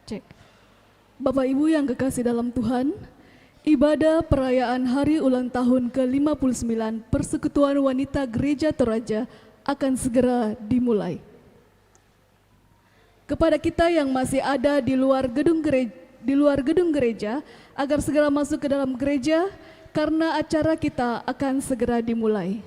Cek. Bapak Ibu yang kekasih dalam Tuhan, ibadah perayaan hari ulang tahun ke-59 Persekutuan Wanita Gereja Toraja akan segera dimulai. Kepada kita yang masih ada di luar gedung gereja, agar segera masuk ke dalam gereja karena acara kita akan segera dimulai.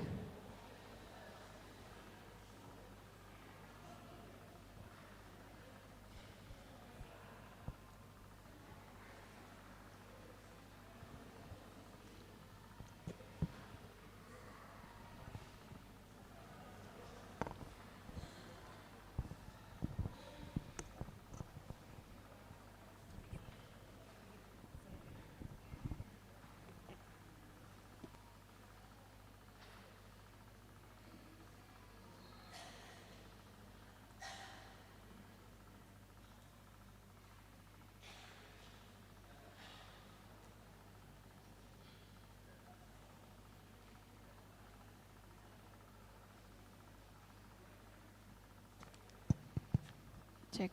Cek.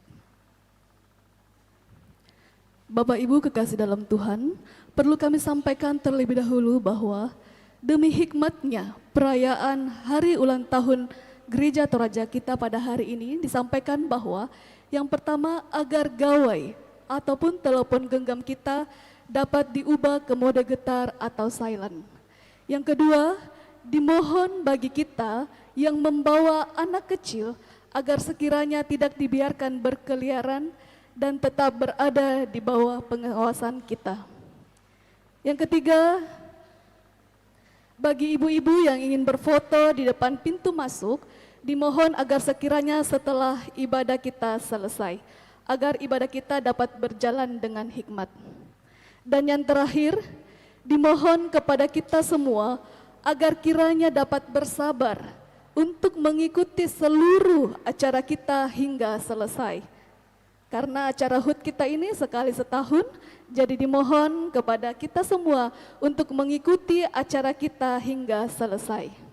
Bapak Ibu kekasih dalam Tuhan, perlu kami sampaikan terlebih dahulu bahwa demi hikmatnya perayaan hari ulang tahun Gereja Toraja kita pada hari ini disampaikan bahwa yang pertama agar gawai ataupun telepon genggam kita dapat diubah ke mode getar atau silent. Yang kedua, dimohon bagi kita yang membawa anak kecil agar sekiranya tidak dibiarkan berkeliaran dan tetap berada di bawah pengawasan kita. Yang ketiga, bagi ibu-ibu yang ingin berfoto di depan pintu masuk, dimohon agar sekiranya setelah ibadah kita selesai, agar ibadah kita dapat berjalan dengan hikmat. Dan yang terakhir, dimohon kepada kita semua agar kiranya dapat bersabar untuk mengikuti seluruh acara kita hingga selesai. Karena acara HUT kita ini sekali setahun, jadi dimohon kepada kita semua untuk mengikuti acara kita hingga selesai.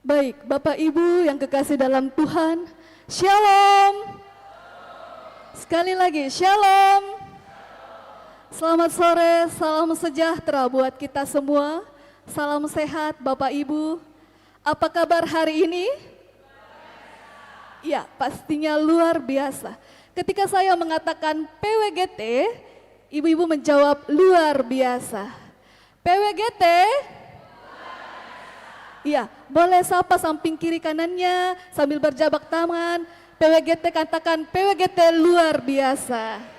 Baik, Bapak Ibu yang kekasih dalam Tuhan, Shalom. Sekali lagi, Shalom. Selamat sore, salam sejahtera buat kita semua. Salam sehat Bapak Ibu. Apa kabar hari ini? Ya, pastinya luar biasa. Ketika saya mengatakan PWGT, ibu-ibu menjawab luar biasa. PWGT? Iya, boleh sapa samping kiri kanannya sambil berjabat tangan. PWGT, katakan PWGT luar biasa.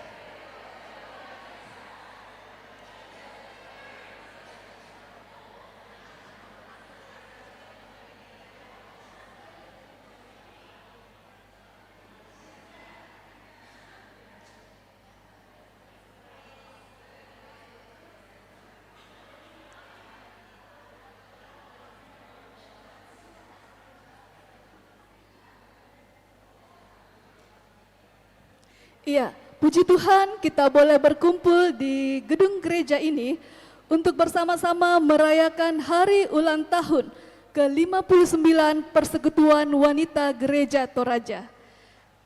Iya, puji Tuhan kita boleh berkumpul di gedung gereja ini untuk bersama-sama merayakan hari ulang tahun ke-59 Persekutuan Wanita Gereja Toraja.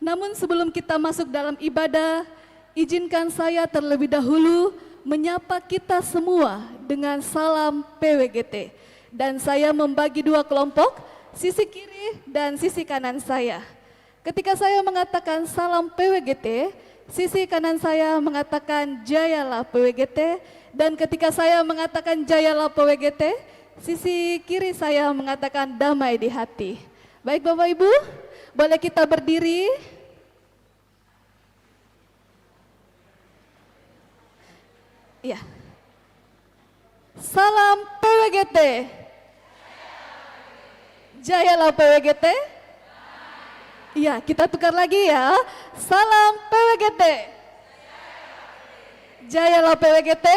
Namun sebelum kita masuk dalam ibadah, izinkan saya terlebih dahulu menyapa kita semua dengan salam PWGT. Dan saya membagi dua kelompok, sisi kiri dan sisi kanan saya. Ketika saya mengatakan salam PWGT, sisi kanan saya mengatakan jayalah PWGT, dan ketika saya mengatakan jayalah PWGT, sisi kiri saya mengatakan damai di hati. Baik Bapak Ibu, boleh kita berdiri? Ya. Salam PWGT. Jayalah PWGT. Iya, kita tukar lagi ya. Salam PWGT. Jayalah PWGT.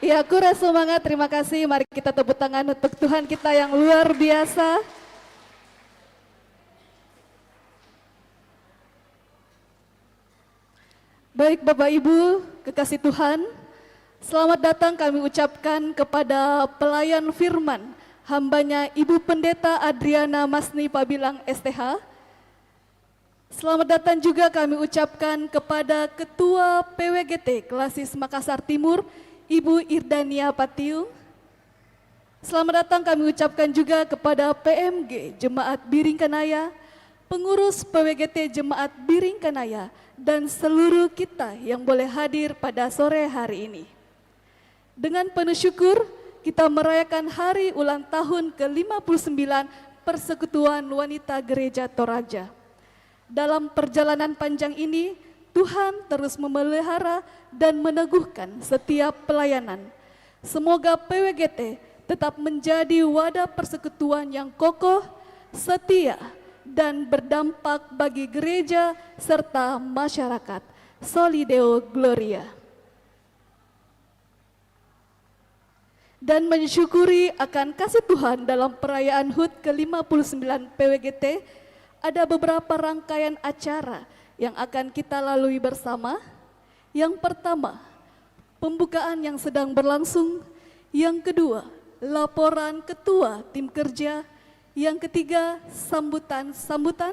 Ya, kurang semangat, terima kasih. Mari kita tepuk tangan untuk Tuhan kita yang luar biasa. Baik Bapak Ibu, kekasih Tuhan, selamat datang kami ucapkan kepada pelayan firman, hambanya Ibu Pendeta Adriana Masni Pabilang STH. Selamat datang juga kami ucapkan kepada Ketua PWGT Klasis Makassar Timur, Ibu Irdania Patiung. Selamat datang kami ucapkan juga kepada PMG Jemaat Biring Kanaya, pengurus PWGT Jemaat Biring Kanaya, dan seluruh kita yang boleh hadir pada sore hari ini. Dengan penuh syukur, kita merayakan hari ulang tahun ke-59 Persekutuan Wanita Gereja Toraja. Dalam perjalanan panjang ini, Tuhan terus memelihara dan meneguhkan setiap pelayanan. Semoga PWGT tetap menjadi wadah persekutuan yang kokoh, setia, dan berdampak bagi gereja serta masyarakat. Soli Deo Gloria. Dan mensyukuri akan kasih Tuhan dalam perayaan HUT ke-59 PWGT, ada beberapa rangkaian acara yang akan kita lalui bersama. Yang pertama, pembukaan yang sedang berlangsung. Yang kedua, laporan ketua tim kerja. Yang ketiga, sambutan-sambutan.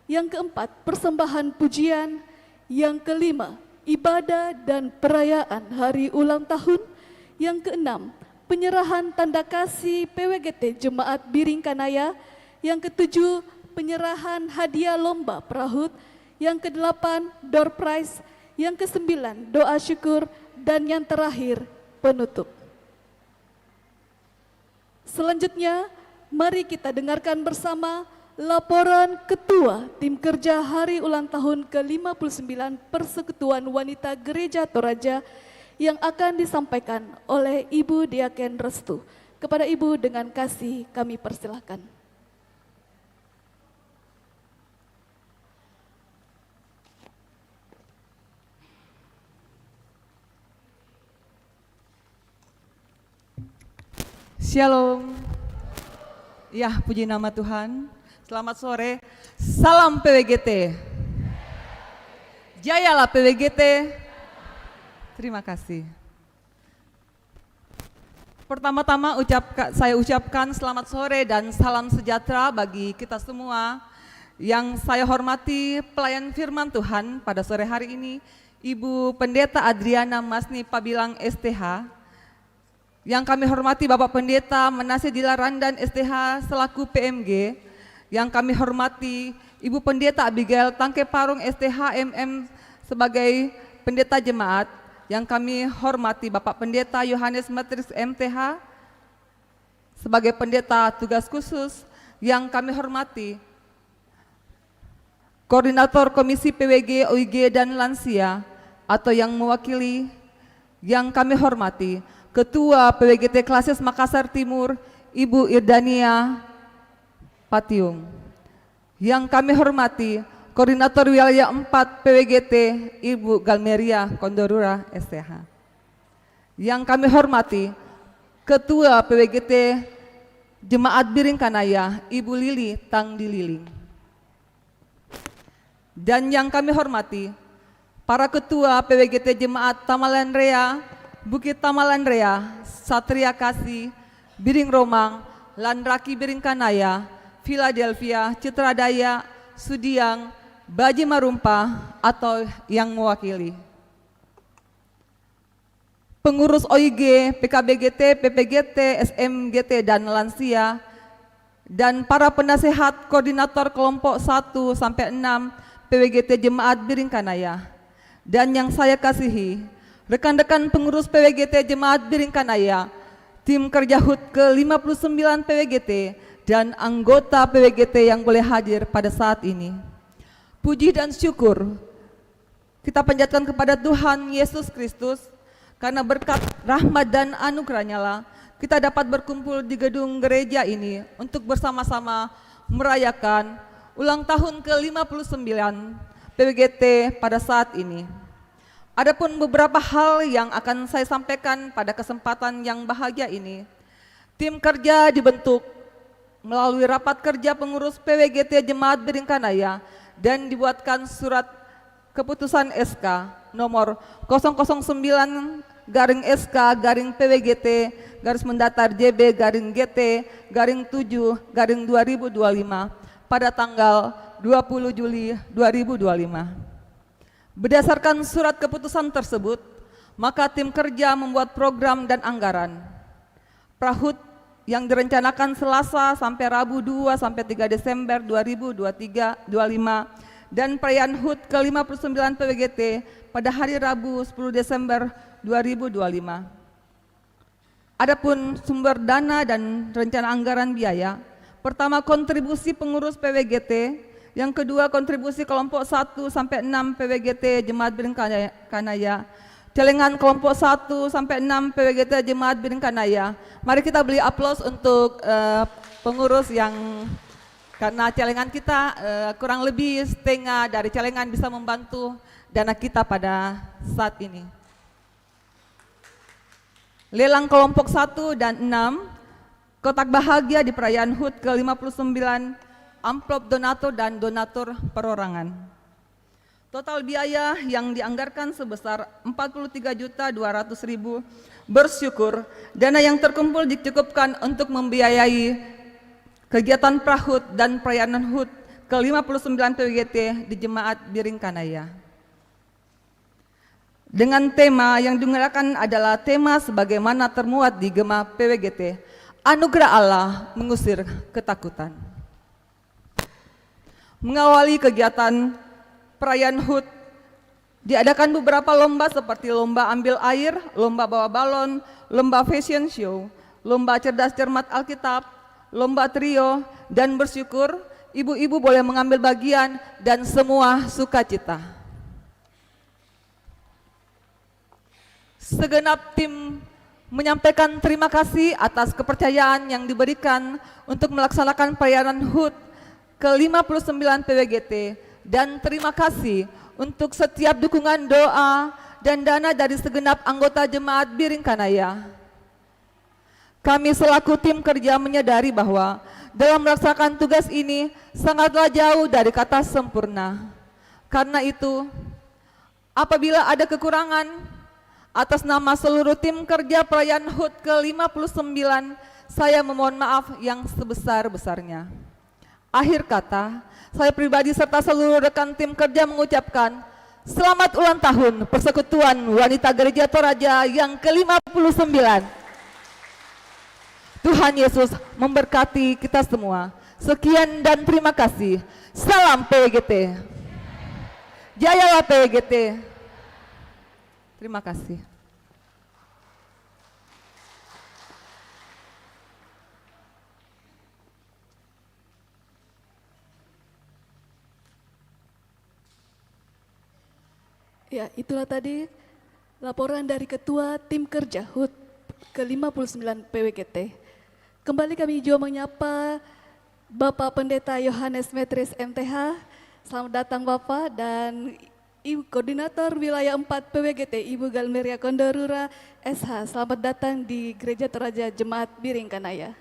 Yang keempat, persembahan pujian. Yang kelima, ibadah dan perayaan hari ulang tahun. Yang keenam, penyerahan tanda kasih PWGT Jemaat Biring Kanaya. Yang ketujuh, penyerahan hadiah lomba Prahut. Yang kedelapan, door prize. Yang kesembilan, doa syukur. Dan yang terakhir, penutup. Selanjutnya, mari kita dengarkan bersama laporan Ketua Tim Kerja Hari Ulang Tahun ke-59 Persekutuan Wanita Gereja Toraja yang akan disampaikan oleh Ibu Diaken Restu. Kepada Ibu dengan kasih kami persilahkan. Shalom. Ya, puji nama Tuhan. Selamat sore. Salam PWGT. Jayalah PWGT. Terima kasih. Pertama-tama saya ucapkan selamat sore dan salam sejahtera bagi kita semua. Yang saya hormati pelayan firman Tuhan pada sore hari ini, Ibu Pendeta Adriana Masni Pabilang STH. Yang kami hormati Bapak Pendeta Manase Dilarandan STH selaku PMG. Yang kami hormati Ibu Pendeta Abigail Tangke Parung STH MM sebagai Pendeta Jemaat. Yang kami hormati Bapak Pendeta Yohanes Matrix MTH sebagai Pendeta Tugas Khusus. Yang kami hormati Koordinator Komisi PWG, OIG, dan Lansia atau yang mewakili. Yang kami hormati Ketua PWGT Klasis Makassar Timur, Ibu Irdania Patiung. Yang kami hormati Koordinator Wilayah 4 PWGT, Ibu Galmeria Kondorura STH. Yang kami hormati Ketua PWGT Jemaat Biring Kanaya, Ibu Lili Tang Dililing. Dan yang kami hormati para Ketua PWGT Jemaat Tamalan Rea, Bukit Tamalan Rea, Satria Kasih, Biring Romang, Lanraki Biring Kanaya, Philadelphia, Citradaya, Sudiang, Baji Marumpa atau yang mewakili. Pengurus OIG, PKBGT, PPGT, SMGT, dan Lansia, dan para penasehat koordinator kelompok 1 sampai 6 PWGT Jemaat Biring Kanaya. Dan yang saya kasihi, rekan-rekan pengurus PWGT Jemaat Biring Kanaya, tim kerja HUT ke-59 PWGT, dan anggota PWGT yang boleh hadir pada saat ini. Puji dan syukur kita panjatkan kepada Tuhan Yesus Kristus, karena berkat rahmat dan anugerahnya lah kita dapat berkumpul di gedung gereja ini untuk bersama-sama merayakan ulang tahun ke-59 PWGT pada saat ini. Adapun beberapa hal yang akan saya sampaikan pada kesempatan yang bahagia ini. Tim kerja dibentuk melalui rapat kerja pengurus PWGT Jemaat Biringkanaya dan dibuatkan surat keputusan SK nomor 009/SK/PWGT garis mendatar JB GT 7/2025 pada tanggal 20 Juli 2025. Berdasarkan surat keputusan tersebut, maka tim kerja membuat program dan anggaran. Prahut yang direncanakan Selasa sampai Rabu 2 sampai 3 Desember 2025 dan perayaan HUT ke-59 PWGT pada hari Rabu 10 Desember 2025. Adapun sumber dana dan rencana anggaran biaya, pertama kontribusi pengurus PWGT, yang kedua kontribusi kelompok 1 sampai 6 PWGT Jemaat Biringkanaya, celengan kelompok 1 sampai 6 PWGT Jemaat Biringkanaya. Mari kita beri aplaus untuk pengurus yang karena celengan kita kurang lebih setengah dari celengan bisa membantu dana kita pada saat ini. Lelang kelompok 1 dan 6, kotak bahagia di perayaan HUT ke-59, amplop donatur dan donatur perorangan. Total biaya yang dianggarkan sebesar 43.200.000. Bersyukur dana yang terkumpul dicukupkan untuk membiayai kegiatan prahut dan perayaan HUT ke-59 PWGT di Jemaat Biringkanaya. Dengan tema yang digunakan adalah tema sebagaimana termuat di Gema PWGT, Anugerah Allah Mengusir Ketakutan. Mengawali kegiatan perayaan HUT, diadakan beberapa lomba seperti lomba ambil air, lomba bawa balon, lomba fashion show, lomba cerdas cermat Alkitab, lomba trio, dan bersyukur ibu-ibu boleh mengambil bagian dan semua sukacita. Segenap tim menyampaikan terima kasih atas kepercayaan yang diberikan untuk melaksanakan perayaan HUT ke-59 PWGT, dan terima kasih untuk setiap dukungan doa dan dana dari segenap anggota Jemaat Biringkanaya. Kami selaku tim kerja menyadari bahwa dalam melaksanakan tugas ini sangatlah jauh dari kata sempurna. Karena itu, apabila ada kekurangan, atas nama seluruh tim kerja perayaan HUT ke-59, saya memohon maaf yang sebesar-besarnya. Akhir kata, saya pribadi serta seluruh rekan tim kerja mengucapkan selamat ulang tahun Persekutuan Wanita Gereja Toraja yang ke-59. Tuhan Yesus memberkati kita semua. Sekian dan terima kasih. Salam PWGT. Jayalah PWGT. Terima kasih. Ya, itulah tadi laporan dari Ketua Tim Kerja HUT ke-59 PWGT. Kembali kami juga menyapa Bapak Pendeta Yohanes Metris MTH. Selamat datang Bapak, dan Ibu Koordinator Wilayah 4 PWGT Ibu Galmeria Kondorura SH. Selamat datang di Gereja Toraja Jemaat Biringkanaya.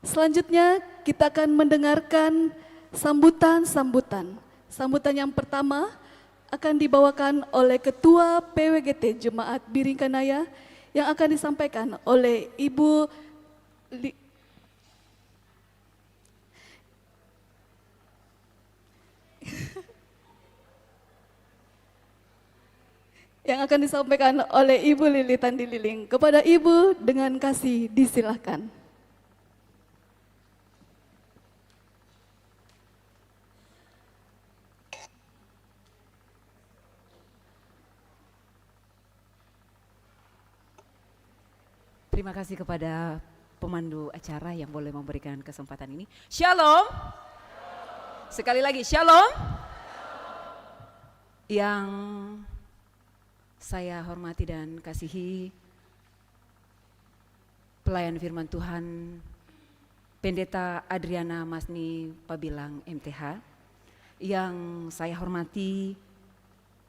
Selanjutnya kita akan mendengarkan sambutan. Sambutan yang pertama akan dibawakan oleh Ketua PWGT Jemaat Biringkanaya yang akan disampaikan oleh Ibu yang akan disampaikan oleh Ibu Lili Tandililing. Kepada Ibu dengan kasih disilahkan. Terima kasih kepada pemandu acara yang boleh memberikan kesempatan ini. Shalom. Sekali lagi, shalom. Yang saya hormati dan kasihi pelayan firman Tuhan Pendeta Adriana Masni Pabilang MTH, yang saya hormati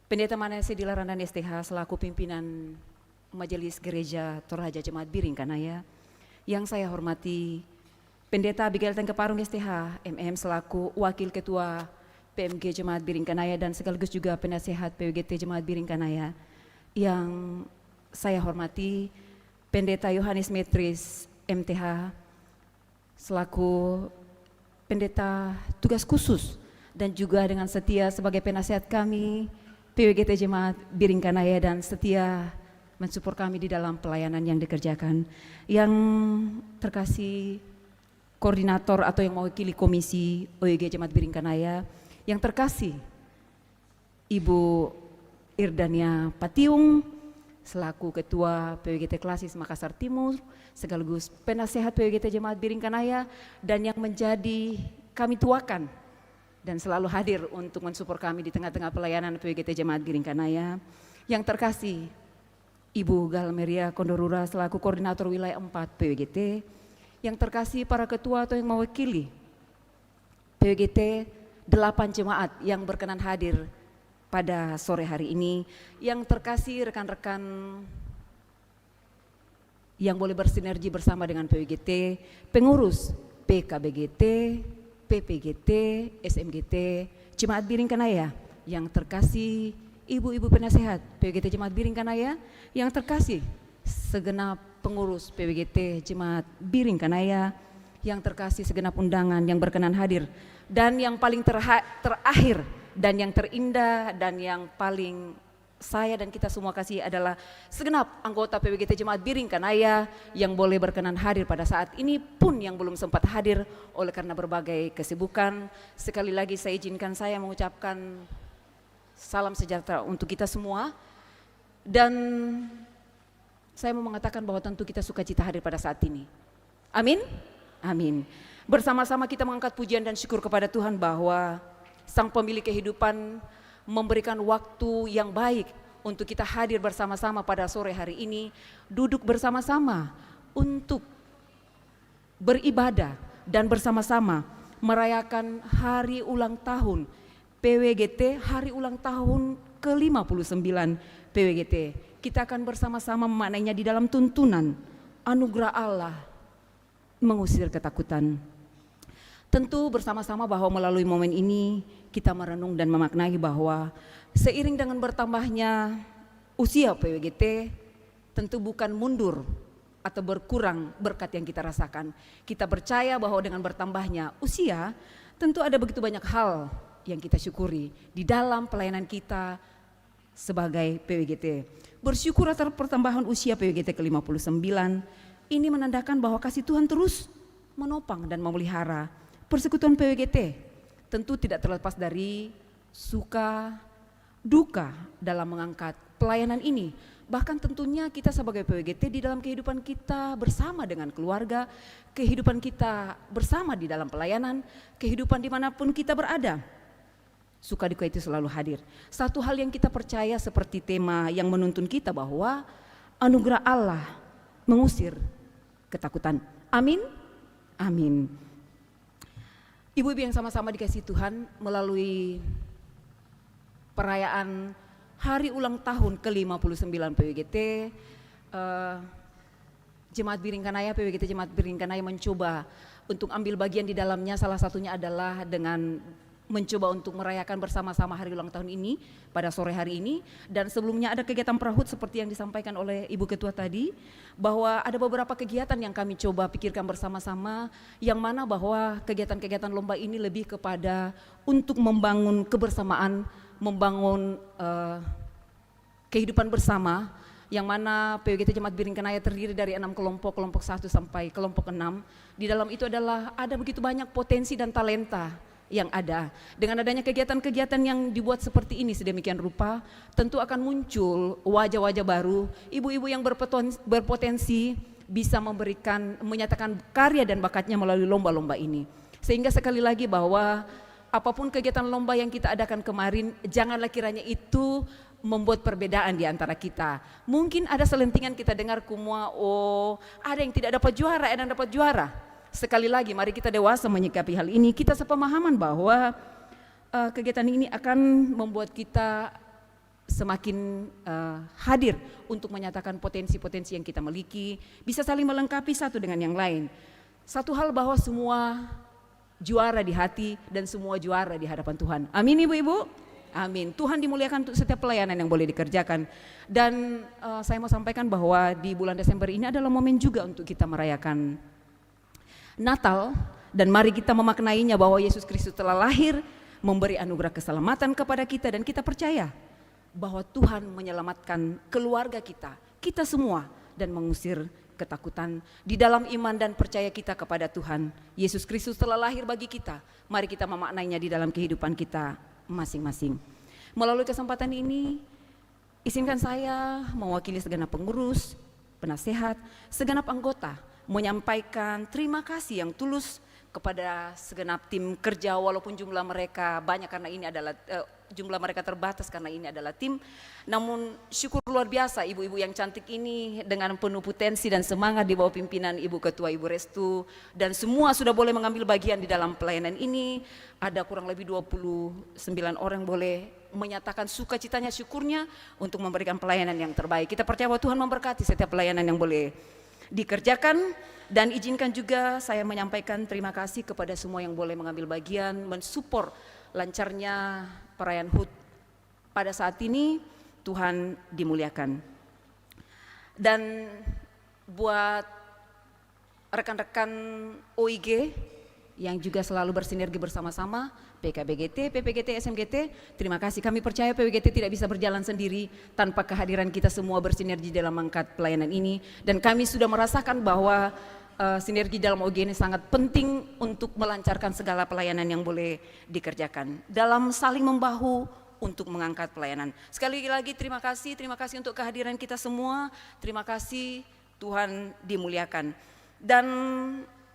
Pendeta Manase Dilaran dan STH selaku pimpinan Majelis Gereja Toraja Jemaat Biring Kanaya, yang saya hormati Pendeta Abigail Tengkeparung STH MM selaku Wakil Ketua PMG Jemaat Biring Kanaya dan sekaligus juga penasehat PWGT Jemaat Biring Kanaya, yang saya hormati Pendeta Yohanes Metris MTH selaku pendeta tugas khusus dan juga dengan setia sebagai penasehat kami PWGT Jemaat Biring Kanaya dan setia mensupport kami di dalam pelayanan yang dikerjakan. Yang terkasih koordinator atau yang mewakili komisi OYG Jemaat Biring Kanaya, yang terkasih Ibu Irdania Patiung selaku Ketua PWGT Klasis Makassar Timur sekaligus penasehat PWGT Jemaat Biring Kanaya dan yang menjadi kami tuakan dan selalu hadir untuk mensupport kami di tengah-tengah pelayanan PWGT Jemaat Biring Kanaya. Yang terkasih Ibu Galmeria Kondorura selaku Koordinator Wilayah 4 PWGT. Yang terkasih para ketua atau yang mewakili PWGT 8 jemaat yang berkenan hadir pada sore hari ini. Yang terkasih rekan-rekan yang boleh bersinergi bersama dengan PWGT, pengurus PKBGT, PPGT, SMGT, Jemaat Biring Kanaya, yang terkasih ibu-ibu penasehat PWGT Jemaat Biring Kanaya, yang terkasih segenap pengurus PWGT Jemaat Biring Kanaya, yang terkasih segenap undangan yang berkenan hadir, dan yang paling terakhir dan yang terindah dan yang paling saya dan kita semua kasih adalah segenap anggota PWGT Jemaat Biring Kanaya yang boleh berkenan hadir pada saat ini pun yang belum sempat hadir oleh karena berbagai kesibukan. Sekali lagi saya izinkan saya mengucapkan salam sejahtera untuk kita semua, dan saya mau mengatakan bahwa tentu kita sukacita hadir pada saat ini. Amin? Amin. Bersama-sama kita mengangkat pujian dan syukur kepada Tuhan bahwa Sang Pemilik kehidupan memberikan waktu yang baik untuk kita hadir bersama-sama pada sore hari ini, duduk bersama-sama untuk beribadah dan bersama-sama merayakan hari ulang tahun PWGT, hari ulang tahun ke-59 PWGT. Kita akan bersama-sama memaknainya di dalam tuntunan anugerah Allah mengusir ketakutan. Tentu bersama-sama bahwa melalui momen ini kita merenung dan memaknai bahwa seiring dengan bertambahnya usia PWGT, tentu bukan mundur atau berkurang berkat yang kita rasakan. Kita percaya bahwa dengan bertambahnya usia, tentu ada begitu banyak hal yang kita syukuri di dalam pelayanan kita sebagai PWGT. Bersyukur atas pertambahan usia PWGT ke-59, ini menandakan bahwa kasih Tuhan terus menopang dan memelihara persekutuan PWGT. Tentu tidak terlepas dari suka duka dalam mengangkat pelayanan ini. Bahkan tentunya kita sebagai PWGT di dalam kehidupan kita bersama dengan keluarga, kehidupan kita bersama di dalam pelayanan, kehidupan dimanapun kita berada, suka duka itu selalu hadir. Satu hal yang kita percaya seperti tema yang menuntun kita bahwa anugerah Allah mengusir ketakutan. Amin? Amin. Ibu-ibu yang sama-sama dikasihi Tuhan, melalui perayaan hari ulang tahun ke-59 PWGT, Jemaat Biring Kanaya, PWGT Jemaat Biring Kanaya mencoba untuk ambil bagian di dalamnya. Salah satunya adalah dengan mencoba untuk merayakan bersama-sama hari ulang tahun ini pada sore hari ini. Dan sebelumnya ada kegiatan prahut seperti yang disampaikan oleh Ibu Ketua tadi, bahwa ada beberapa kegiatan yang kami coba pikirkan bersama-sama, yang mana bahwa kegiatan-kegiatan lomba ini lebih kepada untuk membangun kebersamaan, membangun kehidupan bersama, yang mana PWGT Jemaat Biring Kanaya terdiri dari 6 kelompok, kelompok 1 sampai kelompok 6. Di dalam itu adalah ada begitu banyak potensi dan talenta yang ada. Dengan adanya kegiatan-kegiatan yang dibuat seperti ini sedemikian rupa, tentu akan muncul wajah-wajah baru, ibu-ibu yang berpotensi bisa menyatakan karya dan bakatnya melalui lomba-lomba ini. Sehingga sekali lagi bahwa apapun kegiatan lomba yang kita adakan kemarin, janganlah kiranya itu membuat perbedaan di antara kita. Mungkin ada selentingan kita dengar kumua, oh ada yang tidak dapat juara, ada yang dapat juara. Sekali lagi mari kita dewasa menyikapi hal ini. Kita sepemahaman bahwa kegiatan ini akan membuat kita semakin hadir untuk menyatakan potensi-potensi yang kita miliki, bisa saling melengkapi satu dengan yang lain. Satu hal bahwa semua juara di hati dan semua juara di hadapan Tuhan. Amin ibu-ibu? Amin. Tuhan dimuliakan untuk setiap pelayanan yang boleh dikerjakan. Dan saya mau sampaikan bahwa di bulan Desember ini adalah momen juga untuk kita merayakan Natal. Dan mari kita memaknainya bahwa Yesus Kristus telah lahir, memberi anugerah keselamatan kepada kita, dan kita percaya bahwa Tuhan menyelamatkan keluarga kita semua, dan mengusir ketakutan di dalam iman dan percaya kita kepada Tuhan. Yesus Kristus telah lahir bagi kita. Mari kita memaknainya di dalam kehidupan kita masing-masing. Melalui kesempatan ini, izinkan saya mewakili segenap pengurus, penasehat, segenap anggota menyampaikan terima kasih yang tulus kepada segenap tim kerja, walaupun jumlah mereka banyak karena ini adalah jumlah mereka terbatas karena ini adalah tim. Namun syukur luar biasa ibu-ibu yang cantik ini dengan penuh potensi dan semangat di bawah pimpinan Ibu Ketua Ibu Restu, dan semua sudah boleh mengambil bagian di dalam pelayanan ini. Ada kurang lebih 29 orang boleh menyatakan sukacitanya, syukurnya untuk memberikan pelayanan yang terbaik. Kita percaya bahwa Tuhan memberkati setiap pelayanan yang boleh dikerjakan. Dan izinkan juga saya menyampaikan terima kasih kepada semua yang boleh mengambil bagian mensupport lancarnya perayaan HUT pada saat ini. Tuhan dimuliakan. Dan buat rekan-rekan OIG yang juga selalu bersinergi bersama-sama, PKBGT, PPGT, SMGT, terima kasih. Kami percaya PPGT tidak bisa berjalan sendiri tanpa kehadiran kita semua bersinergi dalam mengangkat pelayanan ini. Dan kami sudah merasakan bahwa sinergi dalam OIG ini sangat penting untuk melancarkan segala pelayanan yang boleh dikerjakan. Dalam saling membahu untuk mengangkat pelayanan. Sekali lagi terima kasih untuk kehadiran kita semua. Terima kasih, Tuhan dimuliakan. Dan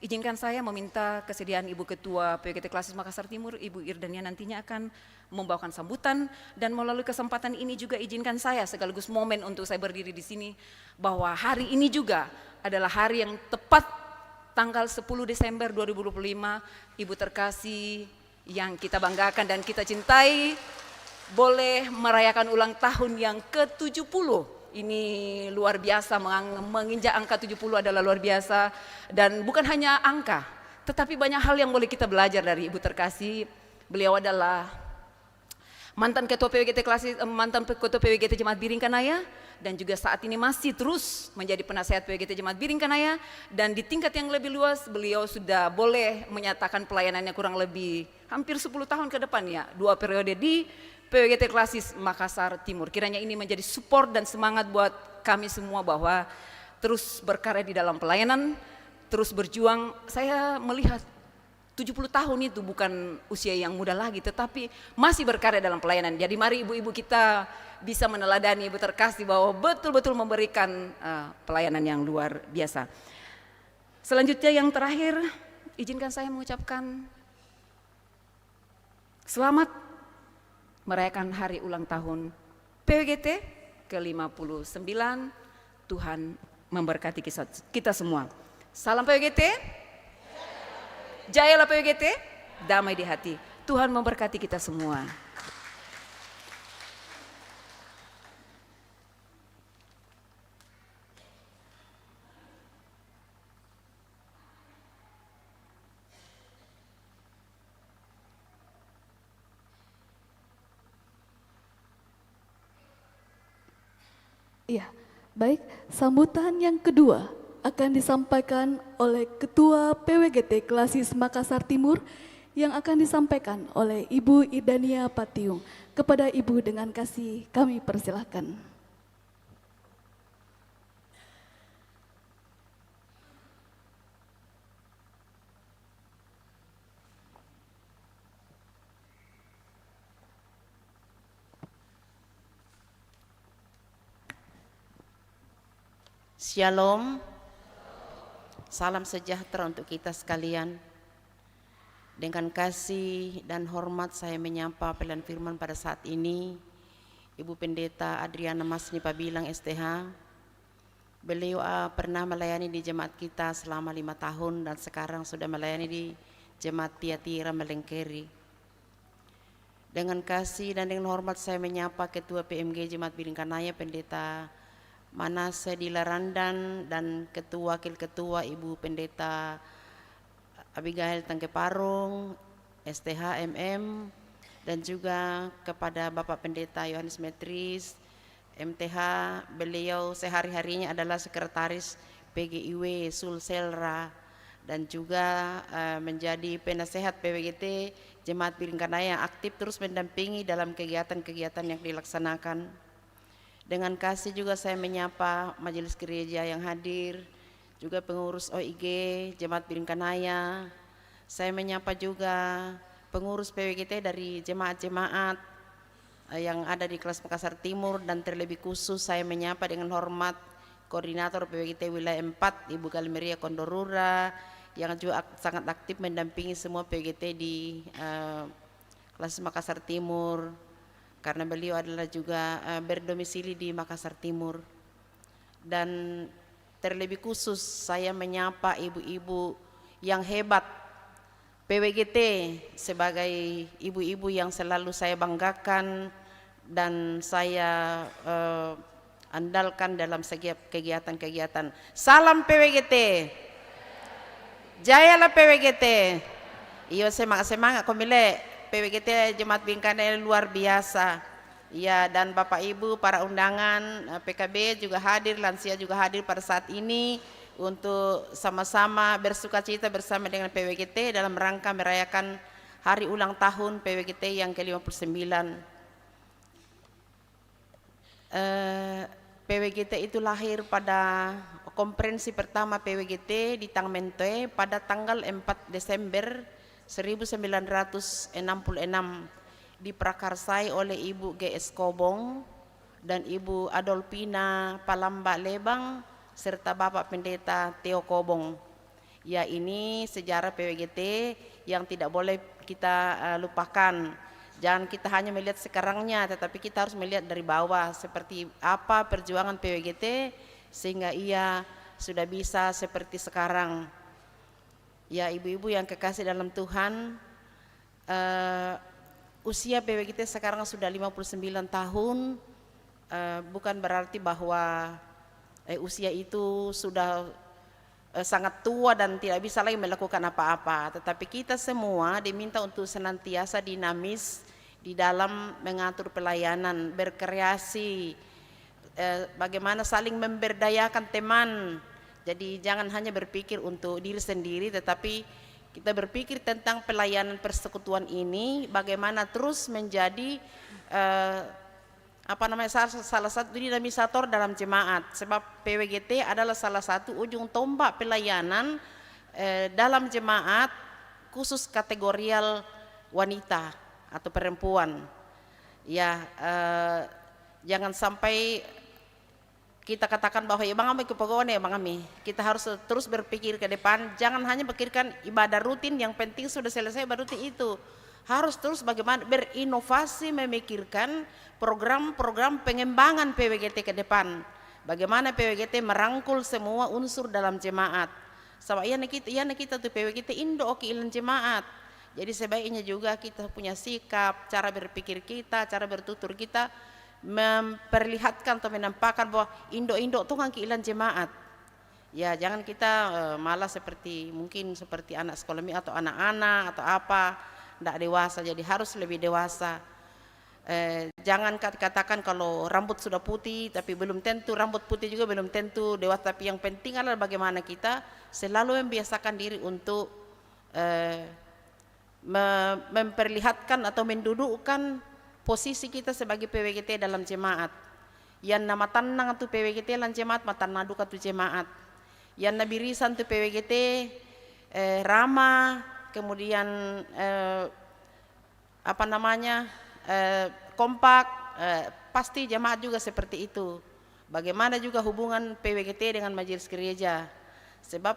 izinkan saya meminta kesediaan Ibu Ketua PWGT Klasis Makassar Timur, Ibu Irdania, nantinya akan membawakan sambutan. Dan melalui kesempatan ini juga izinkan saya sekaligus momen untuk saya berdiri di sini, bahwa hari ini juga adalah hari yang tepat, tanggal 10 Desember 2025, Ibu terkasih yang kita banggakan dan kita cintai boleh merayakan ulang tahun yang ke-70. Ini luar biasa, menginjak angka 70 adalah luar biasa. Dan bukan hanya angka, tetapi banyak hal yang boleh kita belajar dari Ibu terkasih. Beliau adalah mantan ketua PWGT Klasis, mantan ketua PWGT Jemaat Biring Kanaya, dan juga saat ini masih terus menjadi penasehat PWGT Jemaat Biring Kanaya. Dan di tingkat yang lebih luas, beliau sudah boleh menyatakan pelayanannya kurang lebih hampir 10 tahun ke depan ya, 2 periode di PWGT Klasis Makassar Timur. Kiranya ini menjadi support dan semangat buat kami semua bahwa terus berkarya di dalam pelayanan, terus berjuang. Saya melihat 70 tahun itu bukan usia yang muda lagi, tetapi masih berkarya dalam pelayanan. Jadi mari ibu-ibu kita bisa meneladani Ibu terkasih bahwa betul-betul memberikan pelayanan yang luar biasa. Selanjutnya yang terakhir, izinkan saya mengucapkan selamat merayakan hari ulang tahun PWGT ke-59. Tuhan memberkati kita semua. Salam PWGT. Jayalah PWGT, damai di hati. Tuhan memberkati kita semua. Iya, baik. Sambutan yang kedua akan disampaikan oleh Ketua PWGT Klasis Makassar Timur yang akan disampaikan oleh Ibu Irdania Patiung. Kepada Ibu dengan kasih kami persilahkan. Shalom, salam sejahtera untuk kita sekalian. Dengan kasih dan hormat saya menyapa pelayan firman pada saat ini Ibu Pendeta Adriana Masni Pabilang STH. Beliau pernah melayani di jemaat kita selama 5 tahun dan sekarang sudah melayani di jemaat Tiatira Melengkeri. Dengan kasih dan dengan hormat saya menyapa Ketua PMG Jemaat Biringkanaya Pendeta Manase Dilarandan dan Ketua Wakil Ketua Ibu Pendeta Abigail Tangke Parung, STH MM, dan juga kepada Bapak Pendeta Yohanes Metris, MTH, beliau sehari-harinya adalah Sekretaris PGIW Sulselra dan juga menjadi penasehat PWGT Jemaat Biringkanaya yang aktif terus mendampingi dalam kegiatan-kegiatan yang dilaksanakan. Dengan kasih juga saya menyapa majelis gereja yang hadir, juga pengurus OIG Jemaat Biringkanaya. Saya menyapa juga pengurus PWGT dari jemaat-jemaat yang ada di kelas Makassar Timur, dan terlebih khusus saya menyapa dengan hormat Koordinator PWGT Wilayah 4 Ibu Galmeria Kondorura yang juga sangat aktif mendampingi semua PWGT di kelas Makassar Timur, karena beliau adalah juga berdomisili di Makassar Timur. Dan terlebih khusus saya menyapa ibu-ibu yang hebat PWGT sebagai ibu-ibu yang selalu saya banggakan dan saya andalkan dalam setiap kegiatan-kegiatan. Salam PWGT, jayalah PWGT. Iyo semangat komile PWGT Jemaat Biringkanaya luar biasa. Ya, dan Bapak Ibu para undangan PKB juga hadir, lansia juga hadir pada saat ini untuk sama-sama bersukacita bersama dengan PWGT dalam rangka merayakan hari ulang tahun PWGT yang ke-59. PWGT itu lahir pada konferensi pertama PWGT di Tangmentoe pada tanggal 4 Desember 1966, diprakarsai oleh Ibu G.S. Kobong dan Ibu Adolfina Palamba Lebang serta Bapak Pendeta Theo Kobong. Ya, ini sejarah PWGT yang tidak boleh kita lupakan. Jangan kita hanya melihat sekarangnya, tetapi kita harus melihat dari bawah seperti apa perjuangan PWGT sehingga ia sudah bisa seperti sekarang. Ya, ibu-ibu yang kekasih dalam Tuhan, usia PWGT sekarang sudah 59 tahun, bukan berarti bahwa usia itu sudah sangat tua dan tidak bisa lagi melakukan apa-apa, tetapi kita semua diminta untuk senantiasa dinamis di dalam mengatur pelayanan, berkreasi, bagaimana saling memberdayakan teman. Jadi jangan hanya berpikir untuk diri sendiri, tetapi kita berpikir tentang pelayanan persekutuan ini, bagaimana terus menjadi salah satu dinamisator dalam jemaat. Sebab PWGT adalah salah satu ujung tombak pelayanan dalam jemaat, khusus kategorial wanita atau perempuan. Ya, jangan sampai kita katakan bahwa ya Bang Ami kepogoan ya Bang Ami. Kita harus terus berpikir ke depan, jangan hanya pikirkan ibadah rutin, yang penting sudah selesai ibadah rutin itu. Harus terus bagaimana berinovasi, memikirkan program-program pengembangan PWGT ke depan. Bagaimana PWGT merangkul semua unsur dalam jemaat. Sebab kita tuh PWGT Indo oke ilan jemaat. Jadi sebaiknya juga kita punya sikap, cara berpikir kita, cara bertutur kita memperlihatkan atau menampakkan bahwa Indo tuh kan keilan jemaat. Ya, jangan kita malah mungkin seperti anak sekolah atau anak-anak atau apa, tidak dewasa. Jadi harus lebih dewasa. Jangan katakan kalau rambut sudah putih tapi belum tentu, rambut putih juga belum tentu dewasa. Tapi yang penting adalah bagaimana kita selalu membiasakan diri untuk memperlihatkan atau mendudukkan posisi kita sebagai PWGT dalam jemaat. Yang nama tanang tu PWGT dalam jemaat, mata naduka tu jemaat. Yang nabi risan tu PWGT ramah, kemudian kompak, pasti jemaat juga seperti itu. Bagaimana juga hubungan PWGT dengan majelis gereja. Sebab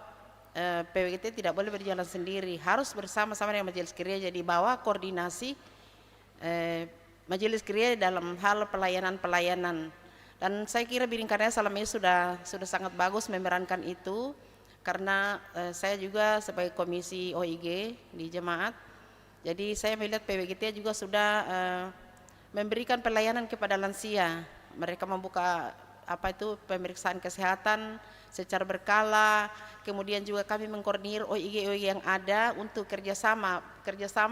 PWGT tidak boleh berjalan sendiri, harus bersama-sama dengan majelis gereja di bawah koordinasi majelis gereja dalam hal pelayanan-pelayanan. Dan saya kira Biringkanaya selama ini sudah sangat bagus memerankan itu, karena saya juga sebagai komisi OIG di jemaat Jadi saya melihat PWGT juga sudah memberikan pelayanan kepada lansia. Mereka membuka pemeriksaan kesehatan secara berkala. Kemudian juga kami mengkoordinir OIG yang ada untuk kerjasama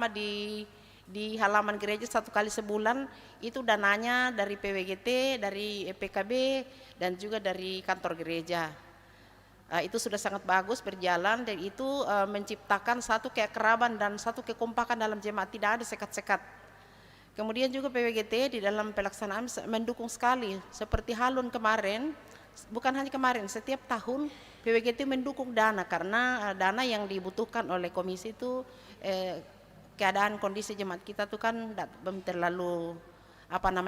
di halaman gereja 1 kali sebulan. Itu dananya dari PWGT, dari PKB, dan juga dari kantor gereja. Itu sudah sangat bagus berjalan, dan itu menciptakan satu keakraban dan satu kekompakan dalam jemaat, tidak ada sekat-sekat. Kemudian juga PWGT di dalam pelaksanaan mendukung sekali, seperti Halun kemarin, bukan hanya kemarin, setiap tahun PWGT mendukung dana, karena dana yang dibutuhkan oleh komisi itu keadaan kondisi jemaat kita tuh kan belum terlalu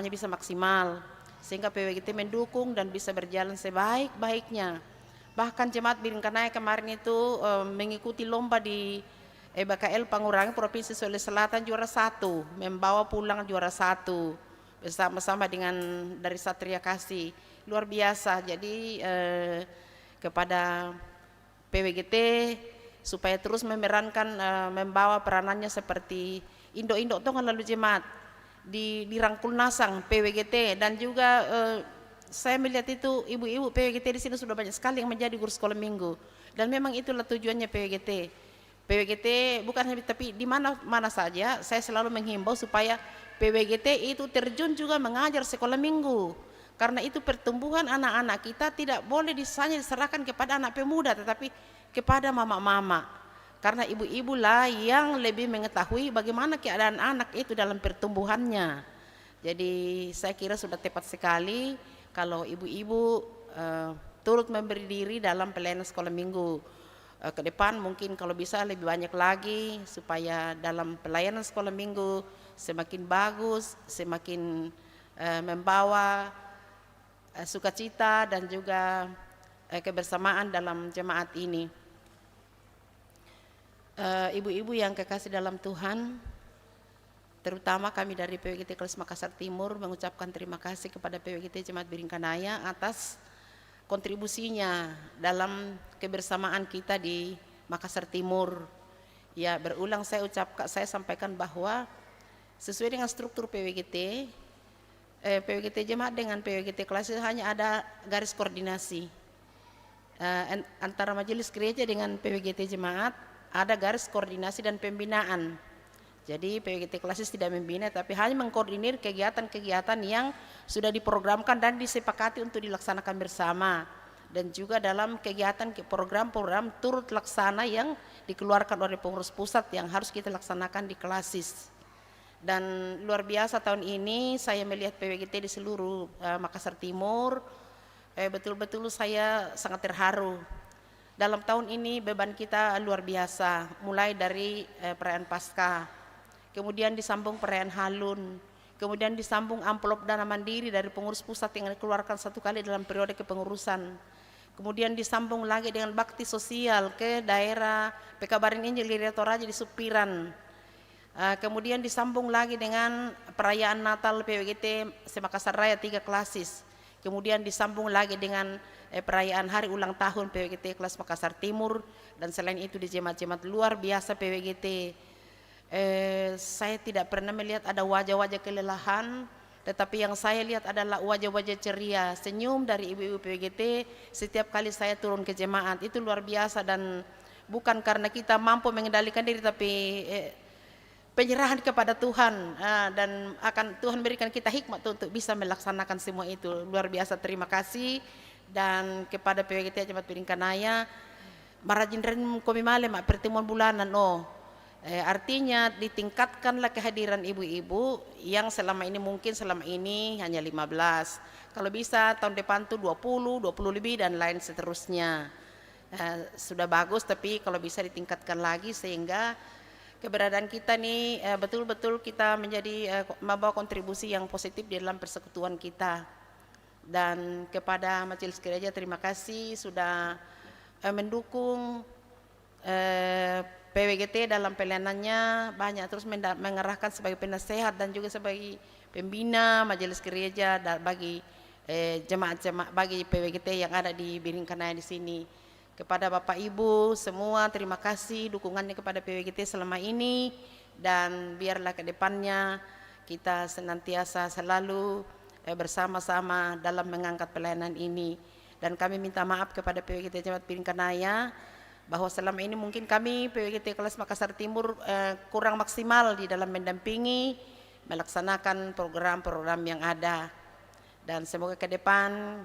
bisa maksimal, sehingga PWGT mendukung dan bisa berjalan sebaik-baiknya. Bahkan jemaat Biringkanaya kemarin itu mengikuti lomba di BKL Pangurangi Provinsi Sulawesi Selatan juara 1, membawa pulang juara 1 bersama-sama dengan dari Satria Kasih, luar biasa. Jadi kepada PWGT supaya terus memerankan membawa peranannya seperti Indo-Indo Tongan lalu jemaat di Rangkul Nasang PWGT, dan juga saya melihat itu ibu-ibu PWGT di sini sudah banyak sekali yang menjadi guru sekolah minggu, dan memang itulah tujuannya PWGT. PWGT bukan hanya tapi di mana saja saya selalu menghimbau supaya PWGT itu terjun juga mengajar sekolah minggu, karena itu pertumbuhan anak-anak kita tidak boleh hanya diserahkan kepada anak pemuda, tetapi kepada mama-mama, karena ibu-ibu lah yang lebih mengetahui bagaimana keadaan anak itu dalam pertumbuhannya. Jadi saya kira sudah tepat sekali kalau ibu-ibu turut memberi diri dalam pelayanan sekolah minggu. Ke depan mungkin kalau bisa lebih banyak lagi, supaya dalam pelayanan sekolah minggu semakin bagus, semakin membawa sukacita dan juga kebersamaan dalam jemaat ini. Ibu-ibu yang kekasih dalam Tuhan, terutama kami dari PWGT Kelas Makassar Timur mengucapkan terima kasih kepada PWGT Jemaat Biringkanaya atas kontribusinya dalam kebersamaan kita di Makassar Timur. Ya, berulang saya sampaikan bahwa sesuai dengan struktur PWGT, PWGT Jemaat dengan PWGT Kelas hanya ada garis koordinasi antara majelis gereja dengan PWGT Jemaat, ada garis koordinasi dan pembinaan. Jadi PWGT Klasis tidak membina, tapi hanya mengkoordinir kegiatan-kegiatan yang sudah diprogramkan dan disepakati untuk dilaksanakan bersama, dan juga dalam kegiatan program-program turut laksana yang dikeluarkan oleh pengurus pusat yang harus kita laksanakan di Klasis. Dan luar biasa tahun ini saya melihat PWGT di seluruh Makassar Timur, betul-betul saya sangat terharu. Dalam tahun ini beban kita luar biasa, mulai dari perayaan Paskah, kemudian disambung perayaan Halun, kemudian disambung amplop dana mandiri dari pengurus pusat yang dikeluarkan 1 kali dalam periode kepengurusan, kemudian disambung lagi dengan bakti sosial ke daerah Pekabarin Injil di Toraja di Supiran, kemudian disambung lagi dengan perayaan Natal PWGT Makassar Raya 3 Klasis, kemudian disambung lagi dengan perayaan hari ulang tahun PWGT Kelas Makassar Timur, dan selain itu di jemaat-jemaat luar biasa PWGT. Saya tidak pernah melihat ada wajah-wajah kelelahan, tetapi yang saya lihat adalah wajah-wajah ceria, senyum dari ibu-ibu PWGT setiap kali saya turun ke jemaat. Itu luar biasa, dan bukan karena kita mampu mengendalikan diri, tapi penyerahan kepada Tuhan, dan akan Tuhan berikan kita hikmat untuk bisa melaksanakan semua itu. Luar biasa, terima kasih. Dan kepada PWGT Jemaat Biringkanaya, marajin kami malam pertemuan bulanan artinya ditingkatkanlah kehadiran ibu-ibu yang selama ini hanya 15. Kalau bisa tahun depan tuh 20 lebih dan lain seterusnya. Sudah bagus, tapi kalau bisa ditingkatkan lagi sehingga keberadaan kita nih betul-betul kita menjadi membawa kontribusi yang positif di dalam persekutuan kita. Dan kepada majelis gereja terima kasih sudah mendukung PWGT dalam pelayanannya, banyak terus mengerahkan sebagai penasehat dan juga sebagai pembina majelis gereja bagi jemaat-jemaat bagi PWGT yang ada di Biringkanaya di sini. Kepada Bapak Ibu semua terima kasih dukungannya kepada PWGT selama ini, dan biarlah ke depannya kita senantiasa selalu bersama-sama dalam mengangkat pelayanan ini. Dan kami minta maaf kepada PWGT Jemaat Piring Kanaya bahwa selama ini mungkin kami PWGT Kelas Makassar Timur kurang maksimal di dalam mendampingi melaksanakan program-program yang ada. Dan semoga ke depan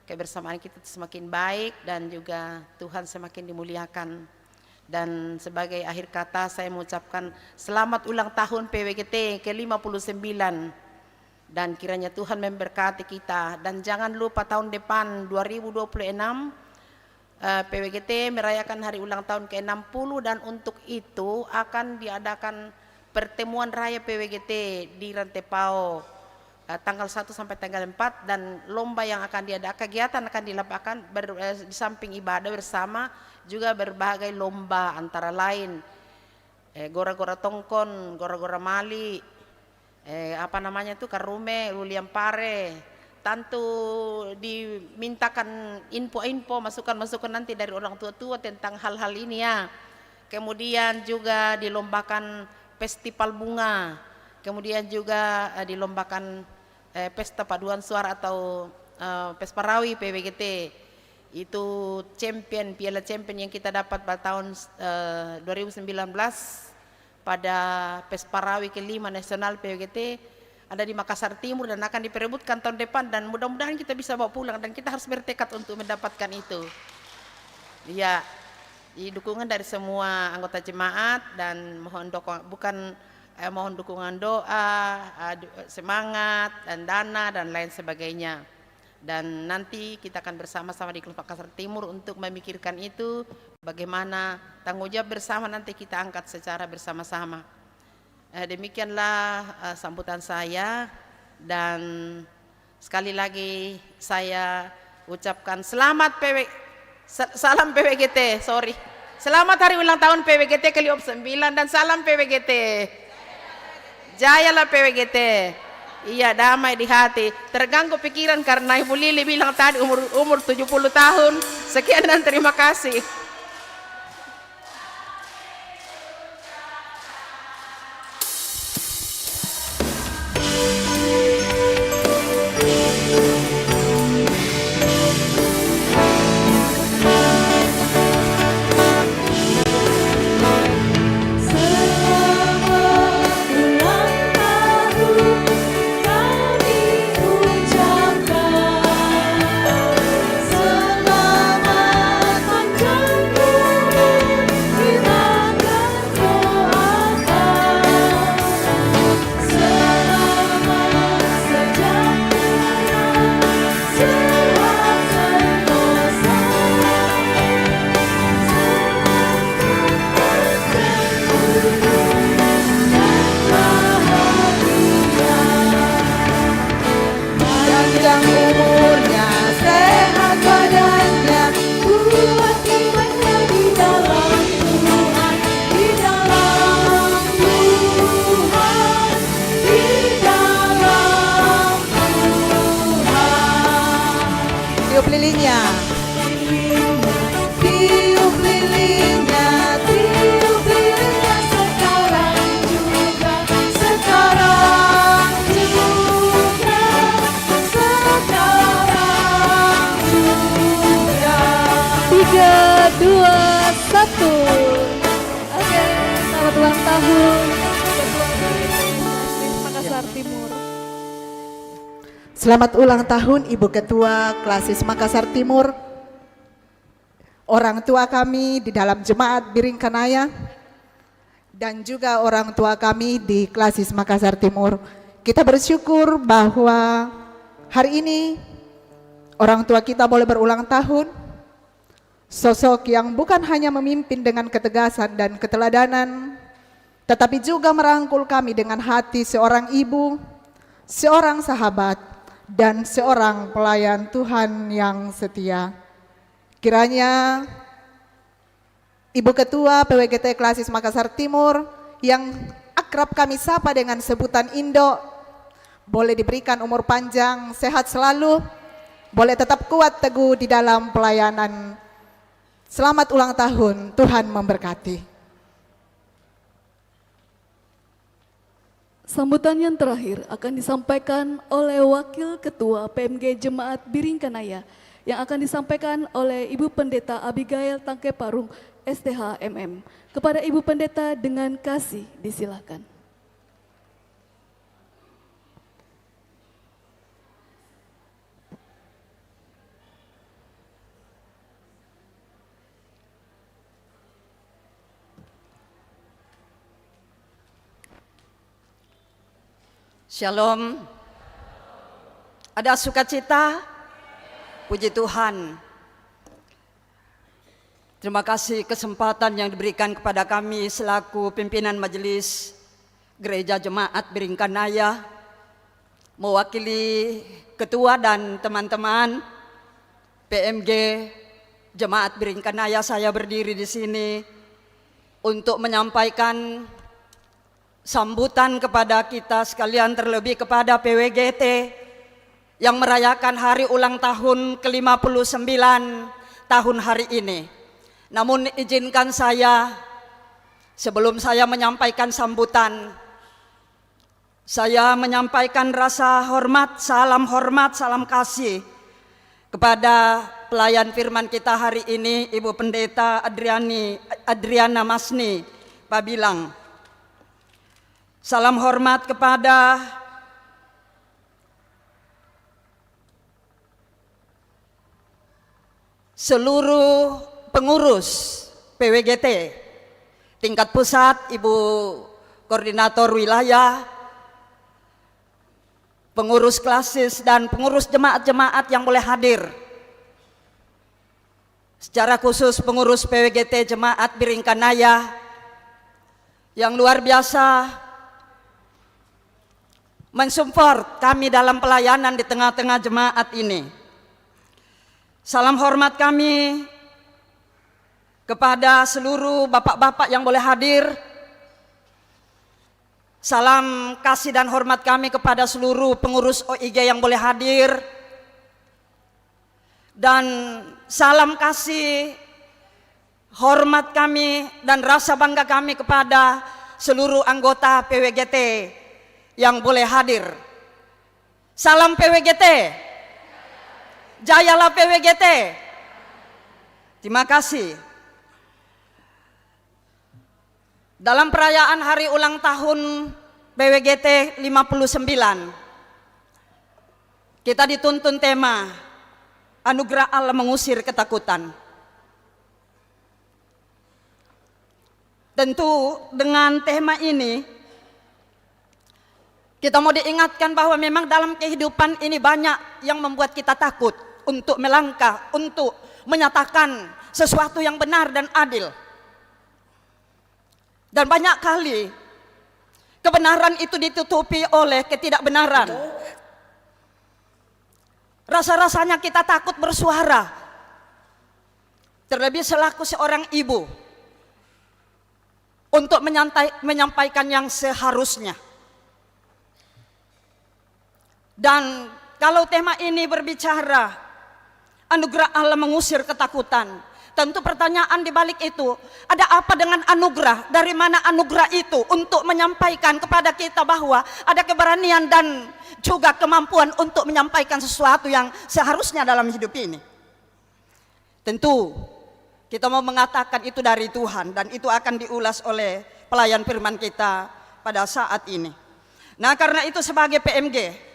kebersamaan kita semakin baik dan juga Tuhan semakin dimuliakan. Dan sebagai akhir kata saya mengucapkan selamat ulang tahun PWGT ke-59, dan kiranya Tuhan memberkati kita. Dan jangan lupa tahun depan 2026 PWGT merayakan hari ulang tahun ke-60, dan untuk itu akan diadakan pertemuan raya PWGT di Rantepao tanggal 1 sampai tanggal 4, dan lomba yang akan diadakan, kegiatan akan dilakukan di samping ibadah bersama juga berbagai lomba, antara lain gora-gora tongkon, gora-gora mali, apa namanya itu karume, luliam pare. Tentu dimintakan info-info, masukan-masukan nanti dari orang tua-tua tentang hal-hal ini ya. Kemudian juga dilombakan festival bunga, kemudian juga dilombakan pesta paduan suara atau Pesparawi PWGT. Itu champion, piala champion yang kita dapat pada tahun 2019 pada Pesparawi ke-5 nasional PWGT ada di Makassar Timur, dan akan diperebutkan tahun depan, dan mudah-mudahan kita bisa bawa pulang, dan kita harus bertekad untuk mendapatkan itu. Ya, dukungan dari semua anggota jemaat, dan mohon mohon dukungan doa, semangat, dan dana, dan lain sebagainya. Dan nanti kita akan bersama-sama di Kelas Makassar Timur untuk memikirkan itu, bagaimana tanggung jawab bersama nanti kita angkat secara bersama-sama. Demikianlah sambutan saya, dan sekali lagi saya ucapkan salam PWGT, selamat hari ulang tahun PWGT ke-59, dan salam PWGT. Jayalah PWGT. Iya, damai di hati. Terganggu pikiran karena Ibu Lili bilang tadi umur 70 tahun. Sekian dan terima kasih. Tiup lilinnya. Tiup lilinnya, tiup lilinnya sekarang juga, sekarang juga, sekarang juga. 3, 2, 1. Oke, selamat ulang tahun Makassar Timur. Selamat ulang tahun Ibu Ketua Klasis Makassar Timur, orang tua kami di dalam Jemaat Piring Kanaya, dan juga orang tua kami di Klasis Makassar Timur. Kita bersyukur bahwa hari ini orang tua kita boleh berulang tahun. Sosok yang bukan hanya memimpin dengan ketegasan dan keteladanan, tetapi juga merangkul kami dengan hati seorang ibu, seorang sahabat, dan seorang pelayan Tuhan yang setia. Kiranya Ibu Ketua PWGT Klasis Makassar Timur yang akrab kami sapa dengan sebutan Indo boleh diberikan umur panjang, sehat selalu, boleh tetap kuat teguh di dalam pelayanan. Selamat ulang tahun, Tuhan memberkati. Sambutan yang terakhir akan disampaikan oleh Wakil Ketua PMG Jemaat Biringkanaya yang akan disampaikan oleh Ibu Pendeta Abigail Tangke Parung, STH MM. Kepada Ibu Pendeta dengan kasih disilakan. Shalom. Ada sukacita? Puji Tuhan. Terima kasih kesempatan yang diberikan kepada kami selaku pimpinan Majelis Gereja Jemaat Biringkanaya, mewakili ketua dan teman-teman PMG Jemaat Biringkanaya. Saya berdiri di sini untuk menyampaikan sambutan kepada kita sekalian, terlebih kepada PWGT yang merayakan hari ulang tahun ke-59 tahun hari ini. Namun izinkan saya, sebelum saya menyampaikan sambutan, saya menyampaikan rasa hormat, salam kasih kepada pelayan firman kita hari ini, Ibu Pendeta Adriana Masni Pabilang. Salam hormat kepada seluruh pengurus PWGT tingkat pusat, Ibu Koordinator Wilayah, pengurus klasis dan pengurus jemaat-jemaat yang boleh hadir. Secara khusus pengurus PWGT Jemaat Biringkanaya yang luar biasa mensupport kami dalam pelayanan di tengah-tengah jemaat ini. Salam hormat kami kepada seluruh bapak-bapak yang boleh hadir. Salam kasih dan hormat kami kepada seluruh pengurus OIG yang boleh hadir. Dan salam kasih, hormat kami dan rasa bangga kami kepada seluruh anggota PWGT yang boleh hadir. Salam PWGT. Jayalah PWGT. Terima kasih. Dalam perayaan hari ulang tahun PWGT 59, kita dituntun tema Anugerah Allah Mengusir Ketakutan. Tentu dengan tema ini kita mau diingatkan bahwa memang dalam kehidupan ini banyak yang membuat kita takut untuk melangkah, untuk menyatakan sesuatu yang benar dan adil. Dan banyak kali kebenaran itu ditutupi oleh ketidakbenaran. Rasa-rasanya kita takut bersuara. Terlebih selaku seorang ibu untuk menyampaikan yang seharusnya. Dan kalau tema ini berbicara anugerah Allah mengusir ketakutan, tentu pertanyaan di balik itu, ada apa dengan anugerah? Dari mana anugerah itu untuk menyampaikan kepada kita bahwa ada keberanian dan juga kemampuan untuk menyampaikan sesuatu yang seharusnya dalam hidup ini? Tentu kita mau mengatakan itu dari Tuhan, dan itu akan diulas oleh pelayan firman kita pada saat ini. Nah, karena itu sebagai PMG,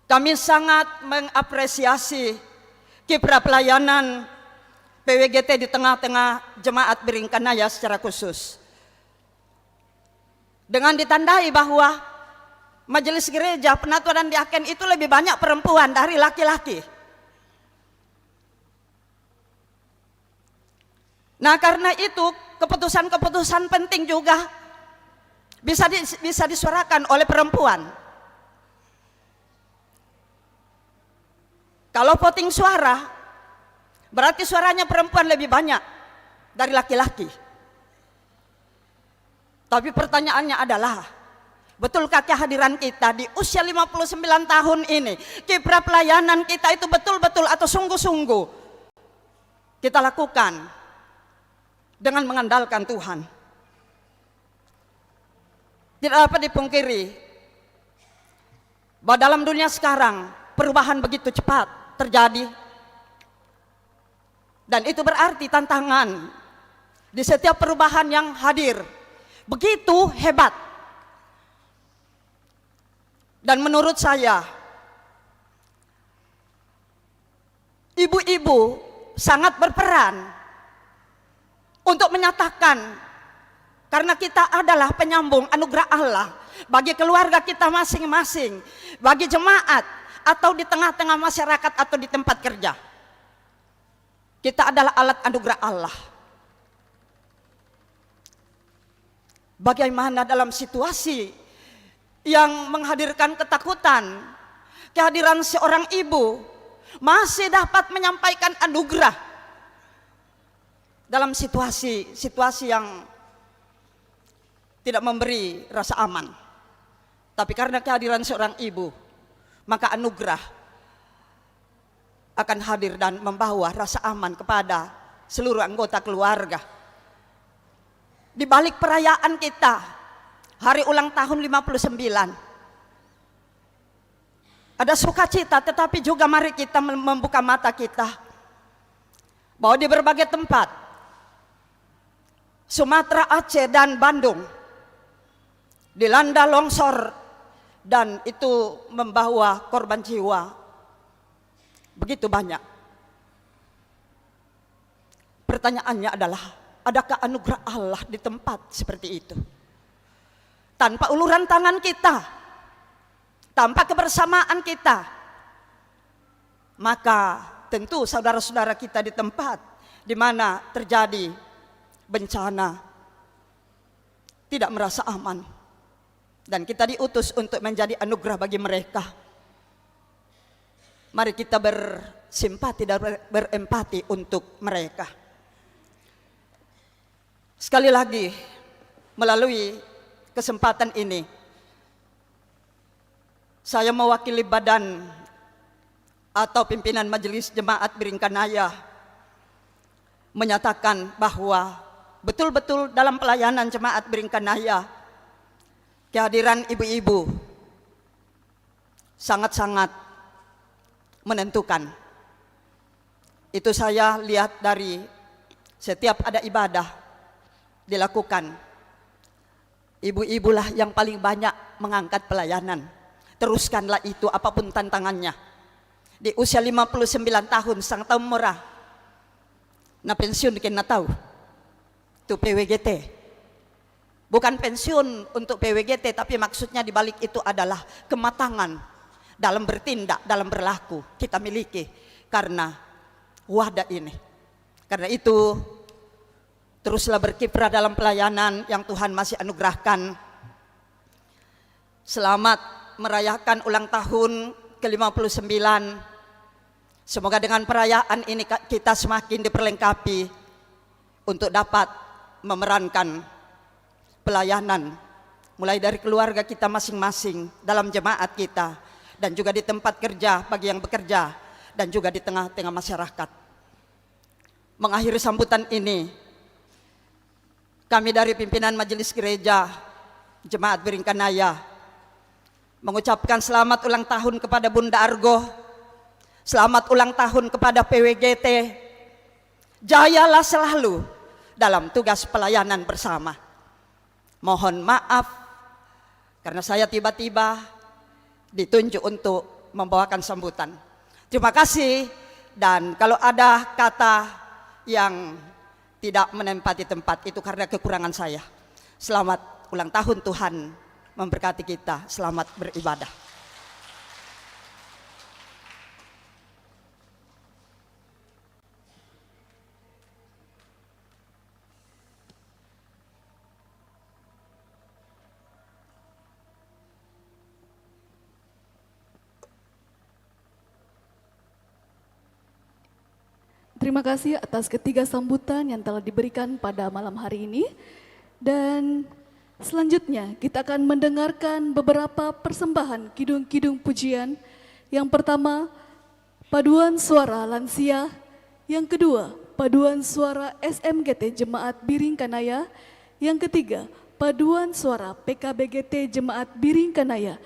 kami sangat mengapresiasi kiprah pelayanan PWGT di tengah-tengah jemaat Biringkanaya secara khusus. Dengan ditandai bahwa majelis gereja, penatua dan diaken itu lebih banyak perempuan dari laki-laki. Nah, karena itu keputusan-keputusan penting juga bisa disuarakan oleh perempuan. Kalau voting suara, berarti suaranya perempuan lebih banyak dari laki-laki. Tapi pertanyaannya adalah, betulkah kehadiran kita di usia 59 tahun ini, kiprah pelayanan kita itu betul-betul atau sungguh-sungguh kita lakukan dengan mengandalkan Tuhan? Tidak dapat dipungkiri bahwa dalam dunia sekarang perubahan begitu cepat terjadi. Dan itu berarti tantangan di setiap perubahan yang hadir begitu hebat. Dan menurut saya, ibu-ibu sangat berperan untuk menyatakan, karena kita adalah penyambung anugerah Allah bagi keluarga kita masing-masing, bagi jemaat, atau di tengah-tengah masyarakat atau di tempat kerja. Kita adalah alat anugerah Allah. Bagaimana dalam situasi yang menghadirkan ketakutan, kehadiran seorang ibu masih dapat menyampaikan anugerah dalam situasi yang tidak memberi rasa aman. Tapi karena kehadiran seorang ibu, maka anugerah akan hadir dan membawa rasa aman kepada seluruh anggota keluarga. Di balik perayaan kita, hari ulang tahun 59, ada sukacita, tetapi juga mari kita membuka mata kita bahwa di berbagai tempat, Sumatera, Aceh, dan Bandung, dilanda longsor dan itu membawa korban jiwa begitu banyak. Pertanyaannya adalah, adakah anugerah Allah di tempat seperti itu? Tanpa uluran tangan kita, tanpa kebersamaan kita, maka tentu saudara-saudara kita di tempat di mana terjadi bencana tidak merasa aman. Dan kita diutus untuk menjadi anugerah bagi mereka. Mari kita bersimpati dan berempati untuk mereka. Sekali lagi, melalui kesempatan ini, saya mewakili badan atau pimpinan Majelis Jemaat Biringkanaya menyatakan bahwa betul-betul dalam pelayanan Jemaat Biringkanaya, kehadiran ibu-ibu sangat-sangat menentukan. Itu saya lihat dari setiap ada ibadah dilakukan, ibu-ibulah yang paling banyak mengangkat pelayanan. Teruskanlah itu apapun tantangannya. Di usia 59 tahun sang tahu murah na pensiun kena tahu itu PWGT. Bukan pensiun untuk PWGT, tapi maksudnya di balik itu adalah kematangan dalam bertindak, dalam berlaku kita miliki karena wadah ini. Karena itu teruslah berkiprah dalam pelayanan yang Tuhan masih anugerahkan. Selamat merayakan ulang tahun ke-59. Semoga dengan perayaan ini kita semakin diperlengkapi untuk dapat memerankan pelayanan mulai dari keluarga kita masing-masing, dalam jemaat kita, dan juga di tempat kerja bagi yang bekerja, dan juga di tengah-tengah masyarakat. Mengakhiri sambutan ini, kami dari pimpinan Majelis Gereja Jemaat Biringkanaya mengucapkan selamat ulang tahun kepada Bunda Argo, selamat ulang tahun kepada PWGT. Jayalah selalu dalam tugas pelayanan bersama. Mohon maaf karena saya tiba-tiba ditunjuk untuk membawakan sambutan. Terima kasih, dan kalau ada kata yang tidak menempati tempat itu karena kekurangan saya. Selamat ulang tahun, Tuhan memberkati kita. Selamat beribadah. Terima kasih atas ketiga sambutan yang telah diberikan pada malam hari ini. Dan selanjutnya kita akan mendengarkan beberapa persembahan kidung-kidung pujian. Yang pertama, paduan suara lansia. Yang kedua, paduan suara SMGT Jemaat Biringkanaya. Yang ketiga, paduan suara PKBGT Jemaat Biring Kanaya.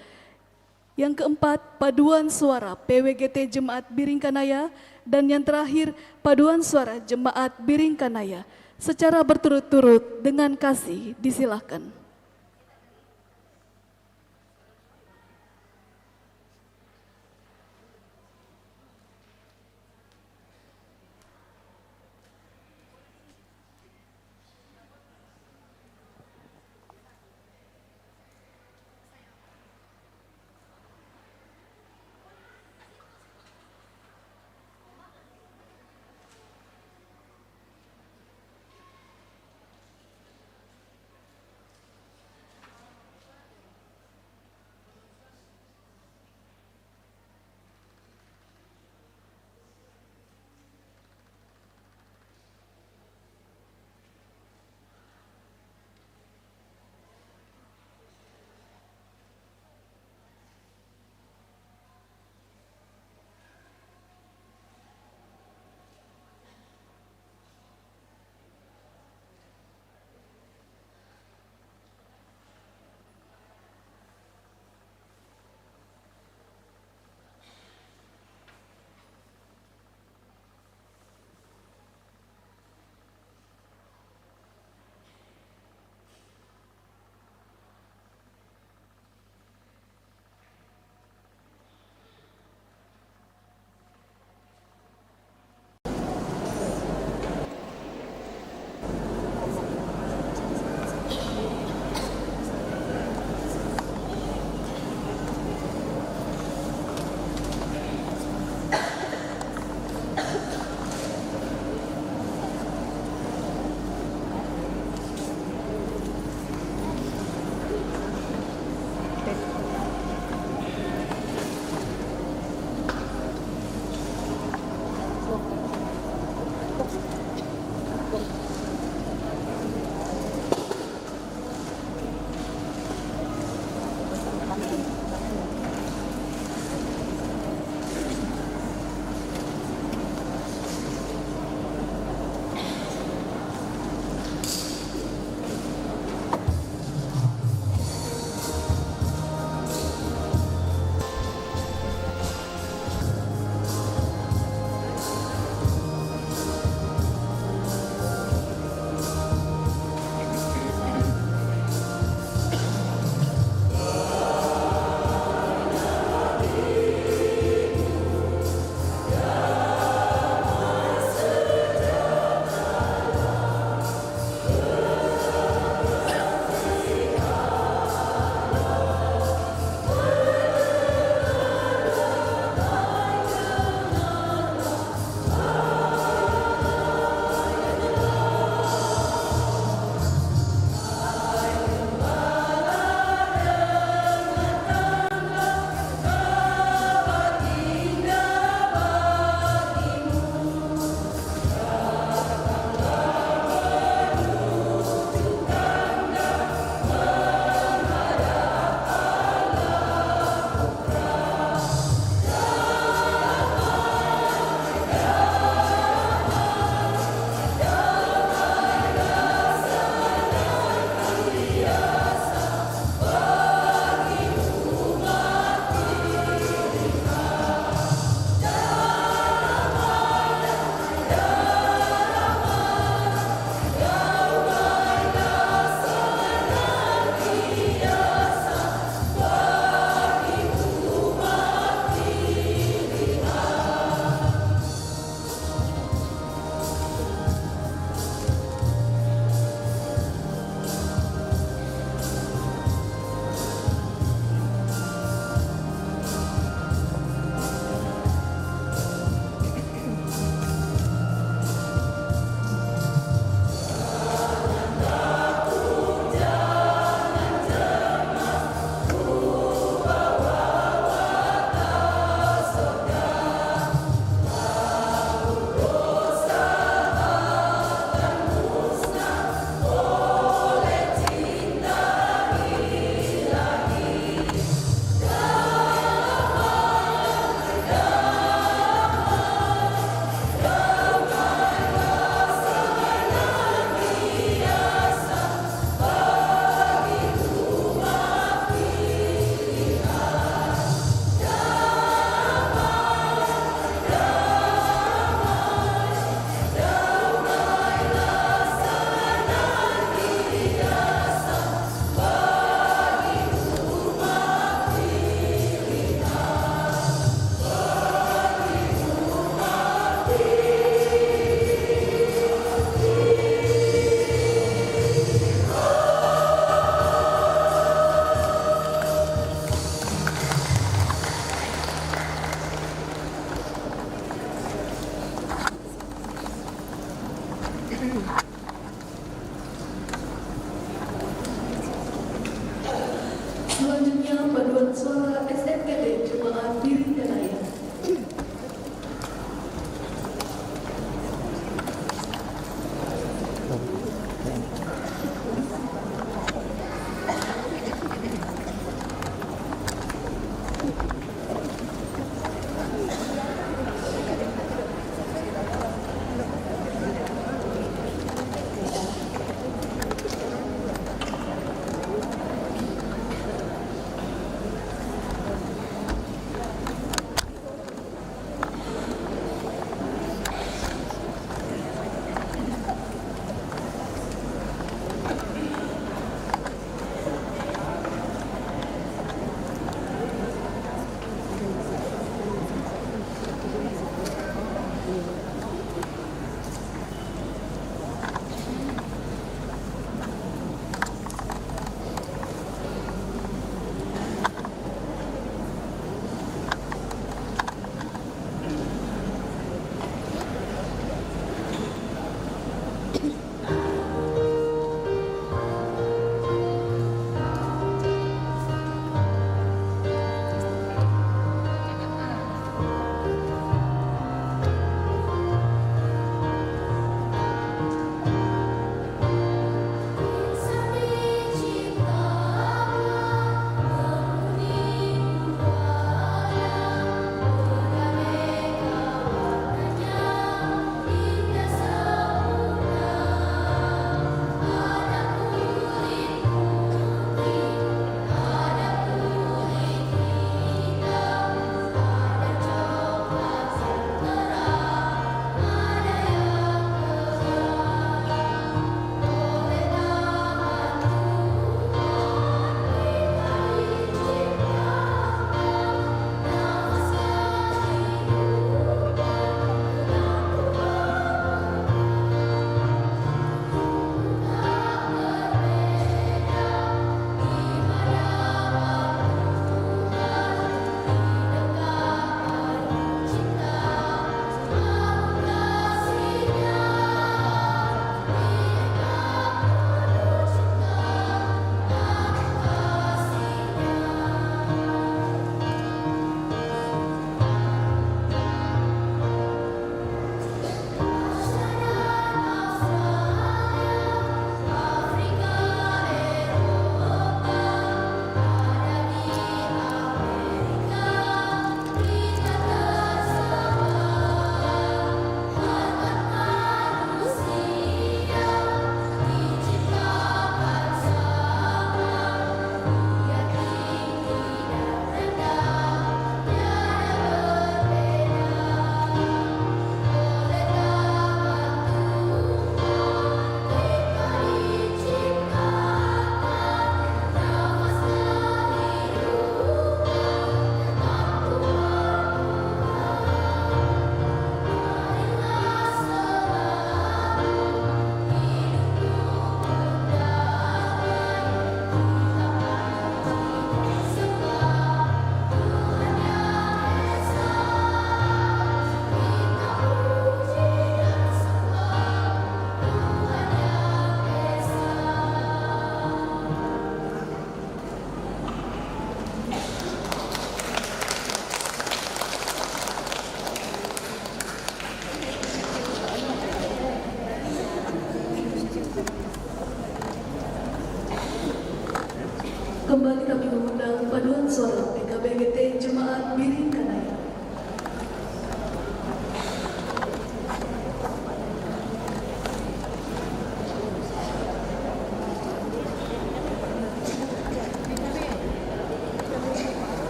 Yang keempat, paduan suara PWGT Jemaat Biring Kanaya. Dan yang terakhir, paduan suara Jemaat Biring Kanaya. Secara berturut-turut dengan kasih disilahkan. selanjutnya paduan suara SMGT Jemaat Biringkanaya.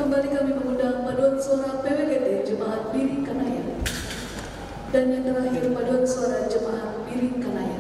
Kembali kami mengundang paduan suara PWGT Jemaat Biring Kanaya. Dan yang terakhir paduan suara Jemaat Biring Kanaya.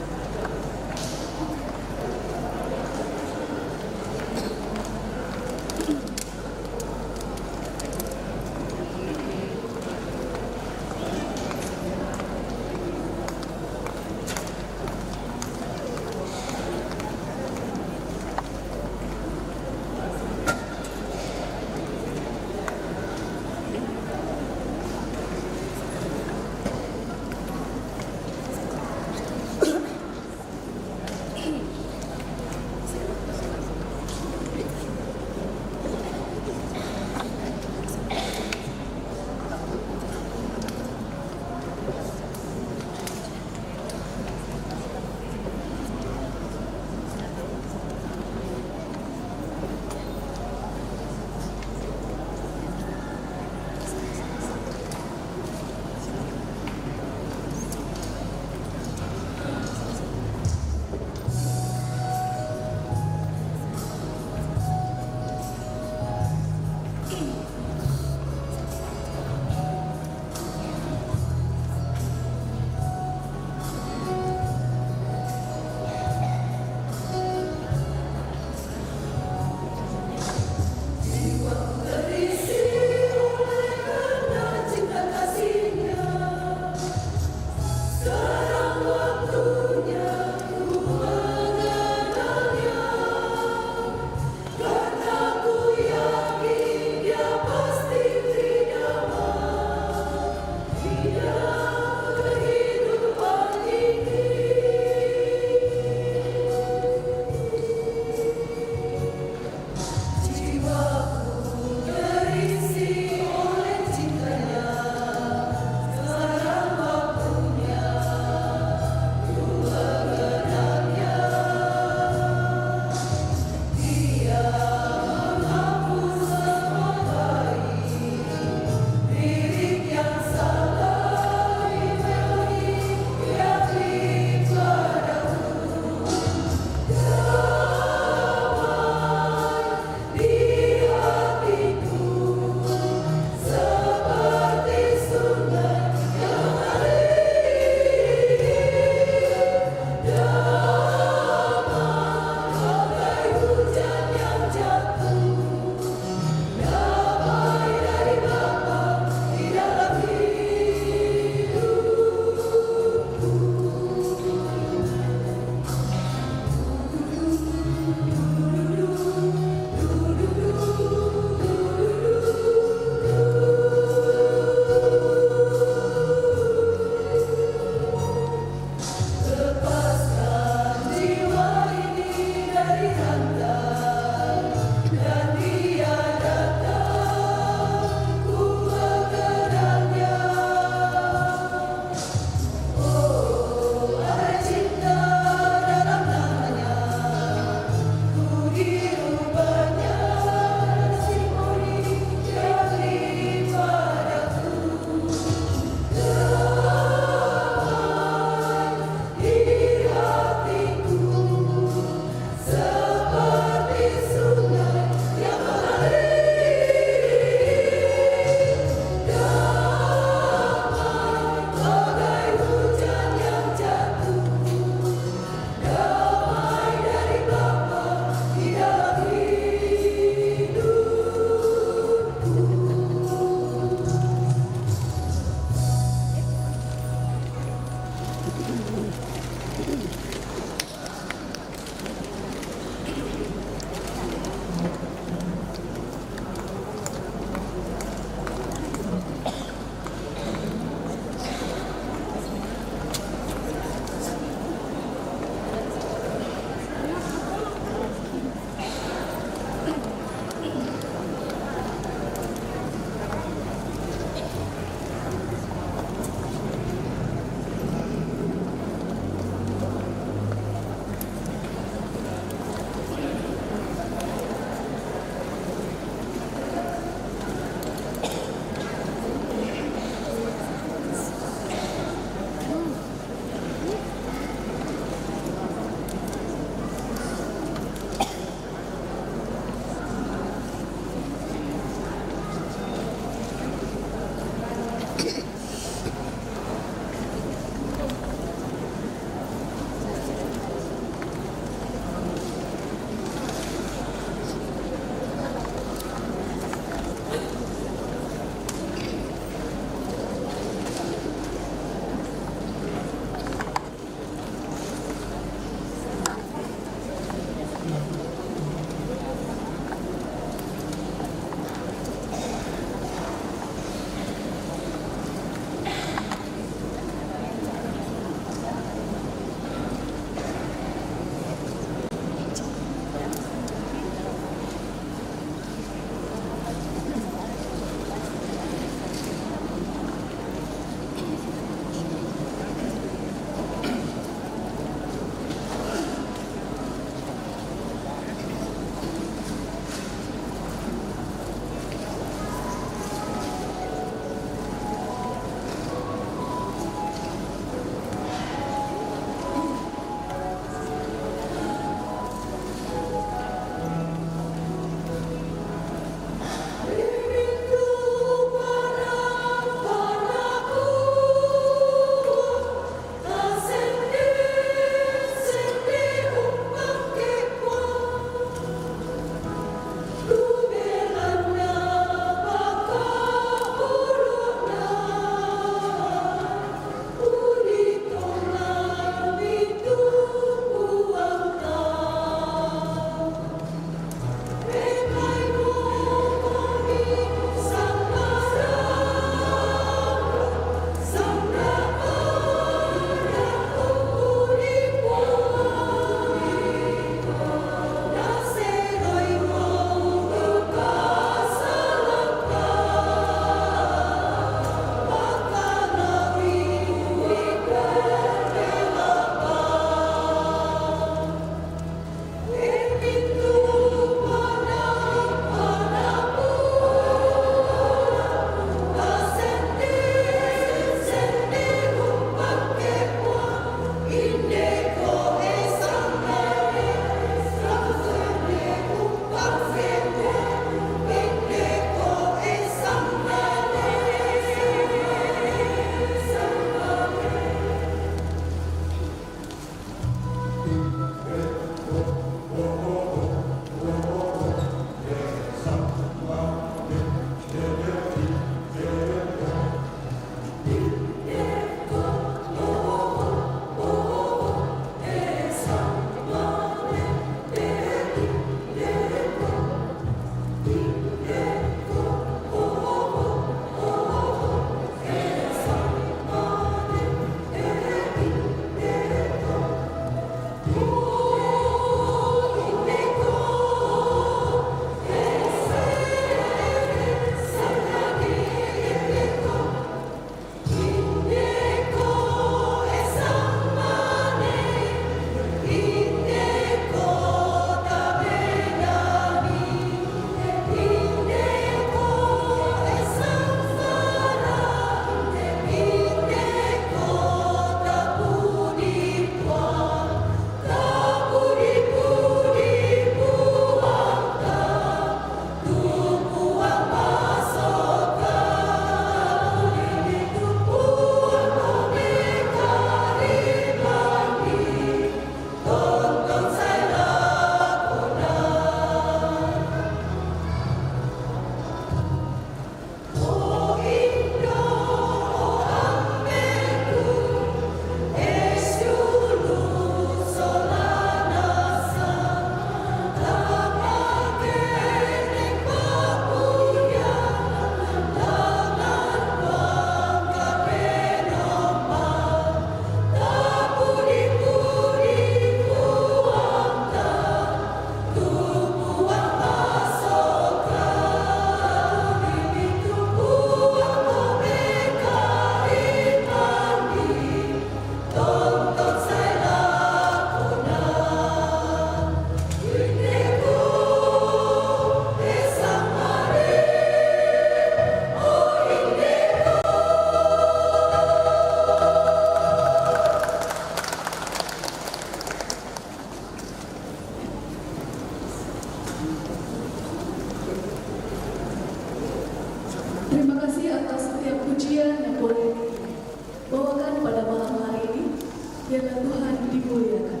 Biarlah Tuhan dimuliakan.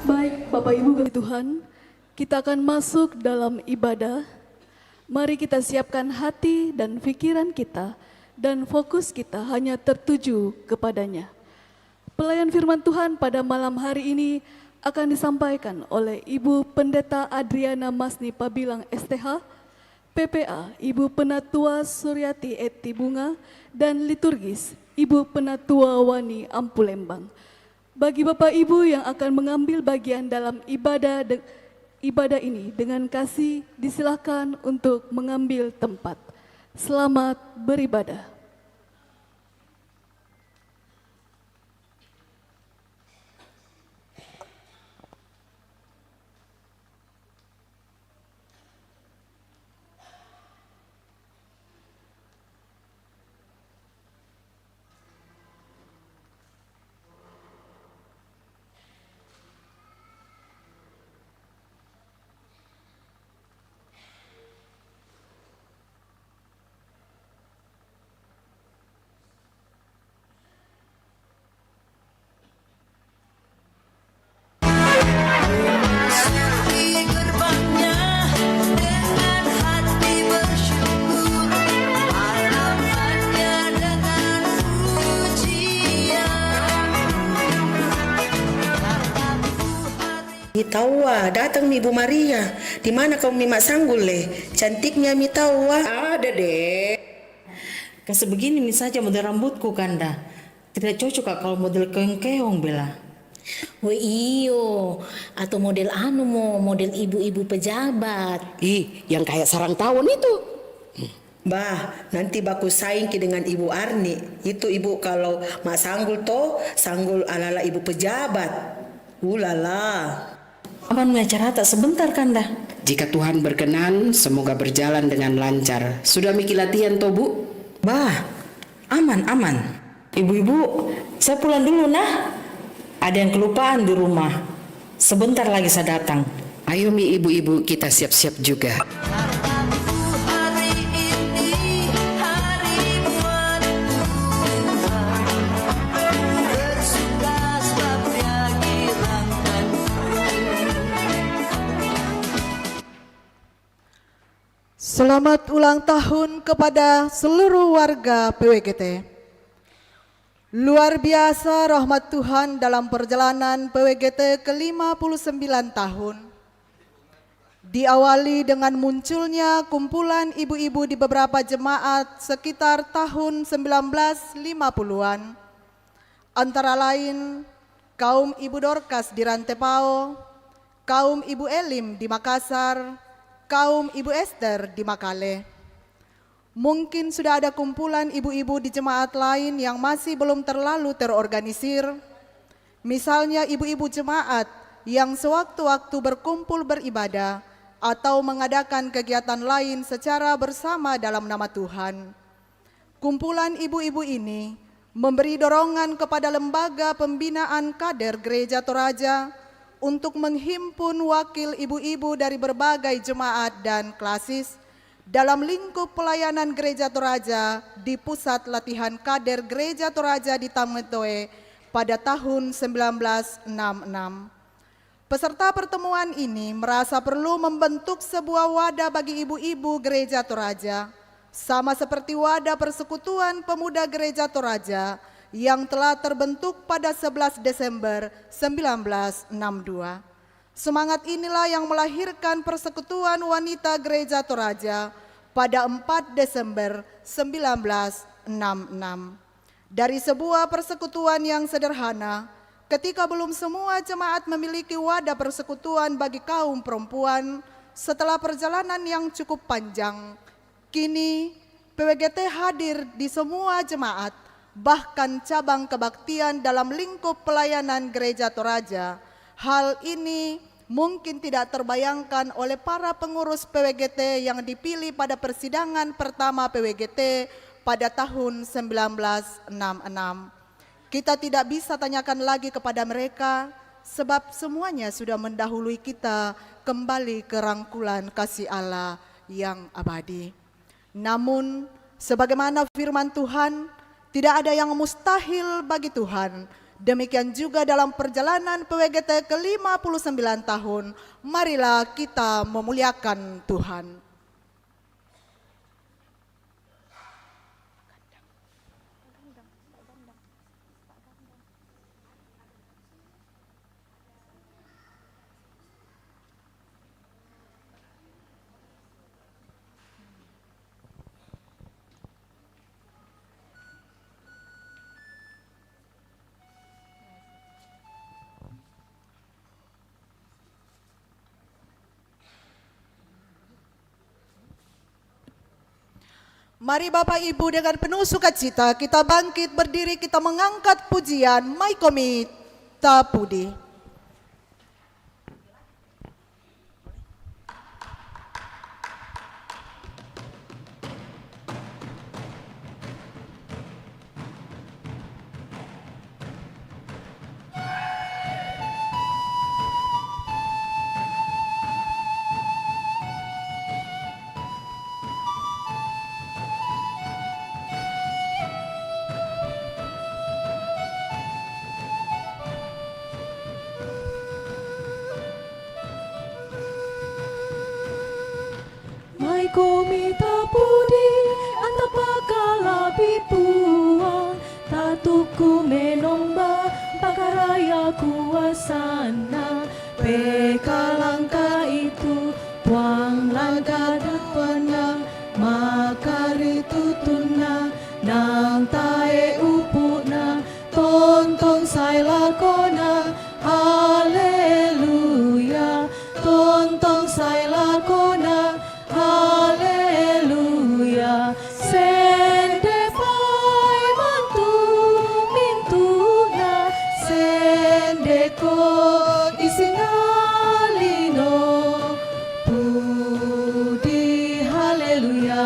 Baik, Bapak Ibu Tuhan, kita akan masuk dalam ibadah. Mari kita siapkan hati dan pikiran kita dan fokus kita hanya tertuju kepadanya. Pelayan firman Tuhan pada malam hari ini akan disampaikan oleh Ibu Pendeta Adriana Masni Pabilang STH, PPA Ibu Penatua Suryati Eti Bunga, dan liturgis Ibu Penatua Wani Ampulembang. Bagi Bapak Ibu yang akan mengambil bagian dalam ibadah ini dengan kasih, disilakan untuk mengambil tempat. Selamat beribadah. Mitawa, datang nih Bu Maria. Di mana kau Mimak Sanggul le? Cantiknya Mitawa. Ada deh. Kasih begini nih saja model rambutku Kanda. Tidak cocok Kak, kalau model keong-keong Bella. Oh iyo, atau model anu model ibu-ibu pejabat. Ih, yang kayak sarang tawon itu. Bah, nanti baku saing ki dengan Ibu Arni. Itu Ibu kalau Mak Sanggul toh, Sanggul ala-ala ibu pejabat. Ulala. Aman acara tak sebentar Kanda. Jika Tuhan berkenan, semoga berjalan dengan lancar. Sudah mikir latihan toh Bu? Bah, aman. Ibu-ibu, saya pulang dulu nah. Ada yang kelupaan di rumah. Sebentar lagi saya datang. Ayo mi ibu-ibu, kita siap-siap juga. Selamat ulang tahun kepada seluruh warga PWGT. Luar biasa rahmat Tuhan dalam perjalanan PWGT ke-59 tahun. Diawali dengan munculnya kumpulan ibu-ibu di beberapa jemaat sekitar tahun 1950-an. Antara lain kaum Ibu Dorcas di Rantepao, kaum Ibu Elim di Makassar, kaum Ibu Esther di Makale. Mungkin sudah ada kumpulan ibu-ibu di jemaat lain yang masih belum terlalu terorganisir. Misalnya ibu-ibu jemaat yang sewaktu-waktu berkumpul beribadah atau mengadakan kegiatan lain secara bersama dalam nama Tuhan. Kumpulan ibu-ibu ini memberi dorongan kepada lembaga pembinaan kader Gereja Toraja untuk menghimpun wakil ibu-ibu dari berbagai jemaat dan klasis dalam lingkup pelayanan Gereja Toraja di Pusat Latihan Kader Gereja Toraja di Tametoe pada tahun 1966. Peserta pertemuan ini merasa perlu membentuk sebuah wadah bagi ibu-ibu Gereja Toraja, sama seperti wadah Persekutuan Pemuda Gereja Toraja yang telah terbentuk pada 11 Desember 1962. Semangat inilah yang melahirkan Persekutuan Wanita Gereja Toraja pada 4 Desember 1966. Dari sebuah persekutuan yang sederhana, ketika belum semua jemaat memiliki wadah persekutuan bagi kaum perempuan, setelah perjalanan yang cukup panjang, kini PWGT hadir di semua jemaat, bahkan cabang kebaktian dalam lingkup pelayanan Gereja Toraja Hal ini mungkin tidak terbayangkan oleh para pengurus PWGT yang dipilih pada persidangan pertama PWGT pada tahun 1966. Kita tidak bisa tanyakan lagi kepada mereka sebab semuanya sudah mendahului kita kembali ke rangkulan kasih Allah yang abadi. Namun sebagaimana firman Tuhan, tidak ada yang mustahil bagi Tuhan. Demikian juga dalam perjalanan PWGT ke-59 tahun, marilah kita memuliakan Tuhan. Mari Bapak Ibu dengan penuh sukacita kita bangkit berdiri, kita mengangkat pujian Maikomi Tapudi. Maikomi Tapudi antapakala bipuang tatuku menomba pakaraya kuasana pekalangka itu tuang langka dapana makari tutuna nang tae upuna tontong sai lakona haleluya tontong sai lakona haleluya sende pai mantu mintuna sende ko isingalino pudi haleluya.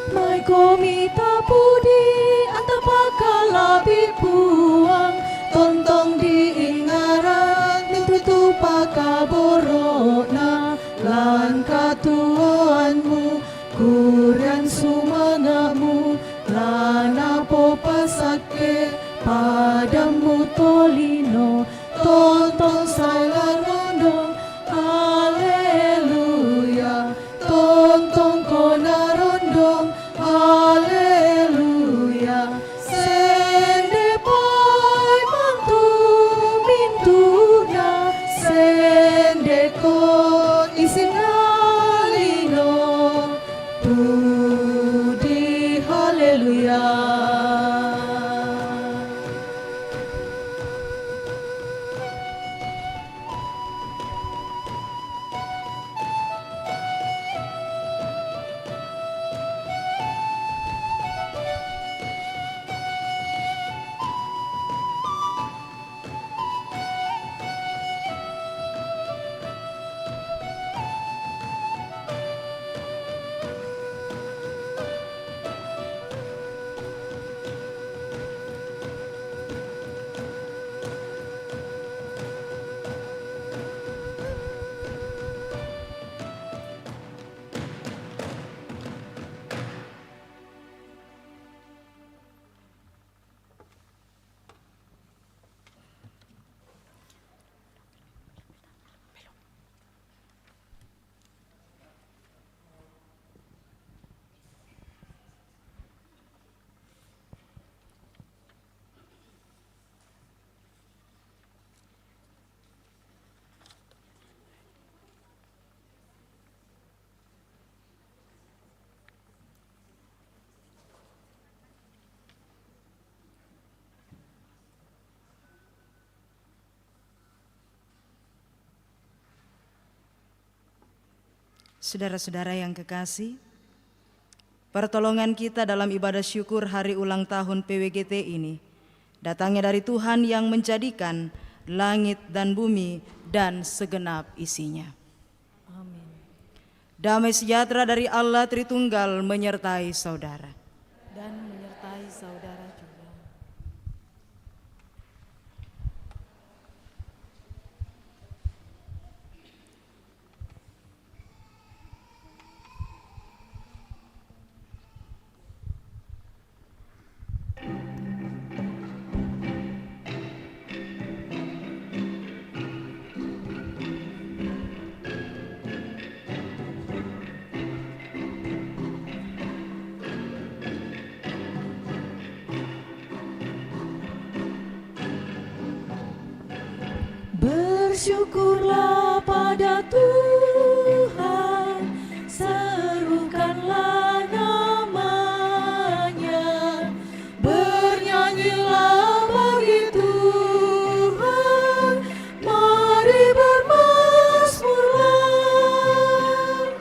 Maikomi Tapudi antapakala bipuang tontong diingaran nimputu pakaborona lan katuanmu kurian sumangamu lan apo pasake padamu tolino tontong salah rondong haleluya tontong kona rondong haleluya sende pai mantu mintuna sende ko isinalino pudi haleluya. Saudara-saudara yang kekasih, pertolongan kita dalam ibadah syukur hari ulang tahun PWGT ini datangnya dari Tuhan yang menjadikan langit dan bumi dan segenap isinya. Amin. Damai sejahtera dari Allah Tritunggal menyertai saudara. Dan menyertai saudara juga. Bersyukurlah pada Tuhan, serukanlah namanya, bernyanyilah bagi Tuhan, mari bermazmurlah.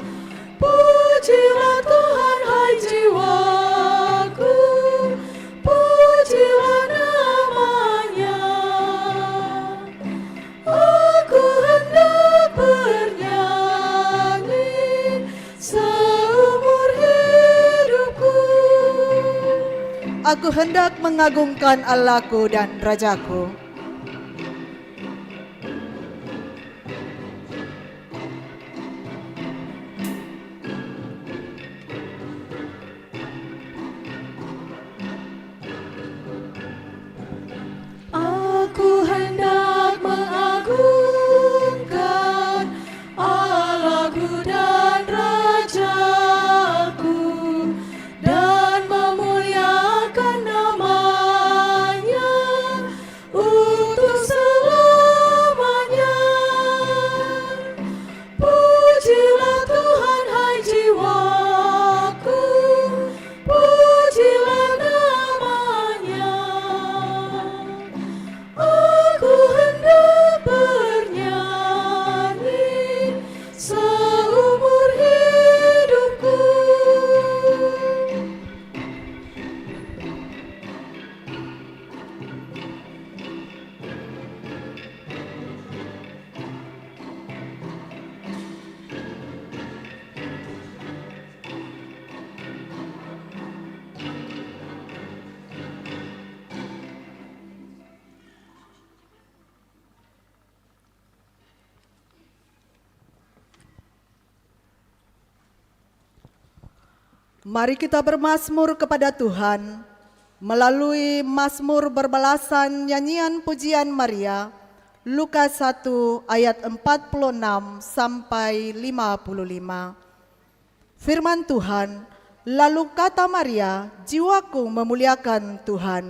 Pujilah Tuhan hai jiwaku, pujilah namanya. Aku hendak bernyanyi seumur hidupku. Aku hendak mengagungkan Allahku dan Rajaku. Aku hendak mengagungkan Allahku dan Rajaku, dan memuliakan namanya untuk selamanya. Pujilah Tuhan hai jiwaku, pujilah namanya. Aku hendak bernyanyi seumur hidupku. Mari kita bermazmur kepada Tuhan melalui mazmur berbalasan nyanyian pujian Maria, Lukas 1 ayat 46 sampai 55. Firman Tuhan, lalu kata Maria, jiwaku memuliakan Tuhan,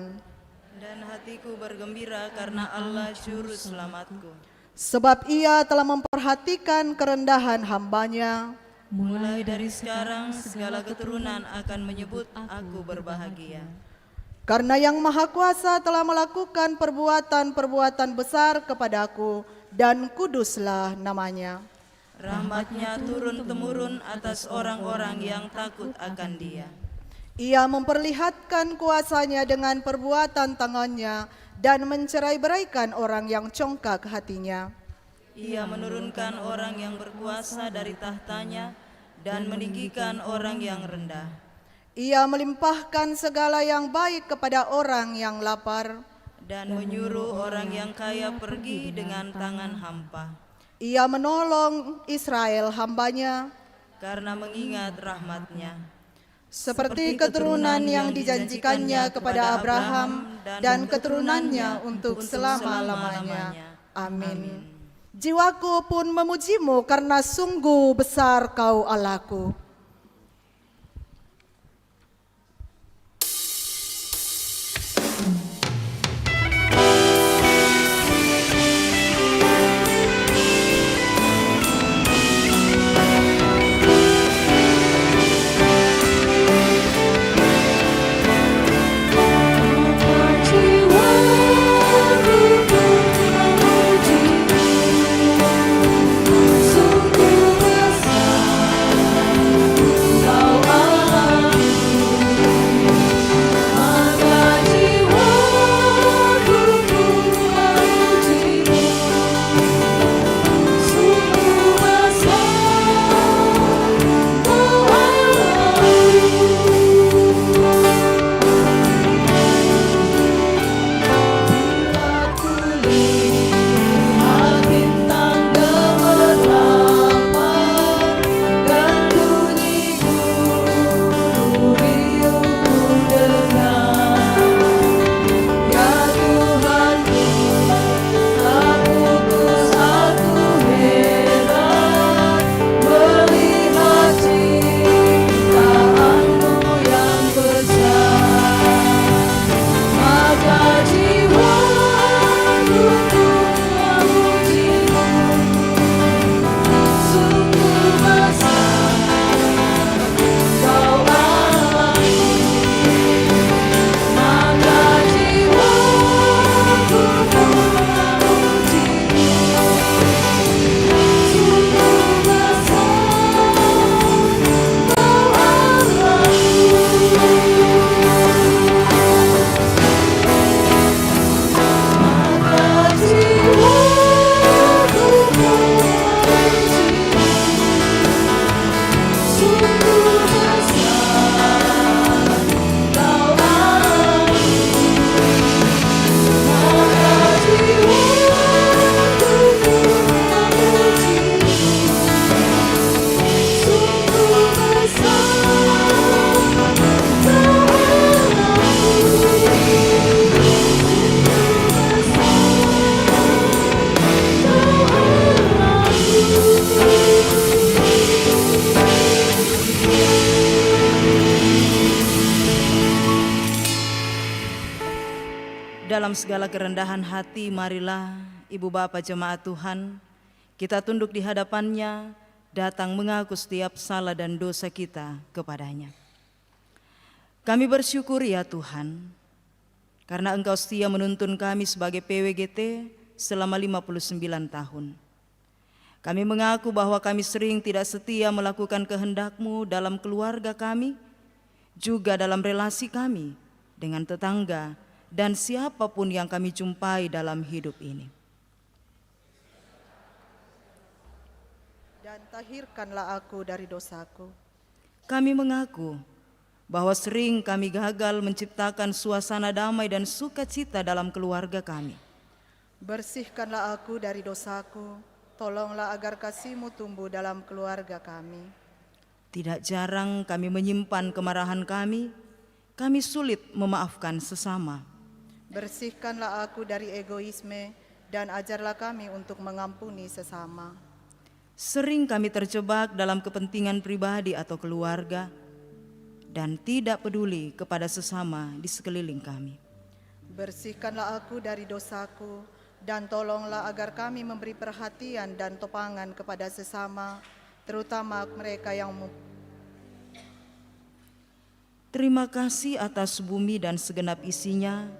Dan hatiku bergembira karena Allah juru selamatku. sebab ia telah memperhatikan kerendahan hambanya. Mulai dari sekarang segala keturunan akan menyebut aku berbahagia. Karena Yang Maha Kuasa telah melakukan perbuatan-perbuatan besar kepadaku, dan kuduslah namanya. Rahmatnya turun-temurun atas orang-orang yang takut akan Dia. Ia memperlihatkan kuasanya dengan perbuatan tangannya, dan mencerai-beraikan orang yang congkak hatinya. Ia menurunkan orang yang berkuasa dari tahtanya dan meninggikan orang yang rendah. Ia melimpahkan segala yang baik kepada orang yang lapar, Dan menyuruh orang yang kaya pergi dengan tangan hampa. ia menolong Israel hambanya, Karena mengingat rahmatnya. seperti keturunan yang dijanjikannya kepada Abraham dan keturunannya untuk selama-lamanya. Amin. Jiwaku pun memujimu karena sungguh besar Kau Allahku. Sungguh besar dalam segala kerendahan hati, marilah Ibu Bapa Jemaat Tuhan, kita tunduk di hadapannya, datang mengaku setiap salah dan dosa kita kepadanya. Kami bersyukur ya Tuhan, karena Engkau setia menuntun kami sebagai PWGT selama 59 tahun. Kami mengaku bahwa kami sering tidak setia melakukan kehendak-Mu dalam keluarga kami, juga dalam relasi kami dengan tetangga dan siapapun yang kami jumpai dalam hidup ini. Dan tahirkanlah aku dari dosaku. Kami mengaku bahwa sering kami gagal menciptakan suasana damai dan sukacita dalam keluarga kami. Bersihkanlah aku dari dosaku. Tolonglah agar kasih-Mu tumbuh dalam keluarga kami. Tidak jarang kami menyimpan kemarahan kami sulit memaafkan sesama. Bersihkanlah aku dari egoisme dan ajarlah kami untuk mengampuni sesama. Sering kami terjebak dalam kepentingan pribadi atau keluarga dan tidak peduli kepada sesama di sekeliling kami. Bersihkanlah aku dari dosaku dan tolonglah agar kami memberi perhatian dan topangan kepada sesama, terutama mereka yang Terima kasih atas bumi dan segenap isinya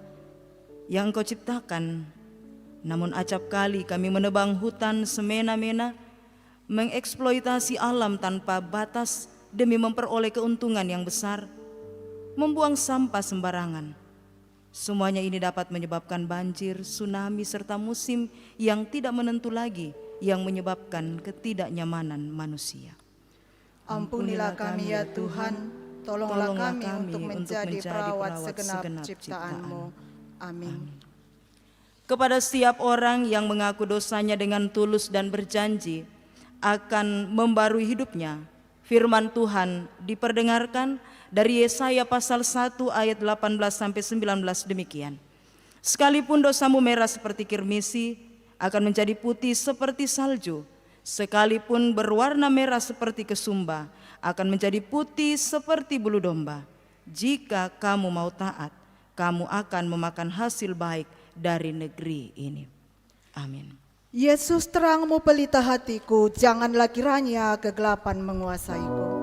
yang Engkau ciptakan. Namun acap kali kami menebang hutan semena-mena, mengeksploitasi alam tanpa batas demi memperoleh keuntungan yang besar, membuang sampah sembarangan. Semuanya ini dapat menyebabkan banjir, tsunami, serta musim yang tidak menentu lagi yang menyebabkan ketidaknyamanan manusia. Ampunilah kami ya Tuhan, tolonglah kami untuk menjadi perawat segenap ciptaan-Mu. Amin. Kepada setiap orang yang mengaku dosanya dengan tulus dan berjanji akan membarui hidupnya, firman Tuhan diperdengarkan dari Yesaya pasal 1 ayat 18-19 demikian. Sekalipun dosamu merah seperti kirmisi, akan menjadi putih seperti salju. Sekalipun berwarna merah seperti kesumba, akan menjadi putih seperti bulu domba. Jika kamu mau taat, kamu akan memakan hasil baik dari negeri ini. Amin. Yesus, terang-Mu pelita hatiku, janganlah kiranya kegelapan menguasaiku.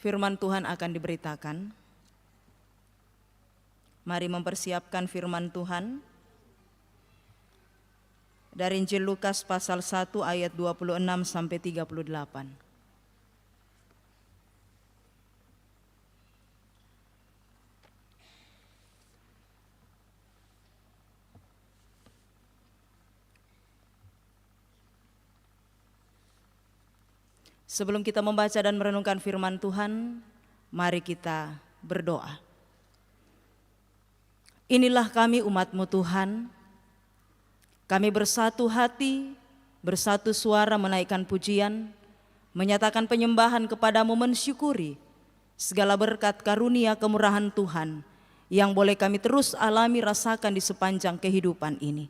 Firman Tuhan akan diberitakan. Mari mempersiapkan firman Tuhan dari Injil Lukas pasal 1 ayat 26 sampai 38. Sebelum kita membaca dan merenungkan firman Tuhan, mari kita berdoa. Inilah kami umat-Mu Tuhan, kami bersatu hati, bersatu suara menaikkan pujian, menyatakan penyembahan kepadamu, mensyukuri segala berkat karunia kemurahan Tuhan yang boleh kami terus alami rasakan di sepanjang kehidupan ini.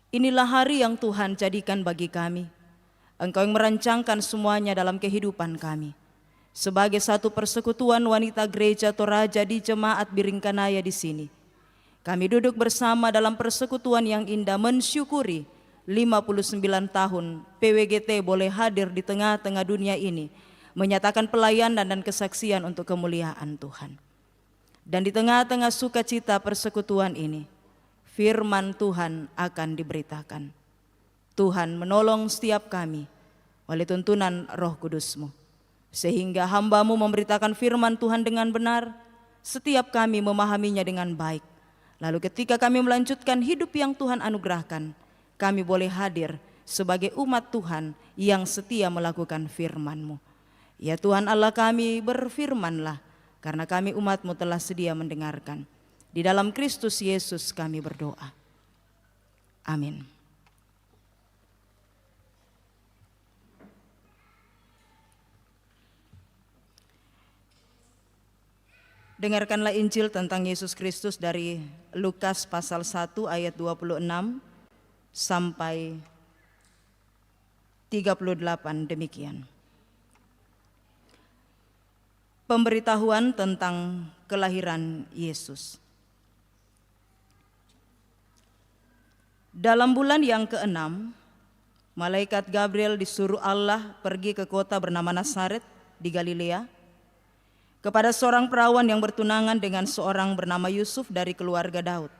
Inilah hari yang Tuhan jadikan bagi kami. Engkau yang merancangkan semuanya dalam kehidupan kami. Sebagai satu persekutuan wanita gereja Toraja di Jemaat Biringkanaya di sini, kami duduk bersama dalam persekutuan yang indah mensyukuri 59 tahun PWGT boleh hadir di tengah-tengah dunia ini, menyatakan pelayanan dan kesaksian untuk kemuliaan Tuhan. Dan di tengah-tengah sukacita persekutuan ini, firman Tuhan akan diberitakan. Tuhan menolong setiap kami oleh tuntunan Roh Kudus-Mu, sehingga hamba-Mu memberitakan firman Tuhan dengan benar, setiap kami memahaminya dengan baik. Lalu ketika kami melanjutkan hidup yang Tuhan anugerahkan, kami boleh hadir sebagai umat Tuhan yang setia melakukan firman-Mu. Ya Tuhan Allah kami, berfirmanlah, karena kami umat-Mu telah sedia mendengarkan. Di dalam Kristus Yesus kami berdoa. Amin. Dengarkanlah Injil tentang Yesus Kristus dari Lukas pasal 1 ayat 26 sampai 38 demikian. Pemberitahuan tentang kelahiran Yesus. Dalam bulan yang ke-6, malaikat Gabriel disuruh Allah pergi ke kota bernama Nazaret di Galilea, kepada seorang perawan yang bertunangan dengan seorang bernama Yusuf dari keluarga Daud.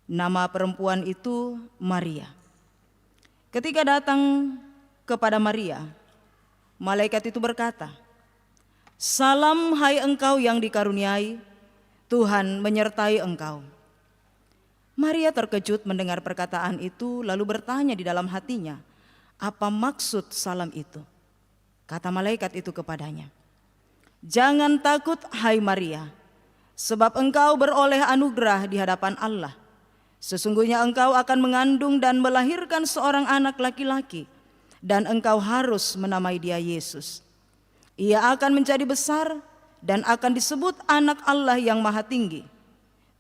Nama perempuan itu Maria. Ketika datang kepada Maria, malaikat itu berkata, "Salam hai engkau yang dikaruniai, Tuhan menyertai engkau." Maria terkejut mendengar perkataan itu, lalu bertanya di dalam hatinya, apa maksud salam itu? Kata malaikat itu kepadanya, "Jangan takut hai Maria, sebab engkau beroleh anugerah di hadapan Allah. Sesungguhnya engkau akan mengandung dan melahirkan seorang anak laki-laki, dan engkau harus menamai dia Yesus. Ia akan menjadi besar dan akan disebut anak Allah yang maha tinggi.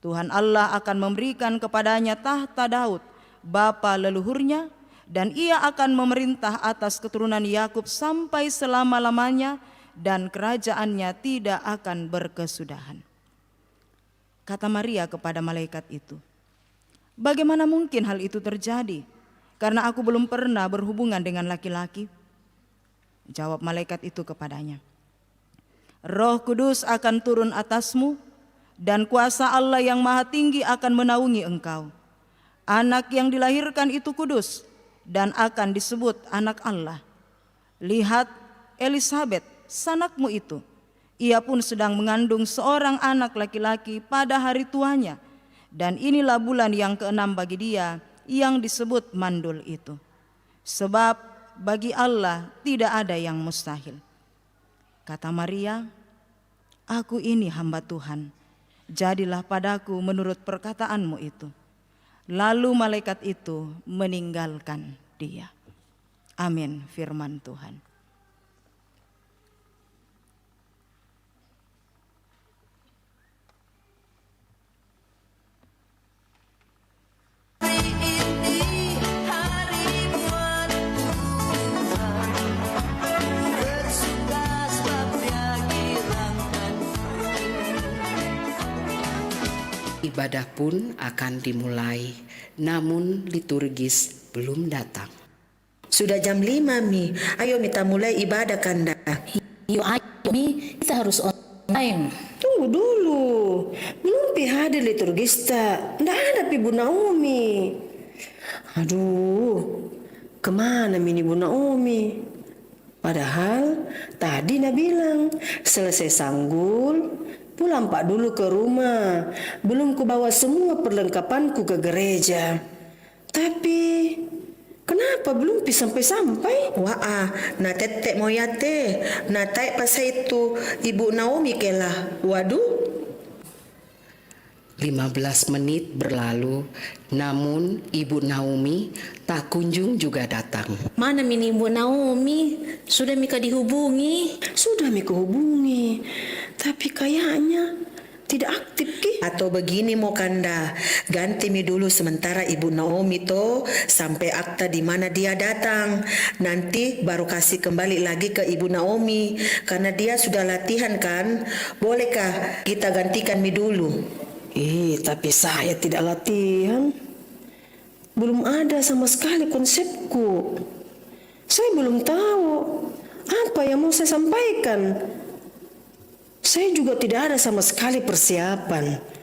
Tuhan Allah akan memberikan kepadanya tahta Daud, bapa leluhurnya, dan ia akan memerintah atas keturunan Yakub sampai selama-lamanya, dan kerajaannya tidak akan berkesudahan." Kata Maria kepada malaikat itu, "Bagaimana mungkin hal itu terjadi? Karena aku belum pernah berhubungan dengan laki-laki." Jawab malaikat itu kepadanya, "Roh Kudus akan turun atasmu, dan kuasa Allah yang maha tinggi akan menaungi engkau. Anak yang dilahirkan itu kudus, dan akan disebut anak Allah. Lihat, Elisabet, sanakmu itu, ia pun sedang mengandung seorang anak laki-laki pada hari tuanya, dan inilah bulan yang ke-6 bagi dia yang disebut mandul itu. Sebab bagi Allah tidak ada yang mustahil." Kata Maria, "Aku ini hamba Tuhan, jadilah padaku menurut perkataanmu itu." Lalu malaikat itu meninggalkan dia. Amin, firman Tuhan. Ibadah pun akan dimulai, namun liturgis belum datang. Sudah jam 5 Mi, ayo kita mulai ibadah kanda. Yuk ayo. Mi, kita harus online. Tunggu dulu, belum pi hadir liturgista, ndak ada pi Bu Naomi. Aduh, kemana mini Bu Naomi? Padahal tadi Nak bilang selesai sanggul pulang Pak dulu ke rumah. Belum ku bawa semua perlengkapanku ke gereja. Tapi kenapa belum sampai-sampai? Wah, na tetek moyate, na tai pasai itu Ibu Naomi kelah. Waduh. 15 menit berlalu, namun Ibu Naomi tak kunjung juga datang. Mana mini Ibu Naomi? Sudah Mika dihubungi? Sudah Mika hubungi, tapi kayaknya tidak aktif Ki. Atau begini mau Kanda, ganti mi dulu sementara Ibu Naomi toh sampai akta di mana dia datang. Nanti baru kasih kembali lagi ke Ibu Naomi karena dia sudah latihan kan. Bolehkah kita gantikan mi dulu? Tapi saya tidak latihan. Belum ada sama sekali konsepku. Saya belum tahu apa yang mau saya sampaikan. Saya juga tidak ada sama sekali persiapan.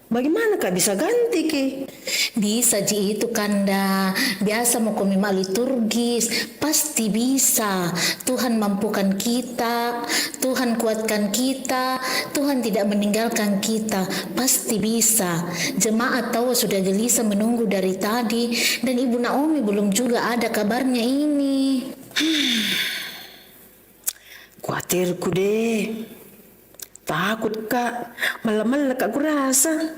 Bagaimana Kak bisa ganti Ki? Bisa Ji itu Kanda. Biasa mau komima liturgis. Pasti bisa. Tuhan mampukan kita. Tuhan kuatkan kita. Tuhan tidak meninggalkan kita. Pasti bisa. Jemaat tahu sudah gelisah menunggu dari tadi. Dan Ibu Naomi belum juga ada kabarnya ini. Khawatirku deh. Takut Kak, malam-malam Kak ku rasa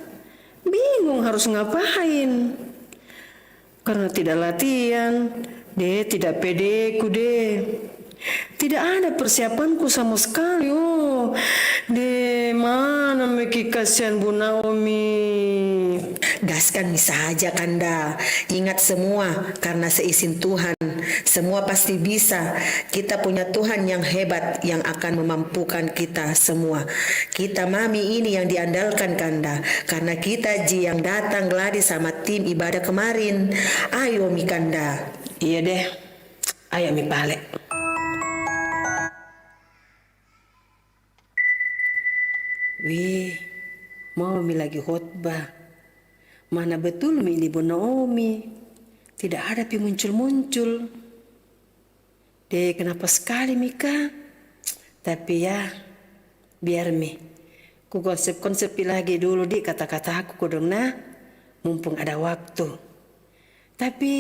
bingung harus ngapain. Karena tidak latihan, tidak pedeku deh. Tidak ada persiapanku sama sekali. Mana Meki kasihan Bu Naomi. Gaskan bisa aja Kanda. Ingat semua karena seizin Tuhan. Semua pasti bisa. Kita punya Tuhan yang hebat yang akan memampukan kita semua. Kita mami ini yang diandalkan Kanda. Karena kita Ji yang datang geladi sama tim ibadah kemarin. Ayo Mi Kanda. Iya deh. Ayo Mi balik. Wih, mau Mi lagi khotbah. Mana betul Mi ini Bu Naomi. Tidak ada pi muncul-muncul. Kenapa sekali Mika? Tapi ya, biar Mi. Ku konsep-konsep lagi dulu di kata-kata aku dong nah. Mumpung ada waktu. Tapi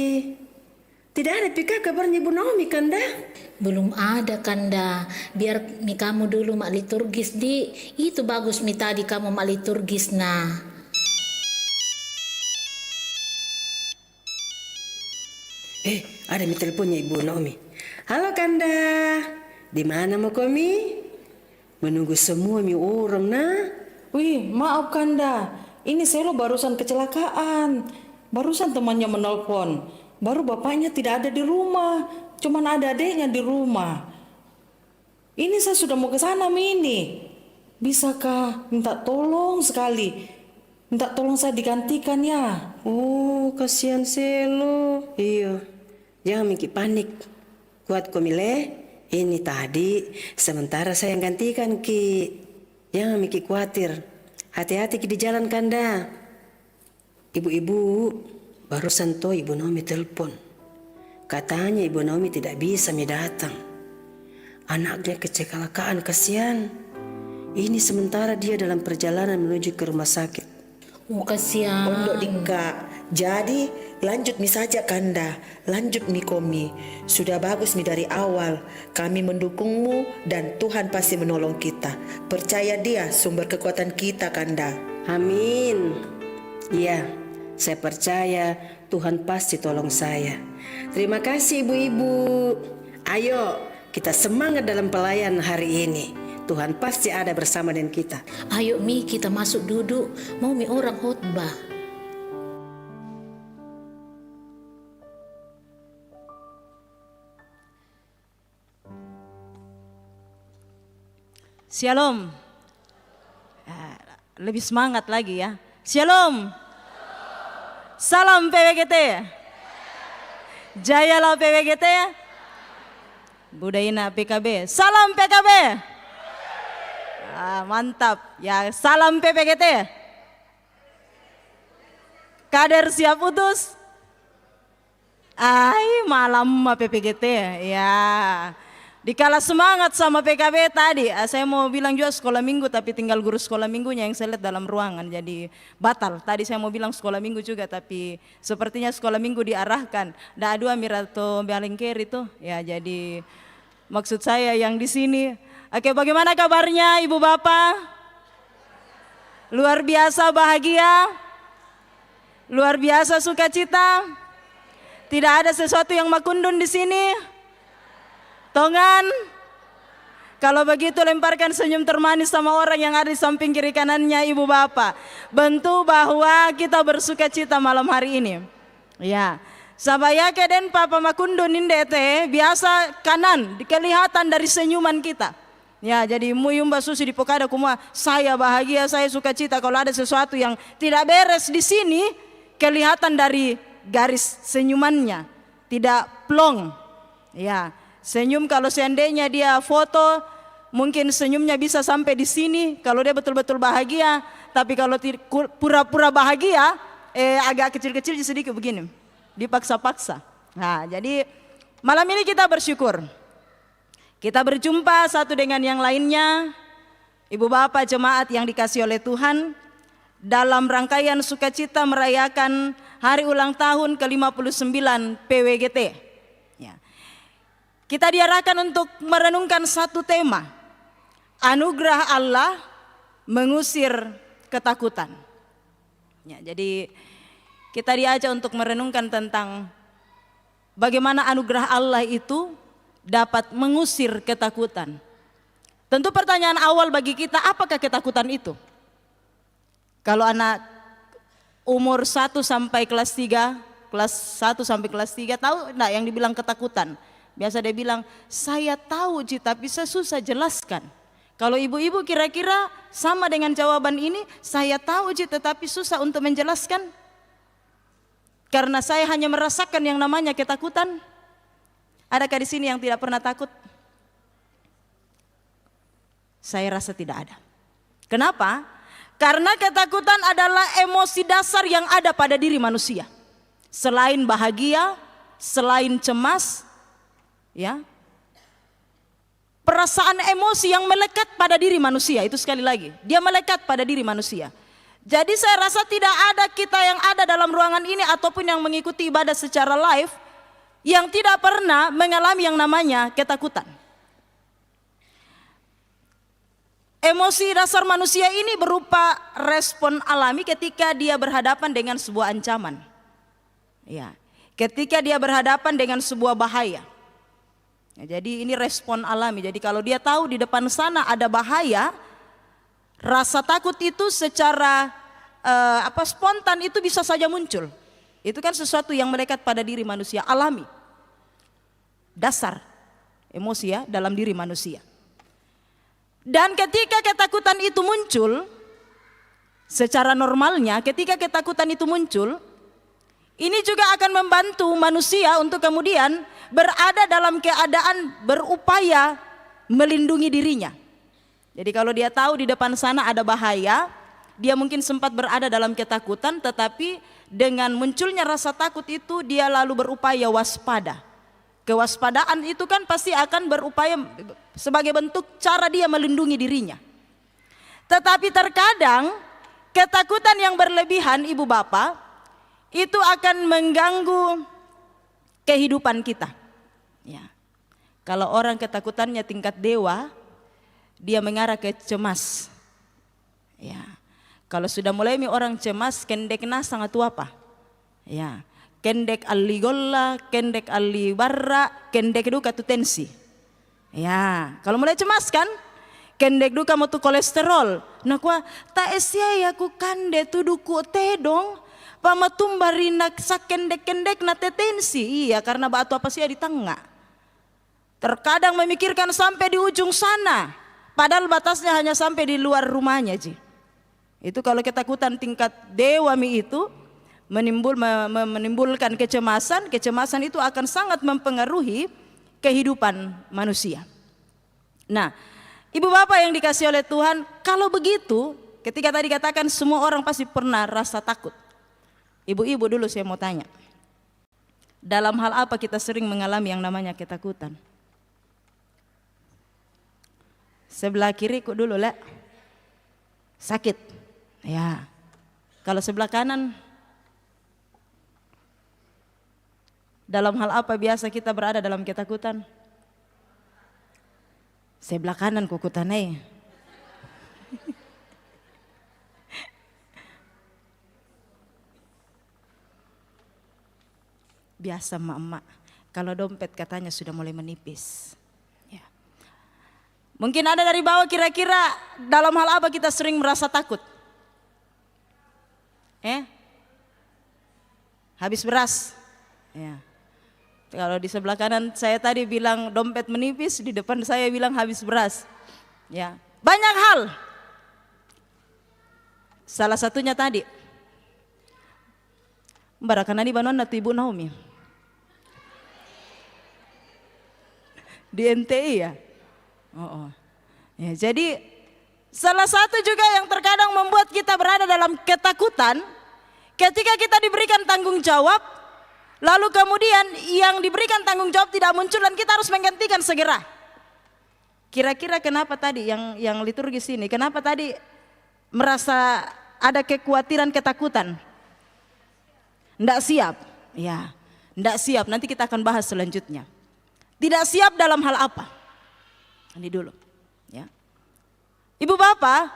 tidak ada pika kabarnya Bu Naomi Kanda? Belum ada Kanda. Biar mi kamu dulu mak liturgis di. Itu bagus mi tadi kamu mak liturgis nah. Ada mi teleponnya Ibu Naomi. Halo Kanda. Di mana mau komi? Menunggu semua mi orang nah. Wih, maaf Kanda. Ini Selo barusan kecelakaan. Barusan temannya menelpon. Baru bapaknya tidak ada di rumah. Cuman ada adiknya di rumah. Ini saya sudah mau ke sana Mini. Bisakah minta tolong sekali? Minta tolong saya digantikan ya. Oh, kasihan Selo. Iya. Jangan mikir panik. Kuat komile. Ini tadi sementara saya yang gantikan Ki. Jangan mikir khawatir. Hati-hati Ki di jalan Kanda. Ibu-ibu, barusan toh Ibu Naomi telepon. Katanya Ibu Naomi tidak bisa mi datang. Anaknya kecelakaan, kasihan. Ini sementara dia dalam perjalanan menuju ke rumah sakit. Kasihan. Pondok Dika. Jadi lanjut mi saja Kanda. Lanjut mi komi. Sudah bagus mi dari awal. Kami mendukungmu dan Tuhan pasti menolong kita. Percaya Dia sumber kekuatan kita Kanda. Amin. Iya, saya percaya Tuhan pasti tolong saya. Terima kasih ibu-ibu. Ayo kita semangat dalam pelayanan hari ini. Tuhan pasti ada bersama dengan kita. Ayo Mi kita masuk duduk. Mau mi orang khotbah. Shalom. Lebih semangat lagi ya. Shalom. Salam PWGT. Jayalah PWGT. Budaina PKB. Salam PKB. Mantap. Ya, salam PPGT. Kader siap utus. Malam PPGT ya. Dikala semangat sama PKB tadi, saya mau bilang juga sekolah minggu tapi tinggal guru sekolah minggunya yang saya lihat dalam ruangan jadi batal. Tadi saya mau bilang sekolah minggu juga tapi sepertinya sekolah minggu diarahkan. Da dua Mirato Balengker itu ya, jadi maksud saya yang di sini. Oke, bagaimana kabarnya Ibu Bapak? Luar biasa bahagia? Luar biasa sukacita? Tidak ada sesuatu yang makundun di sini? Tongan? Kalau begitu lemparkan senyum termanis sama orang yang ada di samping kiri kanannya Ibu Bapak. Bentuk bahwa kita bersuka cita malam hari ini. Ya, sabaya keden Papa makundun indete biasa kanan kelihatan dari senyuman kita. Ya, jadi muyumba susi di pokada kumua saya bahagia, saya suka cita. Kalau ada sesuatu yang tidak beres di sini kelihatan dari garis senyumannya, tidak plong. Ya. Senyum kalau seandainya dia foto mungkin senyumnya bisa sampai di sini kalau dia betul-betul bahagia, tapi kalau pura-pura bahagia agak kecil-kecil sedikit begini, dipaksa-paksa. Nah, jadi malam ini kita bersyukur. Kita berjumpa satu dengan yang lainnya, Ibu Bapak jemaat yang dikasihi oleh Tuhan, dalam rangkaian sukacita merayakan hari ulang tahun ke-59 PWGT. Kita diarahkan untuk merenungkan satu tema, anugerah Allah mengusir ketakutan. Ya, jadi kita diajak untuk merenungkan tentang bagaimana anugerah Allah itu dapat mengusir ketakutan. Tentu pertanyaan awal bagi kita, apakah ketakutan itu? Kalau anak umur 1 sampai kelas 3, kelas 1 sampai kelas 3 tahu enggak yang dibilang ketakutan? Biasa dia bilang, saya tahu Ji, tapi saya susah jelaskan. Kalau ibu-ibu kira-kira sama dengan jawaban ini, saya tahu Ji, tetapi susah untuk menjelaskan. Karena saya hanya merasakan yang namanya ketakutan. Adakah di sini yang tidak pernah takut? Saya rasa tidak ada. Kenapa? Karena ketakutan adalah emosi dasar yang ada pada diri manusia. Selain bahagia, selain cemas, ya, perasaan emosi yang melekat pada diri manusia itu sekali lagi dia melekat pada diri manusia. Jadi saya rasa tidak ada kita yang ada dalam ruangan ini ataupun yang mengikuti ibadah secara live yang tidak pernah mengalami yang namanya ketakutan. Emosi dasar manusia ini berupa respon alami ketika dia berhadapan dengan sebuah ancaman, ya, ketika dia berhadapan dengan sebuah bahaya. Ya, jadi ini respon alami. Jadi kalau dia tahu di depan sana ada bahaya, rasa takut itu secara spontan itu bisa saja muncul. Itu kan sesuatu yang melekat pada diri manusia, alami, dasar emosi ya dalam diri manusia. Dan ketika ketakutan itu muncul, secara normalnya ketika ketakutan itu muncul, ini juga akan membantu manusia untuk kemudian berada dalam keadaan berupaya melindungi dirinya. Jadi kalau dia tahu di depan sana ada bahaya, dia mungkin sempat berada dalam ketakutan, tetapi dengan munculnya rasa takut itu dia lalu berupaya waspada. Kewaspadaan itu kan pasti akan berupaya sebagai bentuk cara dia melindungi dirinya. Tetapi terkadang ketakutan yang berlebihan Ibu Bapak itu akan mengganggu kehidupan kita. Ya. Kalau orang ketakutannya tingkat dewa, dia mengarah ke cemas. Ya. Kalau sudah mulai orang cemas, kendekna sangat apa? Ya. Kendek alli golla, kendek alli barra, kendek duka tu tensi. Ya. Kalau mulai cemas kan, kendek duka mau tu kolesterol. Nah kuah tak esya ya ku kande tu duku tedong. Pamatumbari nak sakendek-kendek na tetensi. Iya, karena batu apa sih di tengah. Terkadang memikirkan sampai di ujung sana, padahal batasnya hanya sampai di luar rumahnya Ji. Itu kalau ketakutan tingkat dewami itu menimbulkan kecemasan. Kecemasan itu akan sangat mempengaruhi kehidupan manusia. Nah, Ibu bapak yang dikasih oleh Tuhan, kalau begitu, ketika tadi katakan semua orang pasti pernah rasa takut. Ibu-ibu dulu saya mau tanya, dalam hal apa kita sering mengalami yang namanya ketakutan? Sebelah kiriku dulu, Le. Sakit. Ya. Kalau sebelah kanan, dalam hal apa biasa kita berada dalam ketakutan? Sebelah kanan kukutanai. Biasa emak-emak, kalau dompet katanya sudah mulai menipis. Ya. Mungkin ada dari bawah, kira-kira dalam hal apa kita sering merasa takut? Habis beras. Ya. Kalau di sebelah kanan saya tadi bilang dompet menipis, di depan saya bilang habis beras. Ya. Banyak hal. Salah satunya tadi, Mbarakanani banon na Ibu Naomi. Di NTI ya. Ya, jadi salah satu juga yang terkadang membuat kita berada dalam ketakutan, ketika kita diberikan tanggung jawab, lalu kemudian yang diberikan tanggung jawab tidak muncul dan kita harus menggantikan segera. Kira-kira kenapa tadi yang liturgis ini, kenapa tadi merasa ada kekhawatiran, ketakutan? Nggak siap, ya, nggak siap. Nanti kita akan bahas selanjutnya. Tidak siap dalam hal apa? Ini dulu, ya. Ibu bapak,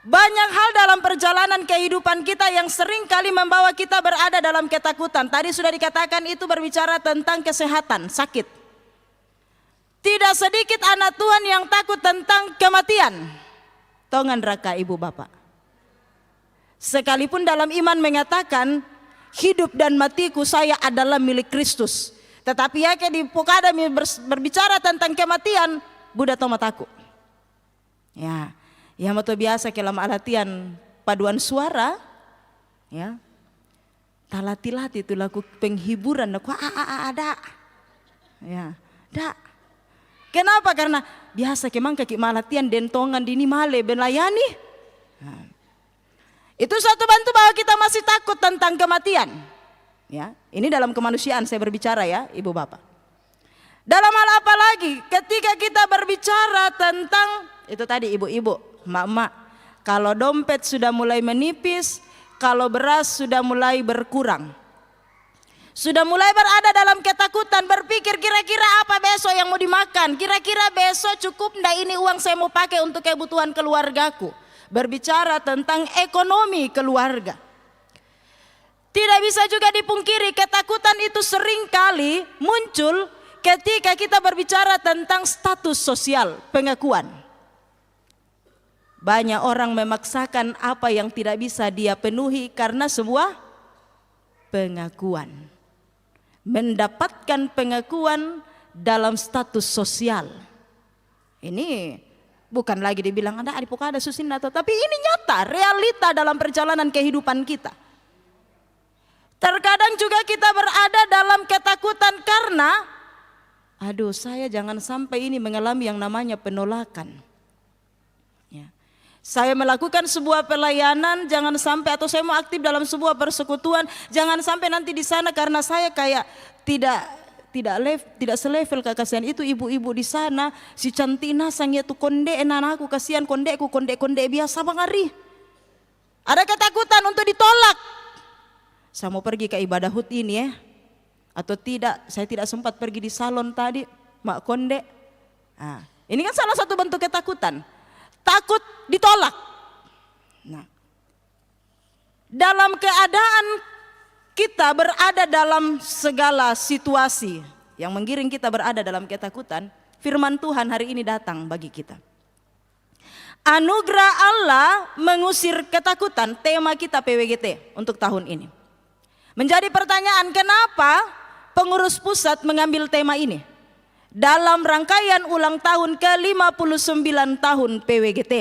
banyak hal dalam perjalanan kehidupan kita yang sering kali membawa kita berada dalam ketakutan. Tadi sudah dikatakan itu berbicara tentang kesehatan, sakit. Tidak sedikit anak Tuhan yang takut tentang kematian. Tongan raka ibu bapak. Sekalipun dalam iman mengatakan, hidup dan matiku saya adalah milik Kristus. Tetapi ya di pokada berbicara tentang kematian, Buddha toma takut. Ya, ya moto biasa kelam latihan paduan suara, ya. Talati-lati itu lagu penghiburan, aku ada, ya, ada. Kenapa? Karena biasa kemang kaki malatian dentongan dini male belayani. Nah, itu satu bantu bahwa kita masih takut tentang kematian. Ya, ini dalam kemanusiaan saya berbicara ya, ibu bapak. Dalam hal apa lagi? Ketika kita berbicara tentang itu tadi ibu-ibu, emak-emak, kalau dompet sudah mulai menipis, kalau beras sudah mulai berkurang, sudah mulai berada dalam ketakutan, berpikir kira-kira apa besok yang mau dimakan, kira-kira besok cukup ndak ini uang saya mau pakai untuk kebutuhan keluargaku. Berbicara tentang ekonomi keluarga. Tidak bisa juga dipungkiri ketakutan itu sering kali muncul ketika kita berbicara tentang status sosial, pengakuan. Banyak orang memaksakan apa yang tidak bisa dia penuhi karena sebuah pengakuan. Mendapatkan pengakuan dalam status sosial. Ini bukan lagi dibilang ada adipokada susindato, tapi ini nyata, realita dalam perjalanan kehidupan kita. Terkadang juga kita berada dalam ketakutan karena aduh saya jangan sampai ini mengalami yang namanya penolakan. Ya. Saya melakukan sebuah pelayanan jangan sampai, atau saya mau aktif dalam sebuah persekutuan jangan sampai nanti di sana karena saya kayak tidak selevel kasihan itu ibu-ibu di sana si cantina sang itu konde enanaku kasihan kondeku konde biasa bangari. Ada ketakutan untuk ditolak. Saya mau pergi ke ibadah hut ini ya, atau tidak, saya tidak sempat pergi di salon tadi, mak konde. Nah, ini kan salah satu bentuk ketakutan, takut ditolak. Nah, dalam keadaan kita berada dalam segala situasi yang menggiring kita berada dalam ketakutan, firman Tuhan hari ini datang bagi kita. Anugerah Allah mengusir ketakutan, tema kita PWGT untuk tahun ini. Menjadi pertanyaan, kenapa pengurus pusat mengambil tema ini dalam rangkaian ulang tahun ke-59 tahun PWGT.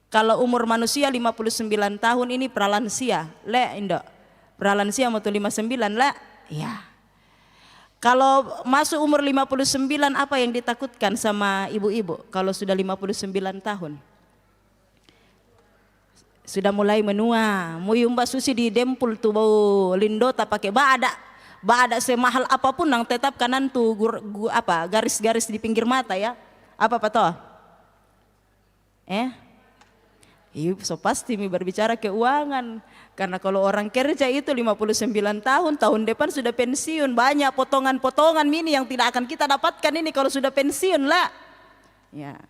Kalau umur manusia 59 tahun ini pralansia, le indak. Pralansia mau 59 le, ya. Kalau masuk umur 59 apa yang ditakutkan sama ibu-ibu kalau sudah 59 tahun? Sudah mulai menua, Mbak Susi di dempul tuh bau lindota pakai bada semahal apapun nang tetap kanan tuh garis-garis di pinggir mata ya. Apa toh? So pasti berbicara keuangan. Karena kalau orang kerja itu 59 tahun depan sudah pensiun, banyak potongan-potongan ini yang tidak akan kita dapatkan ini kalau sudah pensiun lah. Ya.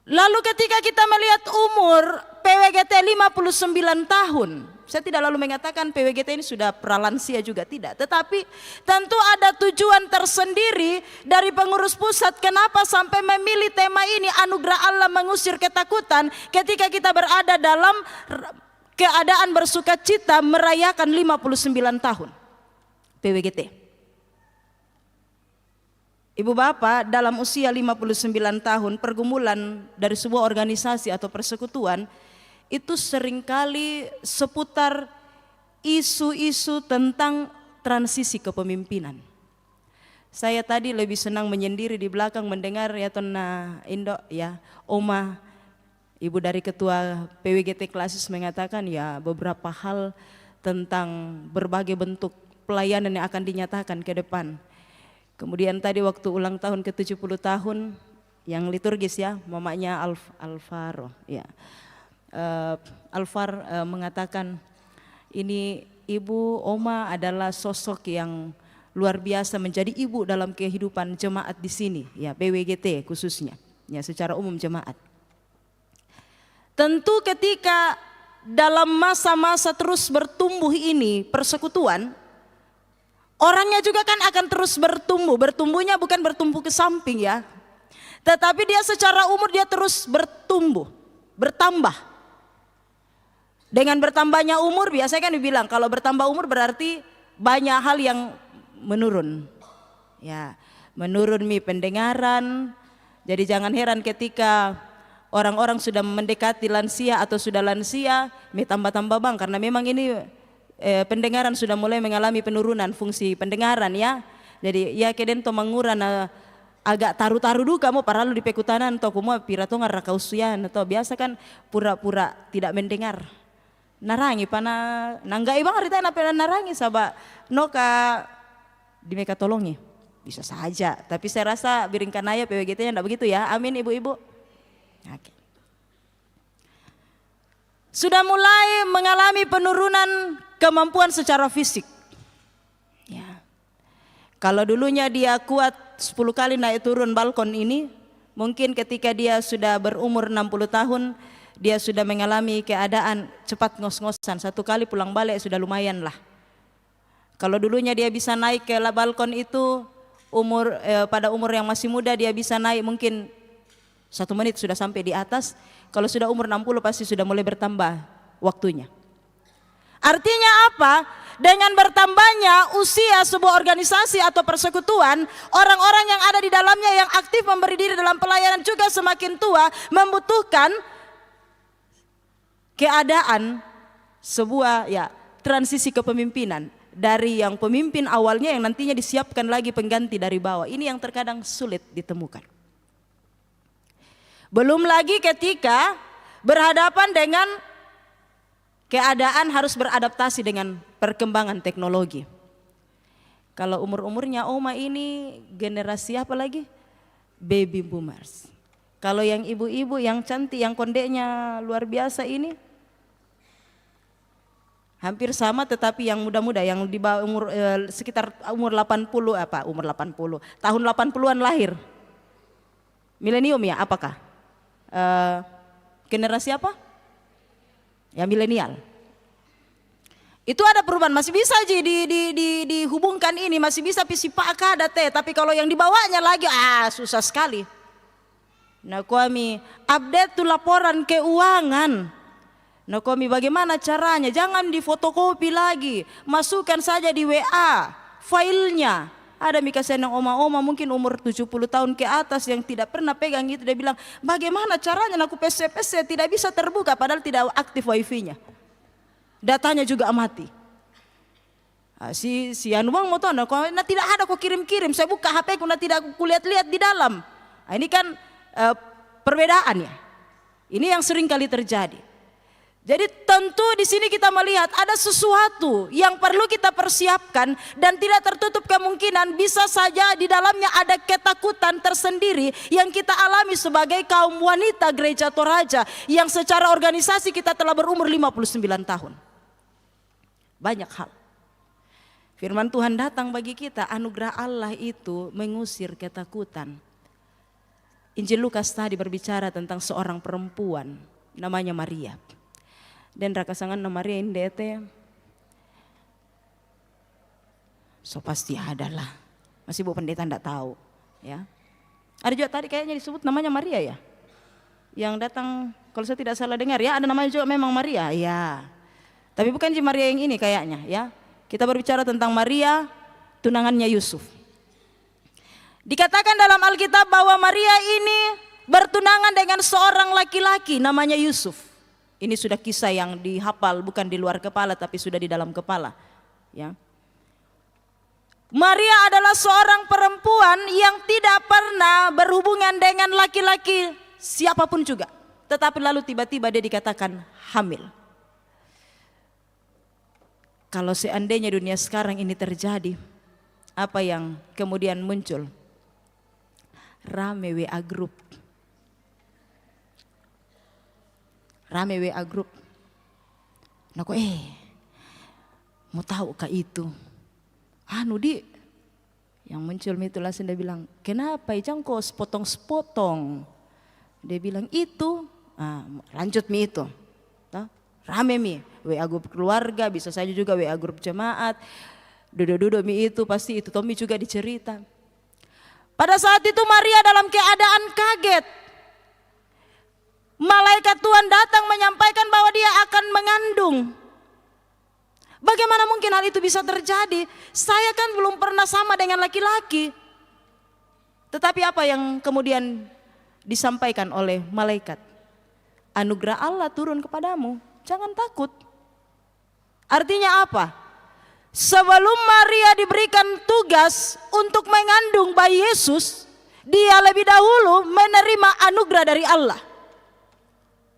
Lalu ketika kita melihat umur PWGT 59 tahun, saya tidak lalu mengatakan PWGT ini sudah pralansia juga, tidak. Tetapi tentu ada tujuan tersendiri dari pengurus pusat kenapa sampai memilih tema ini, anugerah Allah mengusir ketakutan, ketika kita berada dalam keadaan bersuka cita merayakan 59 tahun PWGT. Ibu bapak, dalam usia 59 tahun pergumulan dari sebuah organisasi atau persekutuan itu seringkali seputar isu-isu tentang transisi kepemimpinan. Saya tadi lebih senang menyendiri di belakang mendengar ya Tona Indo ya, Oma, ibu dari ketua PWGT Klasis mengatakan ya beberapa hal tentang berbagai bentuk pelayanan yang akan dinyatakan ke depan. Kemudian tadi waktu ulang tahun ke-70 tahun yang liturgis ya, mamanya Alvaro ya. Alvar mengatakan ini ibu Oma adalah sosok yang luar biasa menjadi ibu dalam kehidupan jemaat di sini ya, PWGT khususnya ya, secara umum jemaat. Tentu ketika dalam masa-masa terus bertumbuh ini persekutuan, orangnya juga kan akan terus bertumbuh. Bertumbuhnya bukan bertumbuh ke samping ya, tetapi dia secara umur dia terus bertumbuh, bertambah. Dengan bertambahnya umur biasanya kan dibilang kalau bertambah umur berarti banyak hal yang menurun. Ya, menurun pendengaran. Jadi jangan heran ketika orang-orang sudah mendekati lansia atau sudah lansia, tambah-tambah bang, karena memang ini pendengaran sudah mulai mengalami penurunan fungsi pendengaran ya. Jadi ya keden to menguran agak taru-taru duka mau paralu di pekutanan to kumo pirato ngarakausian atau biasa kan pura-pura tidak mendengar. Narangi pana nanggai bang harita na pena narangi sabak noka di meka tolongi. Bisa saja, tapi saya rasa Biringkanaya PWGT-nya enggak begitu ya. Amin ibu-ibu. Oke. Sudah mulai mengalami penurunan kemampuan secara fisik. Ya. Kalau dulunya dia kuat 10 kali naik turun balkon ini, mungkin ketika dia sudah berumur 60 tahun, dia sudah mengalami keadaan cepat ngos-ngosan. 1 kali pulang balik sudah lumayan lah. Kalau dulunya dia bisa naik ke balkon itu, pada umur yang masih muda dia bisa naik mungkin 1 menit sudah sampai di atas. Kalau sudah umur 60 pasti sudah mulai bertambah waktunya. Artinya apa? Dengan bertambahnya usia sebuah organisasi atau persekutuan, orang-orang yang ada di dalamnya yang aktif memberi diri dalam pelayanan juga semakin tua, membutuhkan keadaan sebuah ya transisi kepemimpinan dari yang pemimpin awalnya yang nantinya disiapkan lagi pengganti dari bawah. Ini yang terkadang sulit ditemukan. Belum lagi ketika berhadapan dengan keadaan harus beradaptasi dengan perkembangan teknologi. Kalau umur-umurnya Oma ini generasi apa lagi? Baby boomers. Kalau yang ibu-ibu yang cantik, yang kondeknya luar biasa ini hampir sama, tetapi yang muda-muda yang di bawah umur sekitar umur 80 tahun 80-an lahir. Milenium ya, apakah? Generasi apa? Ya milenial. Itu ada perubahan, masih bisa dihubungkan ini, masih bisa pisipak ada teh, tapi kalau yang dibawanya lagi susah sekali. Nah kami update tuh laporan keuangan. Nah kami bagaimana caranya? Jangan difotokopi lagi, masukkan saja di WA filenya. Ada mika senang oma-oma mungkin umur 70 tahun ke atas yang tidak pernah pegang itu, dia bilang bagaimana caranya aku PC tidak bisa terbuka padahal tidak aktif wifi-nya. Datanya juga mati. Si anu bang motor, nah tidak ada kok kirim-kirim. Saya buka HP ku, nah tidak aku lihat-lihat di dalam. Nah, ini kan perbedaan ya. Ini yang sering kali terjadi. Jadi tentu di sini kita melihat ada sesuatu yang perlu kita persiapkan dan tidak tertutup kemungkinan bisa saja di dalamnya ada ketakutan tersendiri yang kita alami sebagai kaum wanita Gereja Toraja yang secara organisasi kita telah berumur 59 tahun. Banyak hal. Firman Tuhan datang bagi kita, anugerah Allah itu mengusir ketakutan. Injil Lukas tadi berbicara tentang seorang perempuan namanya Maria. Dan rakasangan nama Maria indete so pasti adalah masih Bu Pendeta ndak tahu ya. Ada juga tadi kayaknya disebut namanya Maria ya, yang datang kalau saya tidak salah dengar ya, ada namanya juga memang Maria ya, tapi bukan si Maria yang ini kayaknya ya. Kita berbicara tentang Maria tunangannya Yusuf. Dikatakan dalam Alkitab bahwa Maria ini bertunangan dengan seorang laki-laki namanya Yusuf. Ini sudah kisah yang dihafal, bukan di luar kepala tapi sudah di dalam kepala. Ya. Maria adalah seorang perempuan yang tidak pernah berhubungan dengan laki-laki siapapun juga. Tetapi lalu tiba-tiba dia dikatakan hamil. Kalau seandainya dunia sekarang ini terjadi, apa yang kemudian muncul? Rame WA group. Rame WA group. Nah kok mau tahu kah itu? Anu di yang muncul itu langsung dia bilang, kenapa Ijang kok sepotong-sepotong? Dia bilang itu, lanjut mi itu. Rame mi, WA grup keluarga, bisa saja juga WA grup jemaat. Dudo-dudo mi itu pasti itu Tommy juga dicerita. Pada saat itu Maria dalam keadaan kaget. Malaikat Tuhan datang menyampaikan bahwa dia akan mengandung. Bagaimana mungkin hal itu bisa terjadi? Saya kan belum pernah sama dengan laki-laki. Tetapi apa yang kemudian disampaikan oleh malaikat? Anugerah Allah turun kepadamu, jangan takut. Artinya apa? Sebelum Maria diberikan tugas untuk mengandung bayi Yesus, dia lebih dahulu menerima anugerah dari Allah.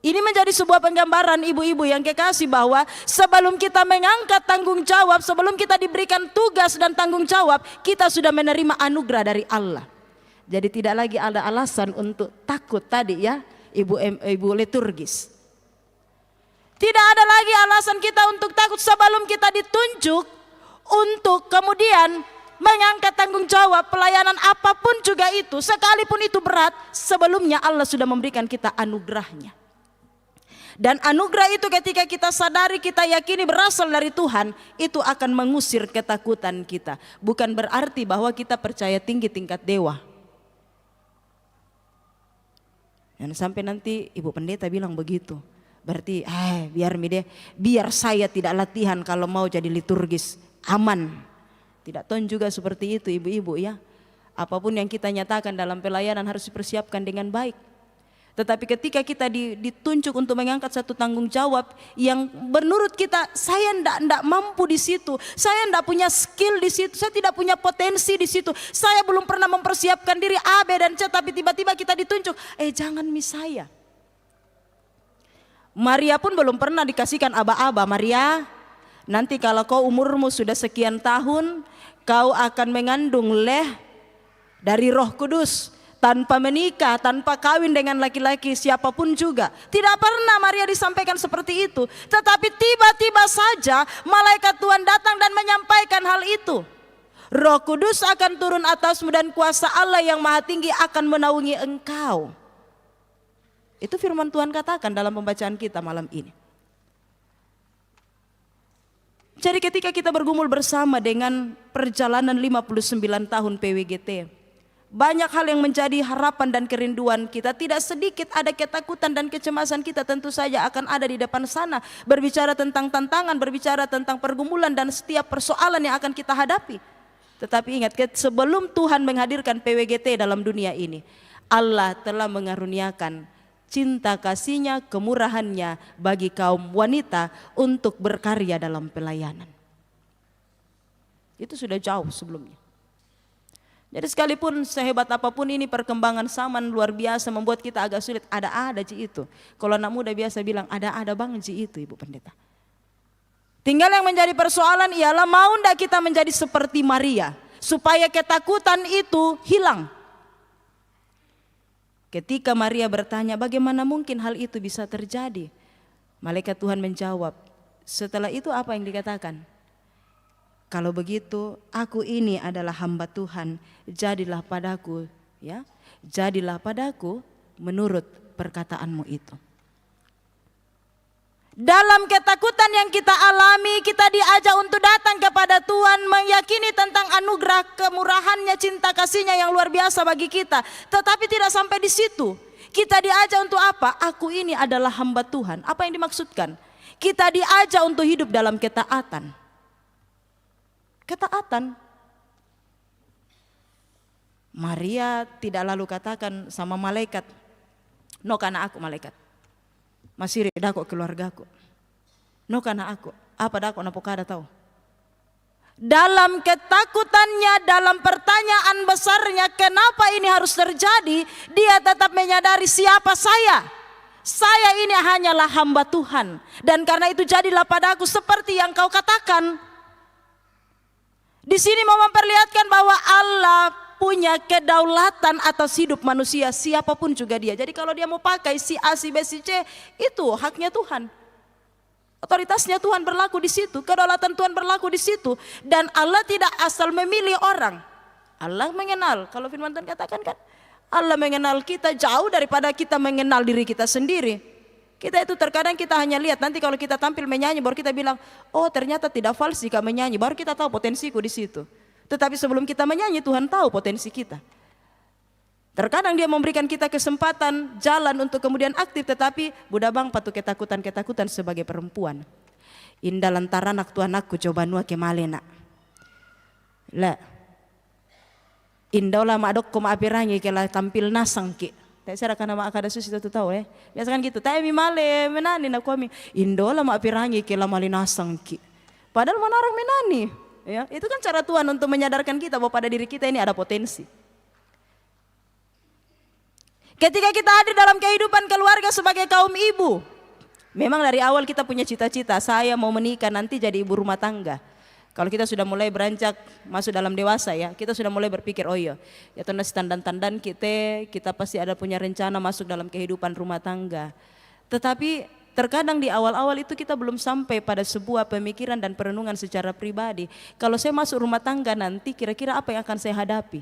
Ini menjadi sebuah penggambaran ibu-ibu yang kekasih bahwa sebelum kita mengangkat tanggung jawab, sebelum kita diberikan tugas dan tanggung jawab, kita sudah menerima anugerah dari Allah. Jadi tidak lagi ada alasan untuk takut tadi ya, ibu liturgis. Tidak ada lagi alasan kita untuk takut sebelum kita ditunjuk untuk kemudian mengangkat tanggung jawab pelayanan apapun juga itu, sekalipun itu berat, sebelumnya Allah sudah memberikan kita anugerahnya. Dan anugerah itu ketika kita sadari, kita yakini berasal dari Tuhan, itu akan mengusir ketakutan kita. Bukan berarti bahwa kita percaya tinggi tingkat dewa. Dan sampai nanti Ibu Pendeta bilang begitu, berarti biar saya tidak latihan kalau mau jadi liturgis, aman. Tidak ton juga seperti itu ibu-ibu ya. Apapun yang kita nyatakan dalam pelayanan harus dipersiapkan dengan baik. Tetapi ketika kita ditunjuk untuk mengangkat satu tanggung jawab yang menurut kita, saya ndak mampu di situ, saya ndak punya skill di situ, saya tidak punya potensi di situ, saya belum pernah mempersiapkan diri A, B dan C, tapi tiba-tiba kita ditunjuk, jangan saya. Maria pun belum pernah dikasihkan aba-aba, Maria, nanti kalau kau umurmu sudah sekian tahun, kau akan mengandung dari Roh Kudus. Tanpa menikah, tanpa kawin dengan laki-laki siapapun juga. Tidak pernah Maria disampaikan seperti itu. Tetapi tiba-tiba saja malaikat Tuhan datang dan menyampaikan hal itu. Roh Kudus akan turun atasmu dan kuasa Allah yang maha tinggi akan menaungi engkau. Itu firman Tuhan katakan dalam pembacaan kita malam ini. Jadi ketika kita bergumul bersama dengan perjalanan 59 tahun PWGT, banyak hal yang menjadi harapan dan kerinduan kita. Tidak sedikit ada ketakutan dan kecemasan kita tentu saja akan ada di depan sana. Berbicara tentang tantangan, berbicara tentang pergumulan dan setiap persoalan yang akan kita hadapi. Tetapi ingat, sebelum Tuhan menghadirkan PWGT dalam dunia ini, Allah telah mengaruniakan cinta kasih-Nya, kemurahan-Nya bagi kaum wanita untuk berkarya dalam pelayanan. Itu sudah jauh sebelumnya. Jadi sekalipun sehebat apapun ini perkembangan zaman luar biasa membuat kita agak sulit, ada ji itu. Kalau anak muda biasa bilang ada bang ji itu, Ibu Pendeta. Tinggal yang menjadi persoalan ialah mau ndak kita menjadi seperti Maria supaya ketakutan itu hilang. Ketika Maria bertanya bagaimana mungkin hal itu bisa terjadi, malaikat Tuhan menjawab. Setelah itu apa yang dikatakan? Kalau begitu, aku ini adalah hamba Tuhan, jadilah padaku, ya, jadilah padaku menurut perkataanmu itu. Dalam ketakutan yang kita alami, kita diajak untuk datang kepada Tuhan, meyakini tentang anugerah kemurahannya, cinta kasihnya yang luar biasa bagi kita. Tetapi tidak sampai di situ. Kita diajak untuk apa? Aku ini adalah hamba Tuhan. Apa yang dimaksudkan? Kita diajak untuk hidup dalam ketaatan. Ketaatan. Maria tidak lalu katakan sama malaikat, no karena aku malaikat, masih dako keluargaku, no karena aku, apa dako napokada tahu. Dalam ketakutannya, dalam pertanyaan besarnya kenapa ini harus terjadi, dia tetap menyadari siapa saya. Saya ini hanyalah hamba Tuhan, dan karena itu jadilah padaku seperti yang kau katakan. Di sini mau memperlihatkan bahwa Allah punya kedaulatan atas hidup manusia, siapapun juga dia. Jadi kalau dia mau pakai si A, si B, si C, itu haknya Tuhan. Otoritasnya Tuhan berlaku di situ, kedaulatan Tuhan berlaku di situ. Dan Allah tidak asal memilih orang. Allah mengenal, kalau firman Tuhan katakan kan, Allah mengenal kita jauh daripada kita mengenal diri kita sendiri. Kita itu terkadang kita hanya lihat, nanti kalau kita tampil menyanyi baru kita bilang, oh ternyata tidak falsi kak menyanyi, baru kita tahu potensiku di situ. Tetapi sebelum kita menyanyi Tuhan tahu potensi kita. Terkadang dia memberikan kita kesempatan jalan untuk kemudian aktif, tetapi budak bang patu ketakutan sebagai perempuan. Indah lantaran Tuhan aku coba nua kemalena. Lah. Indah lah madok koma apirangi kela tampil nasang ki. Tak saya karena mak kada susi itu tahu biasa kan gitu. Tak mi male menani nak kami. Indo lah mak pirangi kela malinasang ki. Padahal mana orang menani. Ya, itu kan cara Tuhan untuk menyadarkan kita bahwa pada diri kita ini ada potensi. Ketika kita hadir dalam kehidupan keluarga sebagai kaum ibu, memang dari awal kita punya cita-cita, saya mau menikah nanti jadi ibu rumah tangga. Kalau kita sudah mulai beranjak masuk dalam dewasa ya, kita sudah mulai berpikir oh iya, ya tanda tandan kita pasti ada punya rencana masuk dalam kehidupan rumah tangga. Tetapi terkadang di awal-awal itu kita belum sampai pada sebuah pemikiran dan perenungan secara pribadi. Kalau saya masuk rumah tangga nanti kira-kira apa yang akan saya hadapi?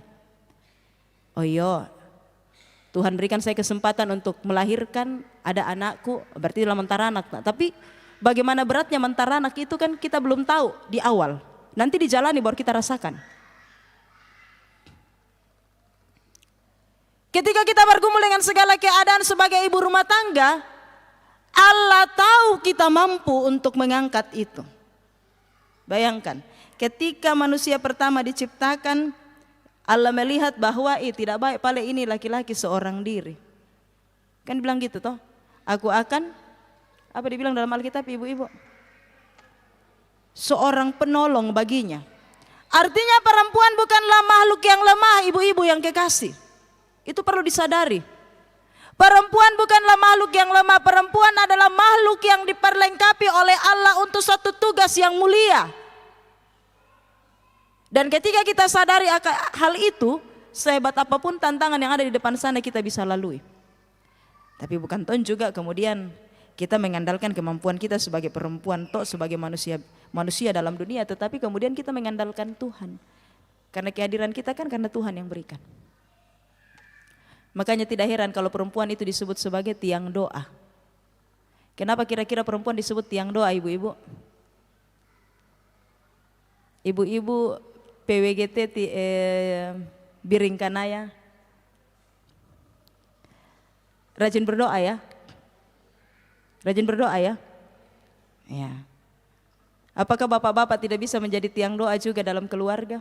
Oh iya, Tuhan berikan saya kesempatan untuk melahirkan, ada anakku, berarti dalam mentara anak. Tapi bagaimana beratnya mentara anak itu kan kita belum tahu di awal. Nanti dijalani baru kita rasakan. Ketika kita bergumul dengan segala keadaan sebagai ibu rumah tangga, Allah tahu kita mampu untuk mengangkat itu. Bayangkan, ketika manusia pertama diciptakan, Allah melihat bahwa tidak baik pada ini laki-laki seorang diri. Kan bilang gitu toh, aku akan, apa dibilang dalam Alkitab ibu-ibu? Seorang penolong baginya. Artinya perempuan bukanlah makhluk yang lemah, ibu-ibu yang kekasih. Itu perlu disadari. Perempuan bukanlah makhluk yang lemah, perempuan adalah makhluk yang diperlengkapi oleh Allah untuk satu tugas yang mulia. Dan ketika kita sadari hal itu, sehebat apapun tantangan yang ada di depan sana kita bisa lalui. Tapi bukan toh juga kemudian kita mengandalkan kemampuan kita sebagai perempuan, toh sebagai manusia dalam dunia, tetapi kemudian kita mengandalkan Tuhan. Karena kehadiran kita kan karena Tuhan yang berikan. Makanya tidak heran kalau perempuan itu disebut sebagai tiang doa. Kenapa kira-kira perempuan disebut tiang doa, ibu-ibu? Ibu-ibu PWGT Biringkanaya, rajin berdoa ya? Rajin berdoa ya? Ya. Apakah bapak-bapak tidak bisa menjadi tiang doa juga dalam keluarga?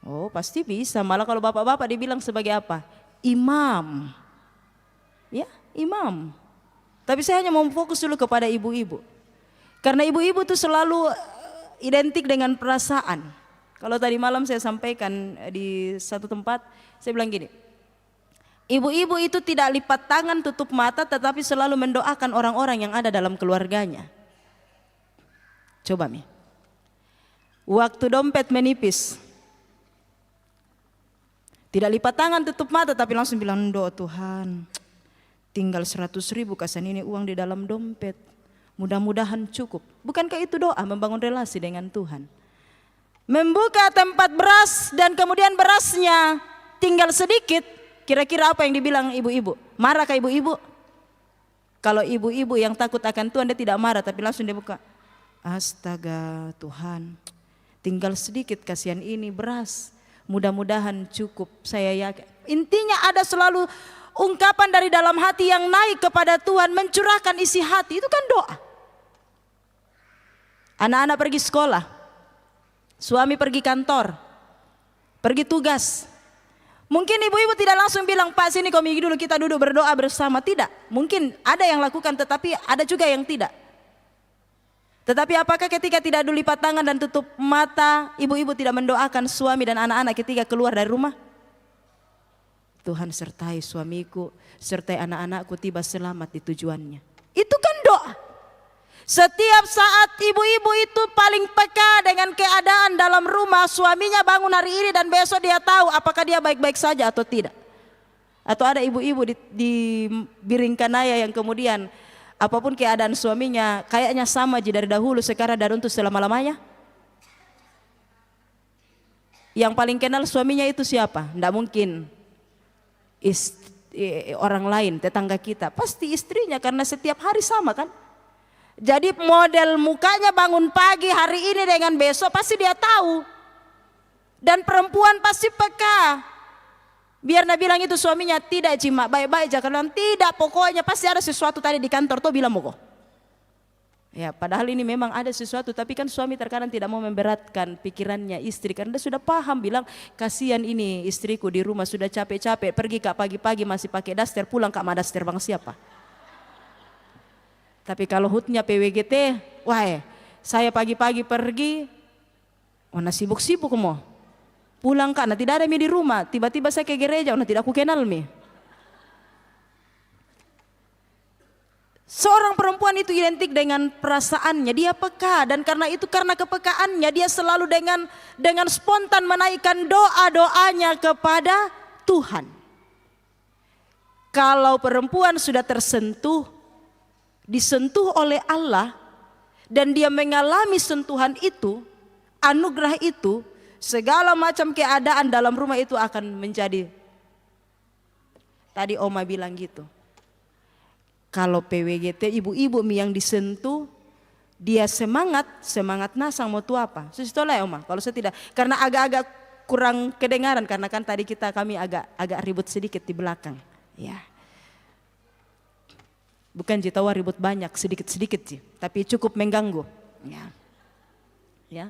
Oh pasti bisa, malah kalau bapak-bapak dibilang sebagai apa? Imam. Ya, imam. Tapi saya hanya mau fokus dulu kepada ibu-ibu. Karena ibu-ibu tuh selalu identik dengan perasaan. Kalau tadi malam saya sampaikan di satu tempat, saya bilang gini, ibu-ibu itu tidak lipat tangan tutup mata tetapi selalu mendoakan orang-orang yang ada dalam keluarganya. Coba Mi, waktu dompet menipis, tidak lipat tangan tutup mata tapi langsung bilang, doa Tuhan, tinggal 100.000 kasihan ini uang di dalam dompet, mudah-mudahan cukup. Bukankah itu doa membangun relasi dengan Tuhan? Membuka tempat beras dan kemudian berasnya tinggal sedikit, kira-kira apa yang dibilang ibu-ibu? Marah ke ibu-ibu? Kalau ibu-ibu yang takut akan Tuhan, dia tidak marah tapi langsung dia buka. Astaga Tuhan, tinggal sedikit kasihan ini beras, mudah-mudahan cukup. Saya yakin. Intinya ada selalu ungkapan dari dalam hati yang naik kepada Tuhan, mencurahkan isi hati, itu kan doa. Anak-anak pergi sekolah, suami pergi kantor, pergi tugas. Mungkin ibu-ibu tidak langsung bilang, Pak sini kau dulu kita duduk berdoa bersama. Tidak, mungkin ada yang lakukan tetapi ada juga yang tidak. Tetapi apakah ketika tidak dulu lipat tangan dan tutup mata, ibu-ibu tidak mendoakan suami dan anak-anak ketika keluar dari rumah? Tuhan sertai suamiku, sertai anak-anakku tiba selamat di tujuannya. Itu kan doa. Setiap saat ibu-ibu itu paling peka dengan keadaan dalam rumah. Suaminya bangun hari ini dan besok dia tahu apakah dia baik-baik saja atau tidak. Atau ada ibu-ibu di Biringkanaya yang kemudian apapun keadaan suaminya kayaknya sama aja dari dahulu, sekarang dan untuk selama-lamanya. Yang paling kenal suaminya itu siapa? Tidak mungkin orang lain, tetangga kita, pasti istrinya, karena setiap hari sama kan. Jadi model mukanya bangun pagi hari ini dengan besok pasti dia tahu. Dan perempuan pasti peka. Biar Nabi bilang itu suaminya, tidak Cima, baik-baik aja. Kalau tidak, pokoknya pasti ada sesuatu tadi di kantor tuh bilang mau. Ya, padahal ini memang ada sesuatu, tapi kan suami terkadang tidak mau memberatkan pikirannya istri karena dia sudah paham, bilang kasihan ini istriku di rumah sudah capek-capek pergi Kak pagi-pagi masih pakai daster, pulang Kak ma daster bang siapa. Tapi kalau hutnya PWGT, wah saya pagi-pagi pergi, mana sibuk-sibuk mau pulang Kak, nah tidak ada mi di rumah, tiba-tiba saya ke gereja, nah tidak aku kenal mi. Seorang perempuan itu identik dengan perasaannya, dia peka, dan karena itu, karena kepekaannya dia selalu dengan spontan menaikkan doa-doanya kepada Tuhan. Kalau perempuan sudah disentuh oleh Allah dan dia mengalami sentuhan itu, anugerah itu, segala macam keadaan dalam rumah itu akan menjadi. Tadi Oma bilang gitu. Kalau PWGT ibu-ibu yang disentuh, dia semangat nasang mau tuh apa? Susitolah ya Oma. Kalau saya tidak, karena agak-agak kurang kedengaran karena kan tadi kami agak ribut sedikit di belakang. Ya, bukan jitawa ribut banyak, sedikit-sedikit sih, tapi cukup mengganggu. Ya.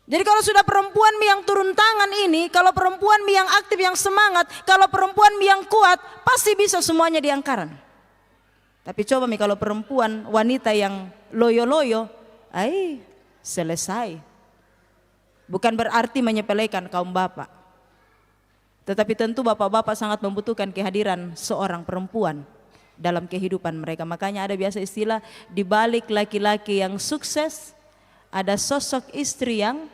Jadi kalau sudah perempuan yang turun tangan ini, kalau perempuan yang aktif, yang semangat, kalau perempuan yang kuat, pasti bisa semuanya diangkaran. Tapi coba kalau perempuan wanita yang loyo-loyo, selesai. Bukan berarti menyepelekan kaum bapak. Tetapi tentu bapak-bapak sangat membutuhkan kehadiran seorang perempuan dalam kehidupan mereka. Makanya ada biasa istilah, di balik laki-laki yang sukses, ada sosok istri yang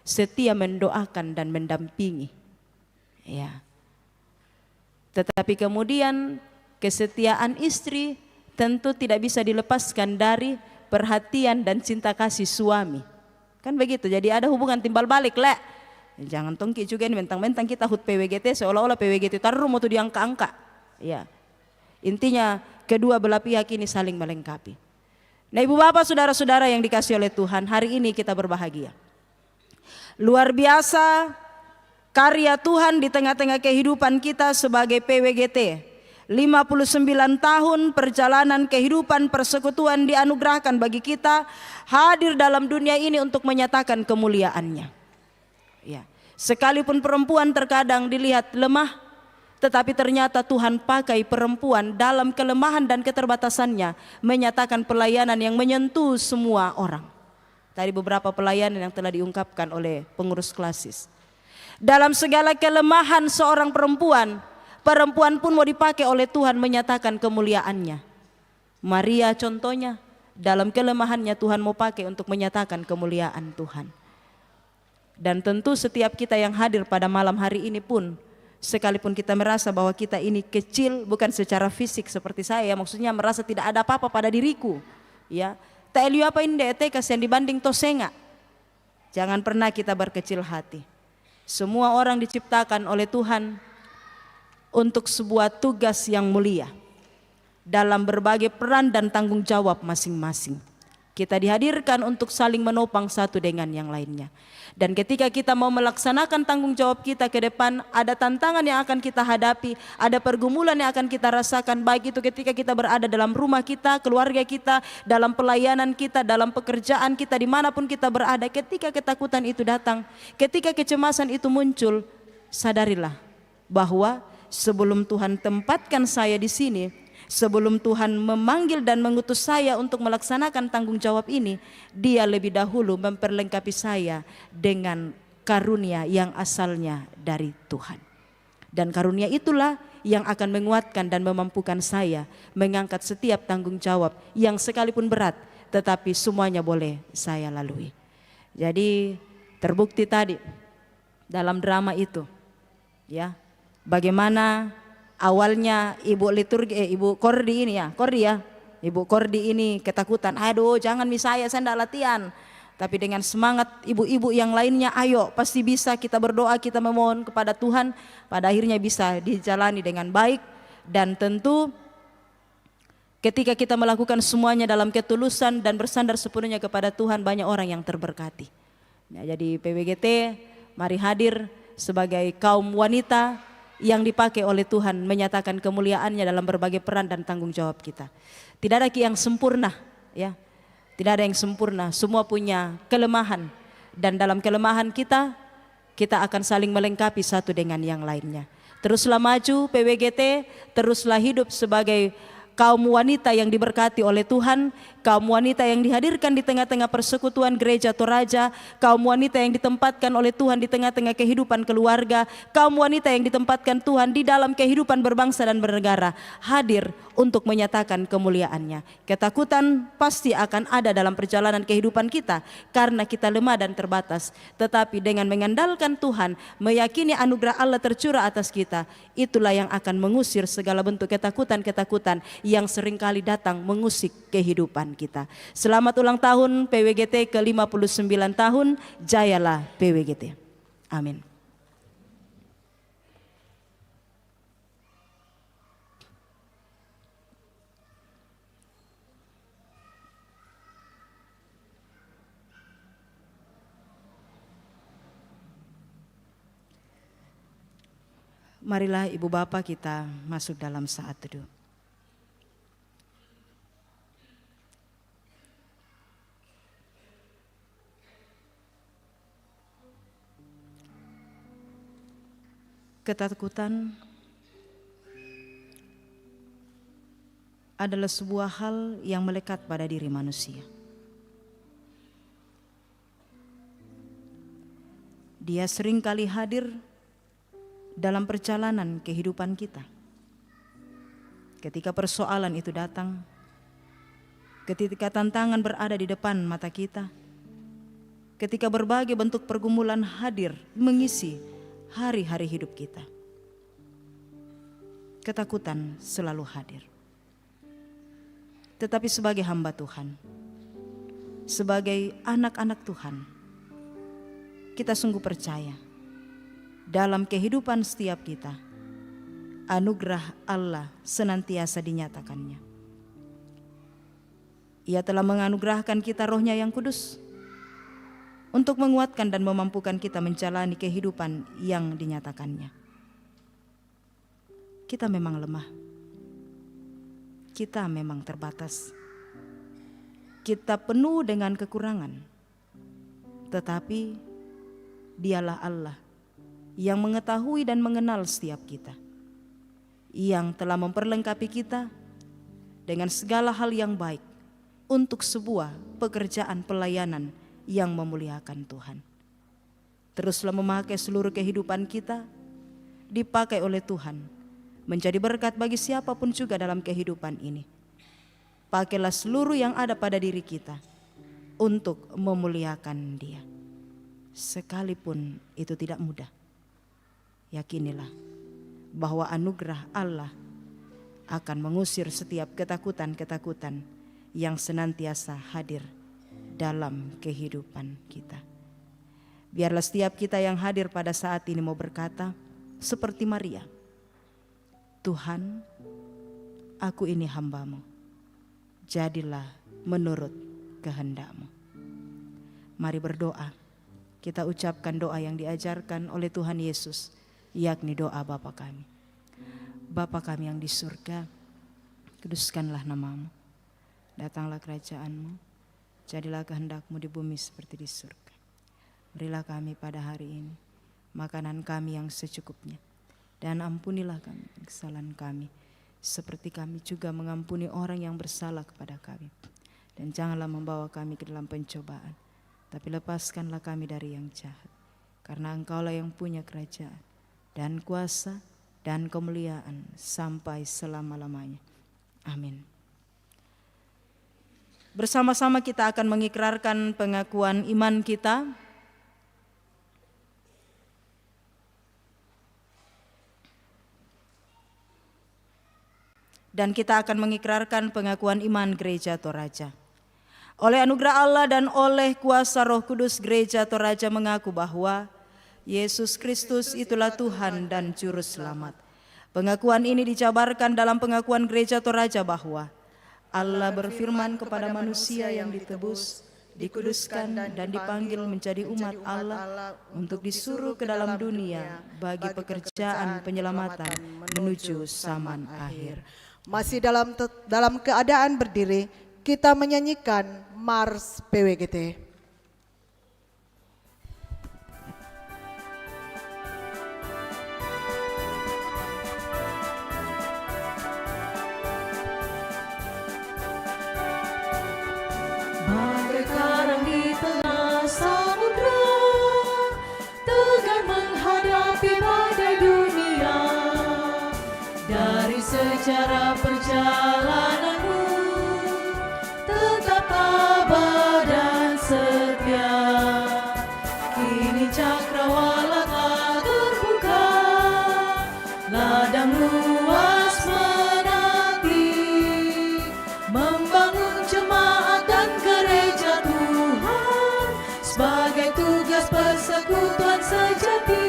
setia mendoakan dan mendampingi. Ya. Tetapi kemudian kesetiaan istri tentu tidak bisa dilepaskan dari perhatian dan cinta kasih suami. Kan begitu, jadi ada hubungan timbal balik lek. Jangan tongki juga ini mentang-mentang kita hut PWGT seolah-olah PWGT taruh mau tuh diangka-angka. Ya. Intinya kedua belah pihak ini saling melengkapi. Nah ibu bapak saudara-saudara yang dikasih oleh Tuhan, hari ini kita berbahagia. Luar biasa karya Tuhan di tengah-tengah kehidupan kita sebagai PWGT. 59 tahun perjalanan kehidupan persekutuan dianugerahkan bagi kita hadir dalam dunia ini untuk menyatakan kemuliaannya. Ya. Sekalipun perempuan terkadang dilihat lemah, tetapi ternyata Tuhan pakai perempuan dalam kelemahan dan keterbatasannya menyatakan pelayanan yang menyentuh semua orang. Tadi beberapa pelayanan yang telah diungkapkan oleh pengurus klasis. Dalam segala kelemahan seorang perempuan, perempuan pun mau dipakai oleh Tuhan menyatakan kemuliaannya. Maria contohnya, dalam kelemahannya Tuhan mau pakai untuk menyatakan kemuliaan Tuhan. Dan tentu setiap kita yang hadir pada malam hari ini pun, sekalipun kita merasa bahwa kita ini kecil, bukan secara fisik seperti saya, maksudnya merasa tidak ada apa-apa pada diriku, ya. Tak elio apa ini kasihan dibanding tosenga. Jangan pernah kita berkecil hati. Semua orang diciptakan oleh Tuhan untuk sebuah tugas yang mulia dalam berbagai peran dan tanggung jawab masing-masing. Kita dihadirkan untuk saling menopang satu dengan yang lainnya. Dan ketika kita mau melaksanakan tanggung jawab kita ke depan, ada tantangan yang akan kita hadapi, ada pergumulan yang akan kita rasakan, baik itu ketika kita berada dalam rumah kita, keluarga kita, dalam pelayanan kita, dalam pekerjaan kita, dimanapun kita berada. Ketika ketakutan itu datang, ketika kecemasan itu muncul, sadarilah bahwa sebelum Tuhan tempatkan saya di sini, sebelum Tuhan memanggil dan mengutus saya untuk melaksanakan tanggung jawab ini, Dia lebih dahulu memperlengkapi saya dengan karunia yang asalnya dari Tuhan. Dan karunia itulah yang akan menguatkan dan memampukan saya mengangkat setiap tanggung jawab yang sekalipun berat, tetapi semuanya boleh saya lalui. Jadi terbukti tadi dalam drama itu, ya, bagaimana awalnya Ibu Kordi ini ya, Ibu Kordi ini ketakutan, aduh jangan saya tidak latihan. Tapi dengan semangat ibu-ibu yang lainnya, ayo pasti bisa, kita berdoa, kita memohon kepada Tuhan, pada akhirnya bisa dijalani dengan baik. Dan tentu ketika kita melakukan semuanya dalam ketulusan dan bersandar sepenuhnya kepada Tuhan, banyak orang yang terberkati. Nah, jadi PWGT mari hadir sebagai kaum wanita yang dipakai oleh Tuhan menyatakan kemuliaannya dalam berbagai peran dan tanggung jawab kita. Tidak ada yang sempurna, ya. Tidak ada yang sempurna, semua punya kelemahan. Dan dalam kelemahan kita akan saling melengkapi satu dengan yang lainnya. Teruslah maju PWGT, teruslah hidup sebagai kaum wanita yang diberkati oleh Tuhan, kaum wanita yang dihadirkan di tengah-tengah persekutuan gereja Toraja, kaum wanita yang ditempatkan oleh Tuhan di tengah-tengah kehidupan keluarga, kaum wanita yang ditempatkan Tuhan di dalam kehidupan berbangsa dan bernegara, hadir untuk menyatakan kemuliaannya. Ketakutan pasti akan ada dalam perjalanan kehidupan kita karena kita lemah dan terbatas, tetapi dengan mengandalkan Tuhan, meyakini anugerah Allah tercurah atas kita, itulah yang akan mengusir segala bentuk ketakutan-ketakutan yang seringkali datang mengusik kehidupan kita. Selamat ulang tahun PWGT ke-59 tahun, jayalah PWGT. Amin. Marilah Ibu Bapak kita masuk dalam saat teduh. Ketakutan adalah sebuah hal yang melekat pada diri manusia. Dia seringkali hadir dalam perjalanan kehidupan kita. Ketika persoalan itu datang, ketika tantangan berada di depan mata kita, ketika berbagai bentuk pergumulan hadir mengisi hari-hari hidup kita, ketakutan selalu hadir. Tetapi sebagai hamba Tuhan, sebagai anak-anak Tuhan, kita sungguh percaya dalam kehidupan setiap kita, anugerah Allah senantiasa dinyatakannya. Ia telah menganugerahkan kita Roh-Nya yang kudus untuk menguatkan dan memampukan kita menjalani kehidupan yang dinyatakannya. Kita memang lemah, kita memang terbatas, kita penuh dengan kekurangan, tetapi Dialah Allah yang mengetahui dan mengenal setiap kita, yang telah memperlengkapi kita dengan segala hal yang baik untuk sebuah pekerjaan pelayanan yang memuliakan Tuhan. Teruslah memakai seluruh kehidupan kita, dipakai oleh Tuhan, menjadi berkat bagi siapapun juga dalam kehidupan ini. Pakailah seluruh yang ada pada diri kita untuk memuliakan Dia. Sekalipun itu tidak mudah, yakinilah bahwa anugerah Allah akan mengusir setiap ketakutan-ketakutan yang senantiasa hadir dalam kehidupan kita. Biarlah setiap kita yang hadir pada saat ini mau berkata seperti Maria, Tuhan, aku ini hamba-Mu, jadilah menurut kehendak-Mu. Mari berdoa, kita ucapkan doa yang diajarkan oleh Tuhan Yesus, yakni doa Bapa kami. Bapa kami yang di surga, kuduskanlah nama-Mu, datanglah kerajaan-Mu, jadilah kehendak-Mu di bumi seperti di surga. Berilah kami pada hari ini makanan kami yang secukupnya, dan ampunilah kami kesalahan kami, seperti kami juga mengampuni orang yang bersalah kepada kami. Dan janganlah membawa kami ke dalam pencobaan, tapi lepaskanlah kami dari yang jahat. Karena Engkaulah yang punya kerajaan dan kuasa dan kemuliaan sampai selama-lamanya. Amin. Bersama-sama kita akan mengikrarkan pengakuan iman kita. Dan kita akan mengikrarkan pengakuan iman Gereja Toraja. Oleh anugerah Allah dan oleh kuasa Roh Kudus, Gereja Toraja mengaku bahwa Yesus Kristus itulah Tuhan dan Juru Selamat. Pengakuan ini dijabarkan dalam pengakuan Gereja Toraja bahwa Allah berfirman kepada manusia yang ditebus, dikuduskan dan dipanggil menjadi umat Allah untuk disuruh ke dalam dunia bagi pekerjaan penyelamatan menuju zaman akhir. Masih dalam keadaan berdiri, kita menyanyikan Mars PWGT. Bagai karang di tengah samudra, tegar menghadapi badai dunia. Dari sejarah perjalananmu, tetap tabah dan setia. Kini cakrawala telah terbuka, ladang luas menanti, membangun jemaat dan gereja Tuhan sebagai tugas persekutuan sejati.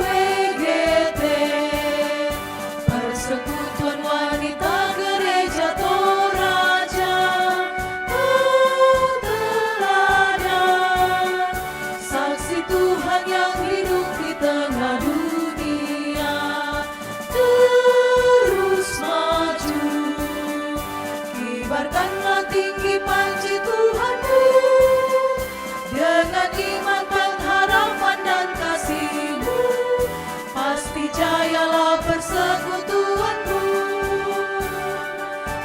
PWGT, Persekutuan Wanita Gereja Toraja, teladan saksi Tuhan yang hidup di tengah dunia. Terus maju, kibarkanlah tinggi panji Tuhanmu, dengan iman, pengharapan dan kasih-Mu, pasti jayalah persekutuanmu.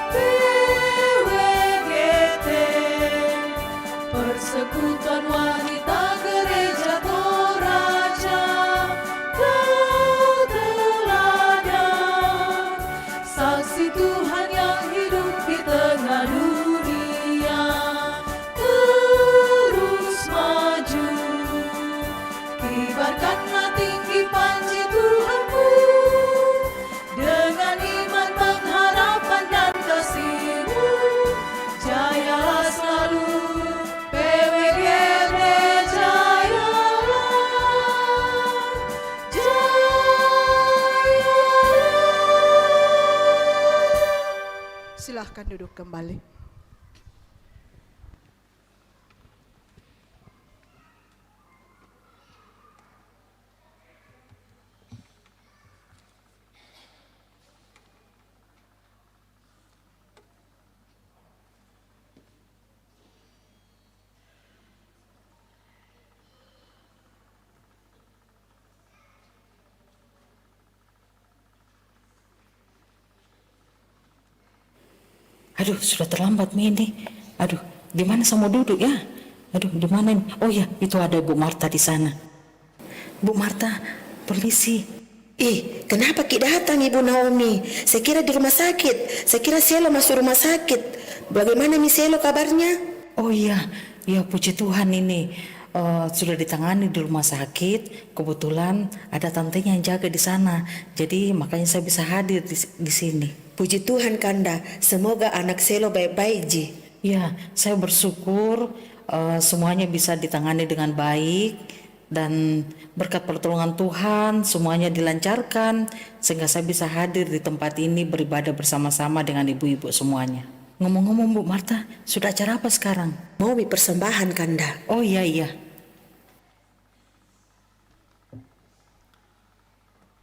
PWGT, Persekutuan Wanita Gereja Toraja, kau teladan saksi Tuhan yang hidup di tengah dunia. Terus maju, kibarkanlah tinggi panji Tuhanmu, dengan iman, pengharapan dan kasih-Mu, jayalah selalu. PWGT, jayalah, jayalah. Silahkan duduk kembali. Aduh, sudah terlambat ini. Aduh, di mana saya mau duduk ya? Aduh, di mana ini? Oh ya, itu ada Bu Marta di sana. Bu Marta, permisi. Kenapa Ki datang Ibu Naomi? Saya kira di rumah sakit. Saya kira Selo masuk rumah sakit. Bagaimana Mi Selo kabarnya? Oh iya, ya puji Tuhan ini sudah ditangani di rumah sakit. Kebetulan ada tantenya yang jaga di sana. Jadi makanya saya bisa hadir di sini. Puji Tuhan Kanda, semoga anak Selo baik-baik Ji. Ya, saya bersyukur semuanya bisa ditangani dengan baik dan berkat pertolongan Tuhan semuanya dilancarkan sehingga saya bisa hadir di tempat ini beribadah bersama-sama dengan ibu-ibu semuanya. Ngomong-ngomong Bu Marta, sudah acara apa sekarang? Mau persembahan Kanda. Oh iya.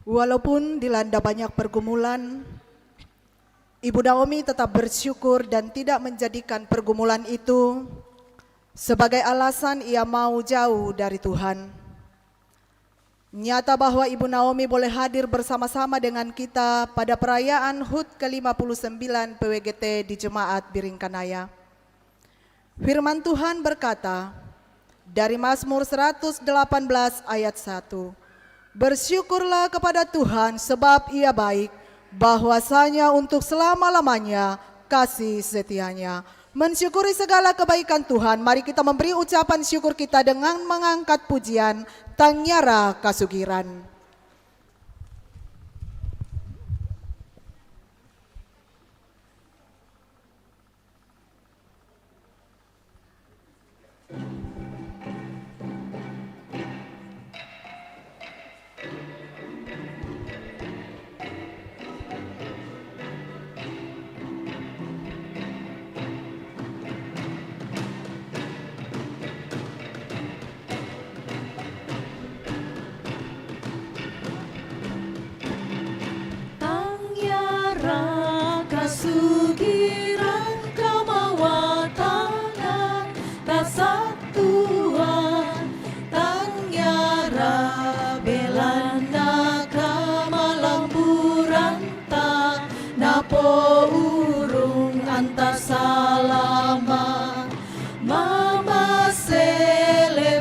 Walaupun dilanda banyak pergumulan, Ibu Naomi tetap bersyukur dan tidak menjadikan pergumulan itu sebagai alasan ia mau jauh dari Tuhan. Nyata bahwa Ibu Naomi boleh hadir bersama-sama dengan kita pada perayaan HUT ke-59 PWGT di Jemaat Biringkanaya. Firman Tuhan berkata dari Mazmur 118 ayat 1, bersyukurlah kepada Tuhan sebab ia baik, bahwasanya untuk selama-lamanya kasih setianya. Mensyukuri segala kebaikan Tuhan, mari kita memberi ucapan syukur kita dengan mengangkat pujian Tangyara Kasugiran. Kasugiran kamawatangan kasatuan Tangyara belanda kamalamburanta napo urung antasalama mama sele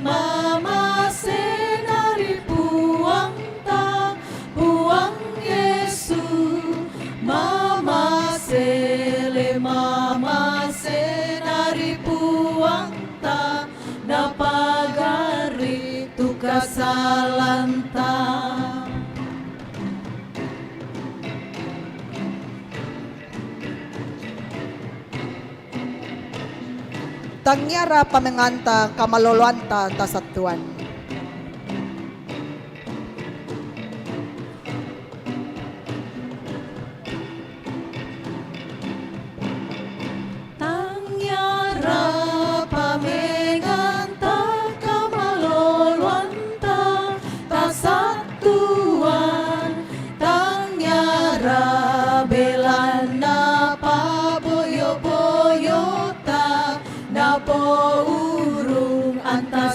nari puang ta puang Yesu mama senari puang ta napagari tu kasalanta. Tangyara pamenganta kamalolanta tasatuan.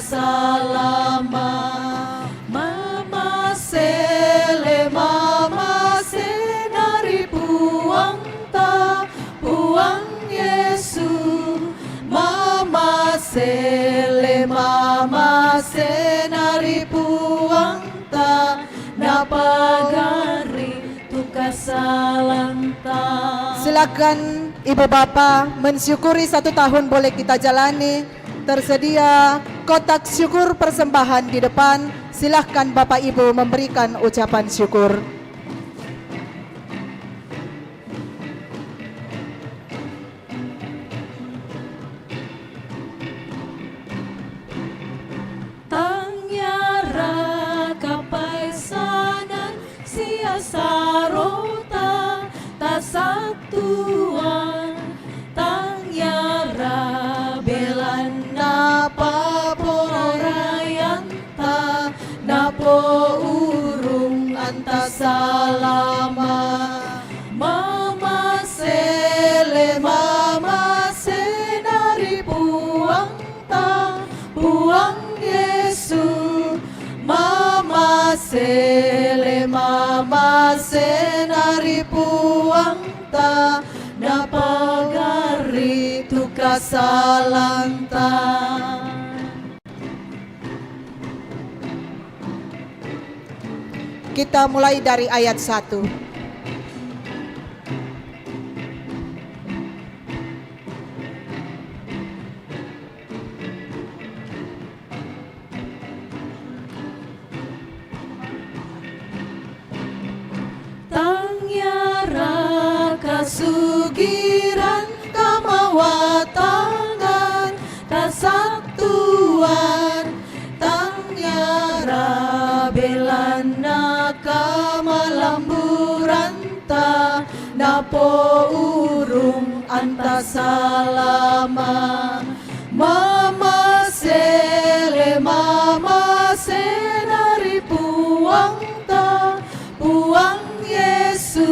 Salama mama senari puang ta puang Yesu mama senari puang ta napagari tu kasalanta. Silakan Ibu Bapak mensyukuri 1 tahun boleh kita jalani. Tersedia kotak syukur persembahan di depan. Silahkan Bapak Ibu memberikan ucapan syukur. Tangyara kapaisanan siasarota tasatuan Tangyara napaporayanta napo urung antasalama mama senari puang ta puang Yesu mama senari puang ta napagari tu kas Tasalanta. Kita mulai dari ayat 1. Tangyara kasugiran kamawatangan tasatuan tangyara belana kamalamburanta napo urung antasalama mama senari puangta puang Yesu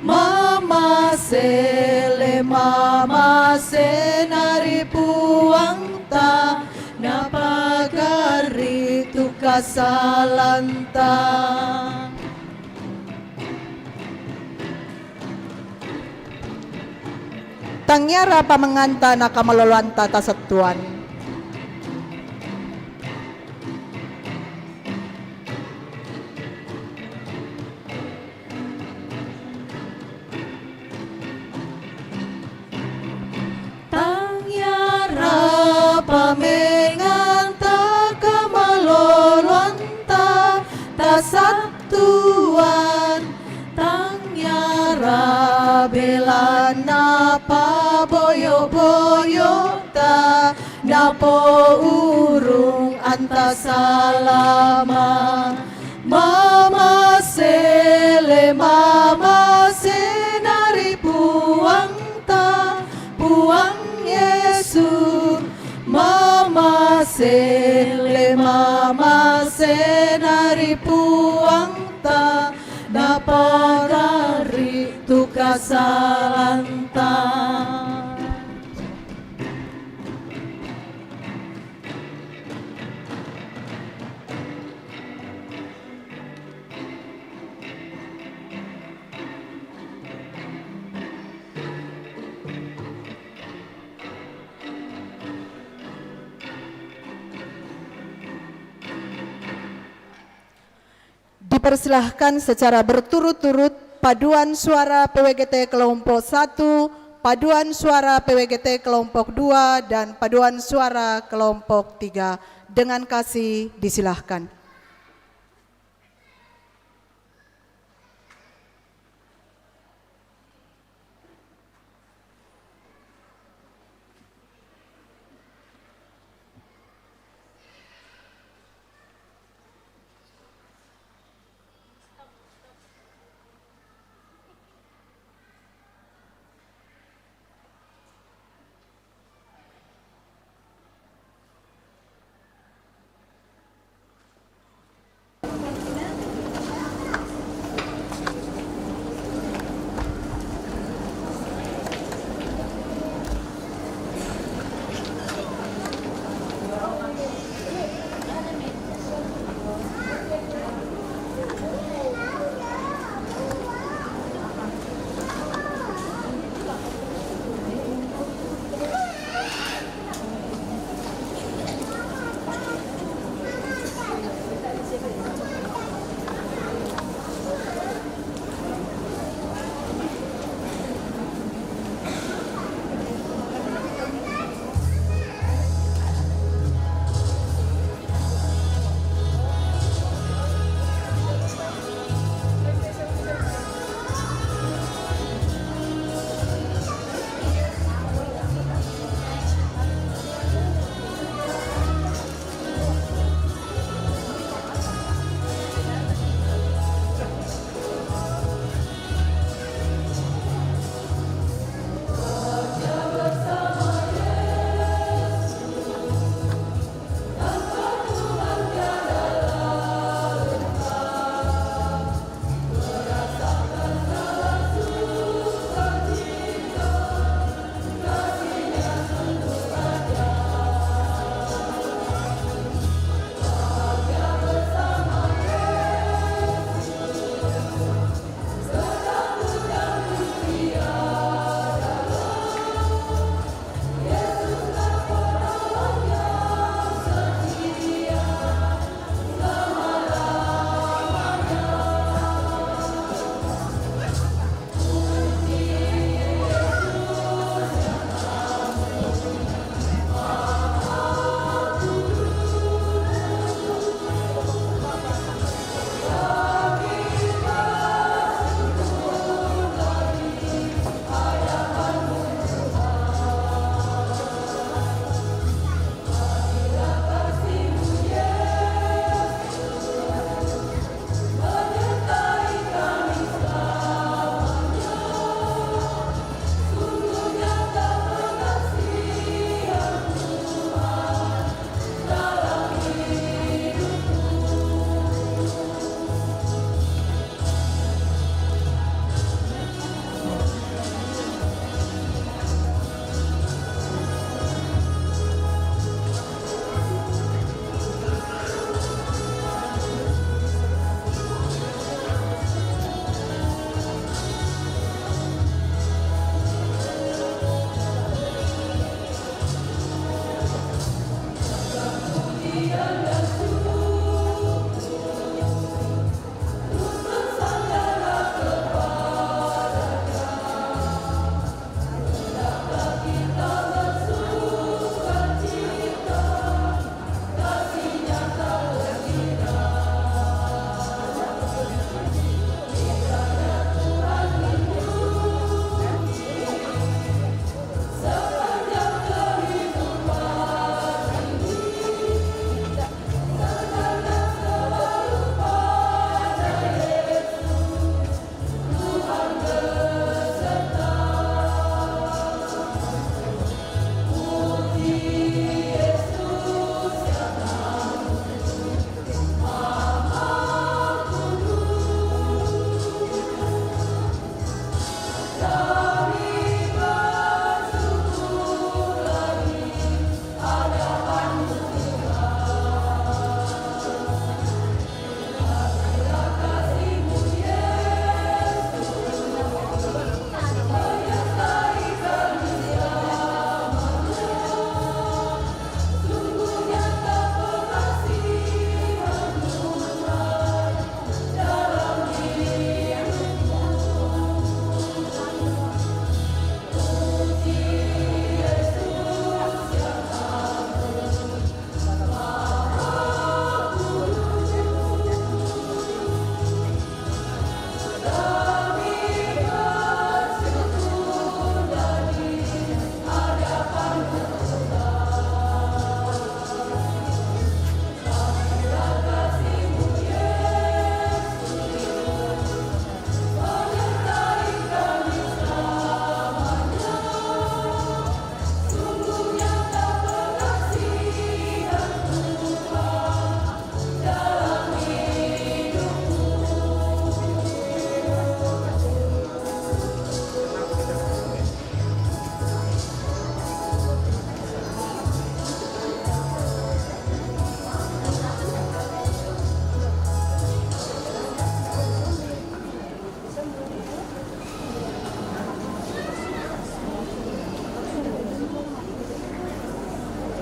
mama senari puangta napagari tu kasalanta. Tangyara pamanganta na kamalolanta tasatuan. Tangyara pamenganta kamalolonta tasatuan tangyara belana paboyo-boyota napo urung antasalama mama senari puangta puang Yesu mama senari puangta napagari tu kasalanta. Dipersilahkan secara berturut-turut paduan suara PWGT kelompok 1, paduan suara PWGT kelompok 2, dan paduan suara kelompok 3. Dengan kasih disilahkan.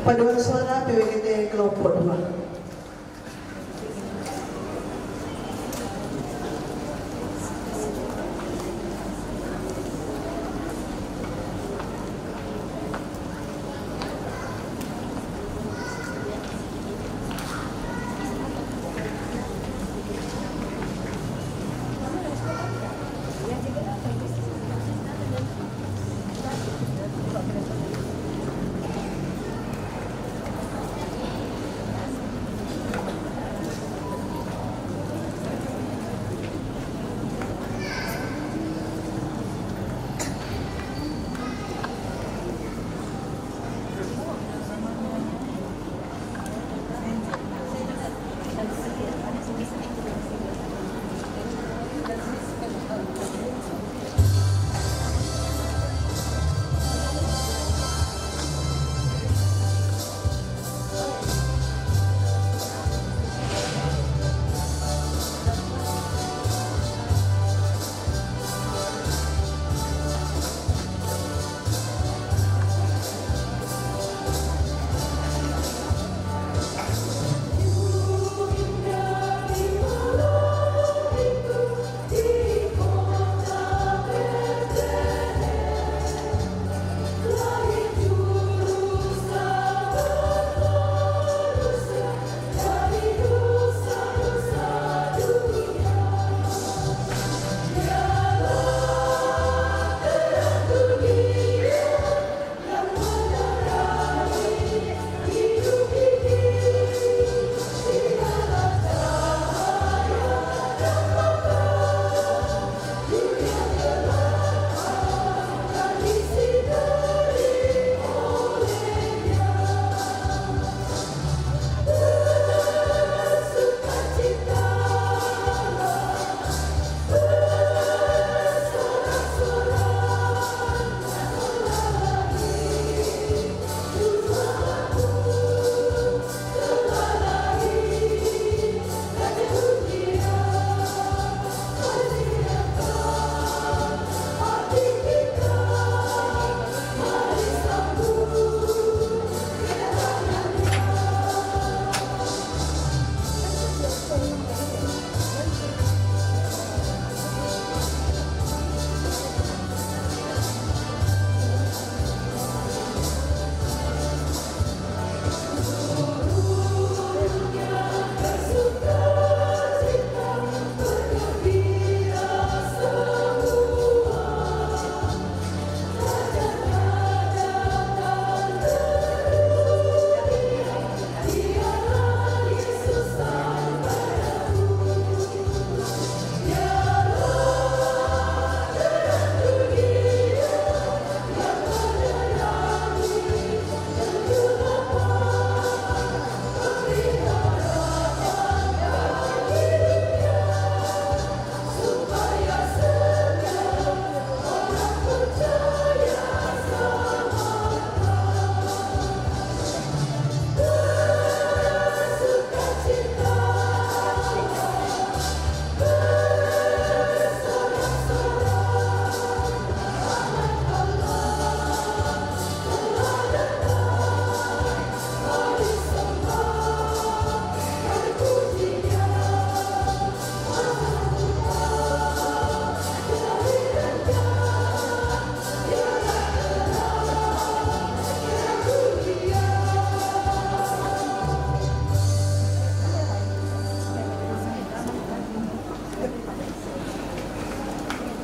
Paduan suara PWGT kelompok 2.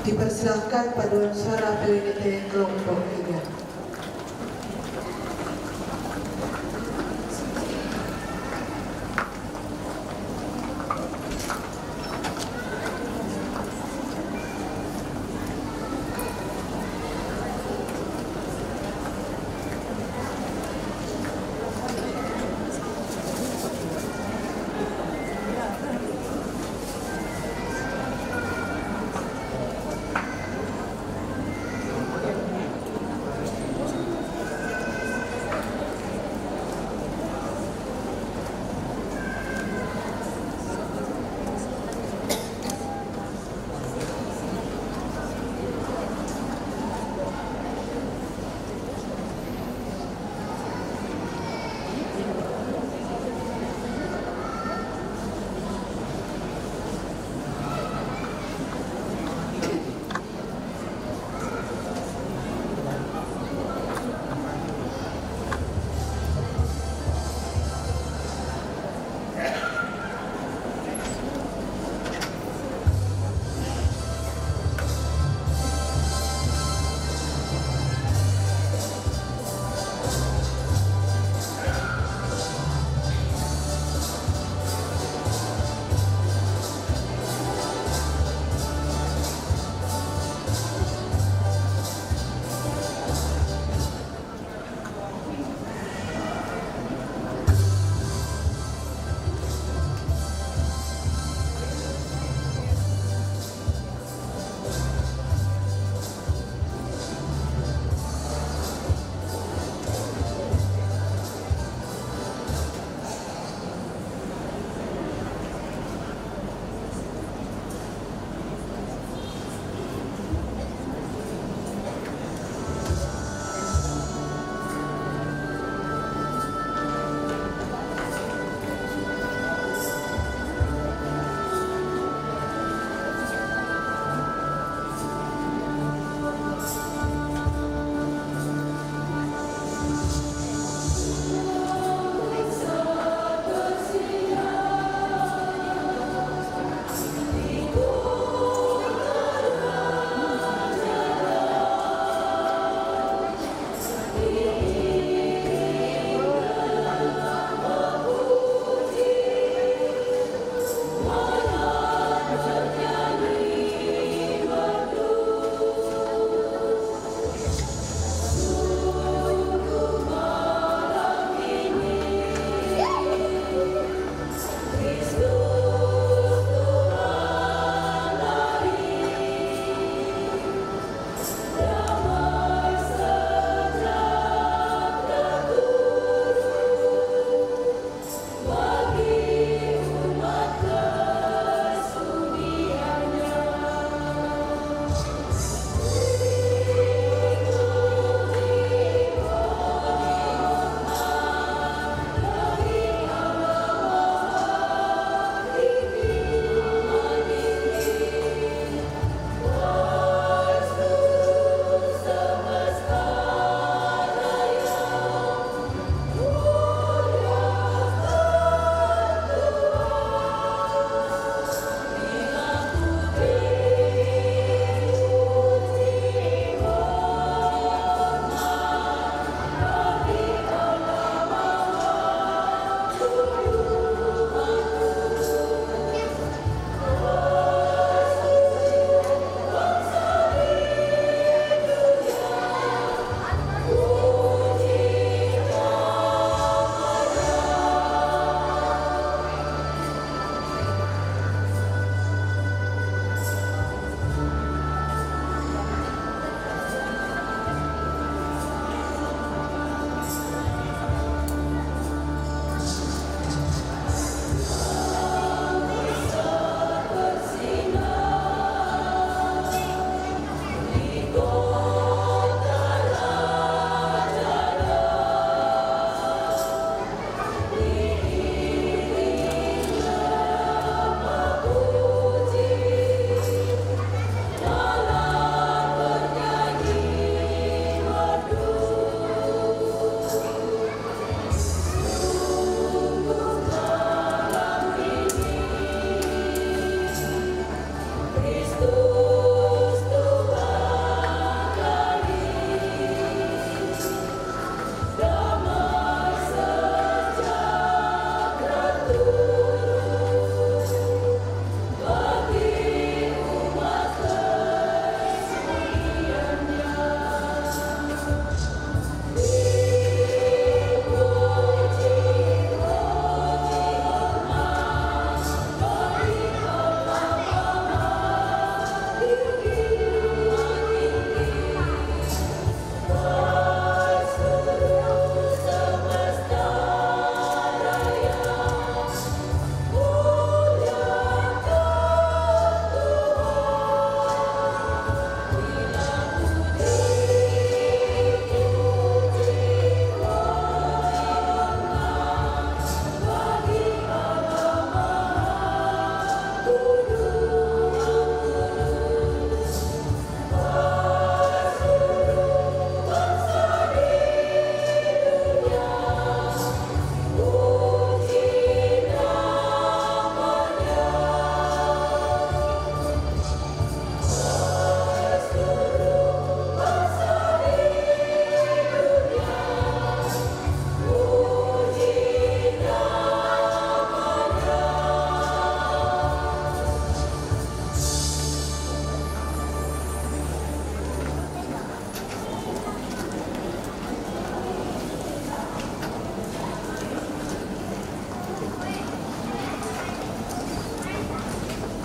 Dipersilahkan paduan suara PWGT kelompok 3.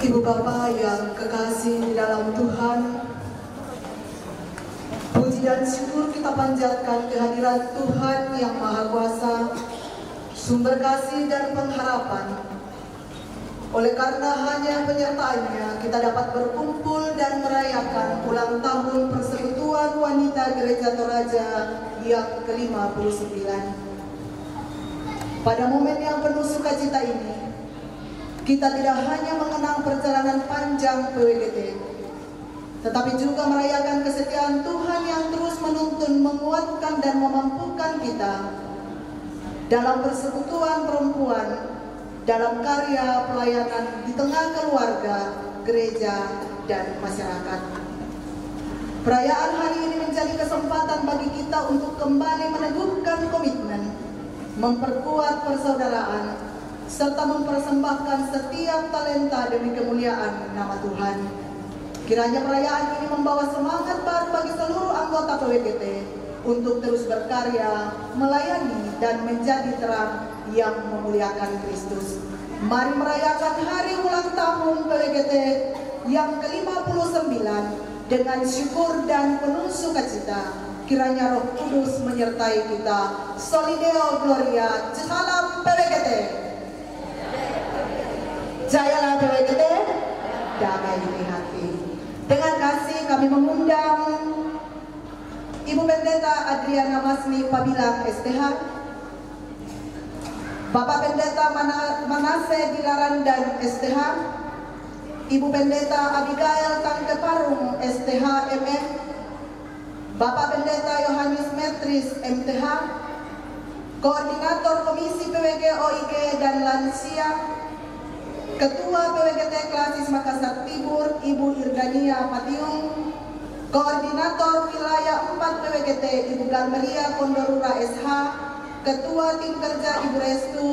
Ibu Bapa yang kekasih di dalam Tuhan, puji dan syukur kita panjatkan kehadiran Tuhan yang Maha Kuasa, sumber kasih dan pengharapan. Oleh karena hanya penyertaannya, kita dapat berkumpul dan merayakan ulang tahun Persekutuan Wanita Gereja Toraja yang ke-59. Pada momen yang penuh sukacita ini, kita tidak hanya mengenang perjalanan panjang PWGT, tetapi juga merayakan kesetiaan Tuhan yang terus menuntun, menguatkan dan memampukan kita dalam persekutuan perempuan, dalam karya pelayanan di tengah keluarga, gereja, dan masyarakat. Perayaan hari ini menjadi kesempatan bagi kita untuk kembali meneguhkan komitmen, memperkuat persaudaraan, serta mempersembahkan setiap talenta demi kemuliaan nama Tuhan. Kiranya perayaan ini membawa semangat baru bagi seluruh anggota PWGT untuk terus berkarya, melayani, dan menjadi terang yang memuliakan Kristus. Mari merayakan hari ulang tahun PWGT yang ke-59 dengan syukur dan penuh sukacita. Kiranya Roh Kudus menyertai kita. Soli Deo Gloria, salam PWGT. Jayalah PWGT, damai di hati. Dengan kasih kami mengundang Ibu Pendeta Adriana Masni Pabilang STH, Bapak Pendeta Manase Dilarandan STH, Ibu Pendeta Abigail Tangke Parung STH MM, Bapak Pendeta Yohanes Metris MTH, Koordinator Komisi PWG OIG dan Lansia, Ketua PWGT Klasis Makassar Timur Ibu Irgania Patiung, Koordinator Wilayah 4 PWGT Ibu Garmelia Kondorura SH, Ketua Tim Kerja Ibu Restu,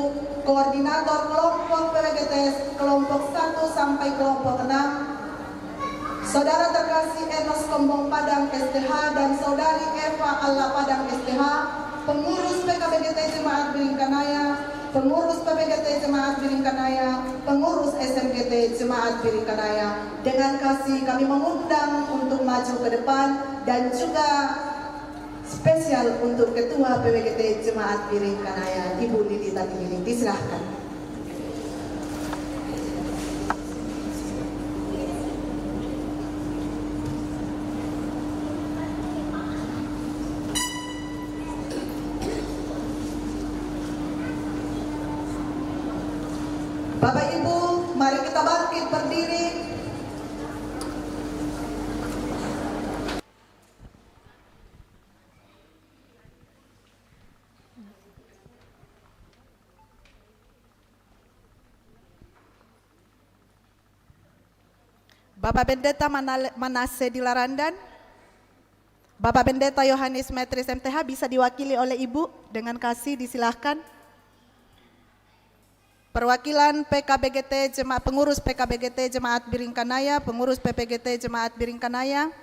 Koordinator Kelompok PWGT Kelompok 1 sampai Kelompok 6, Saudara terkasih Enos Kombong Padang STH dan Saudari Eva Allah Padang STH, Pengurus PKBGT Jemaat Biringkanaya, Pengurus PPGT Jemaat Biringkanaya, Pengurus SMGT Jemaat Biringkanaya. Dengan kasih kami mengundang untuk maju ke depan dan juga spesial untuk Ketua PPGT Jemaat Biringkanaya, Ibu Lili Tatigiling. Disilahkan. Bapak Ibu, mari kita bangkit berdiri. Bapak Pendeta Manase Dilarandan, Bapak Pendeta Yohanes Metris MTH bisa diwakili oleh Ibu, dengan kasih disilahkan. Perwakilan PKBGT Jemaat, Pengurus PKBGT Jemaat Biringkanaya, Pengurus PPGT Jemaat Biringkanaya.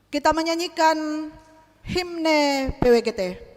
Kita menyanyikan himne PWGT.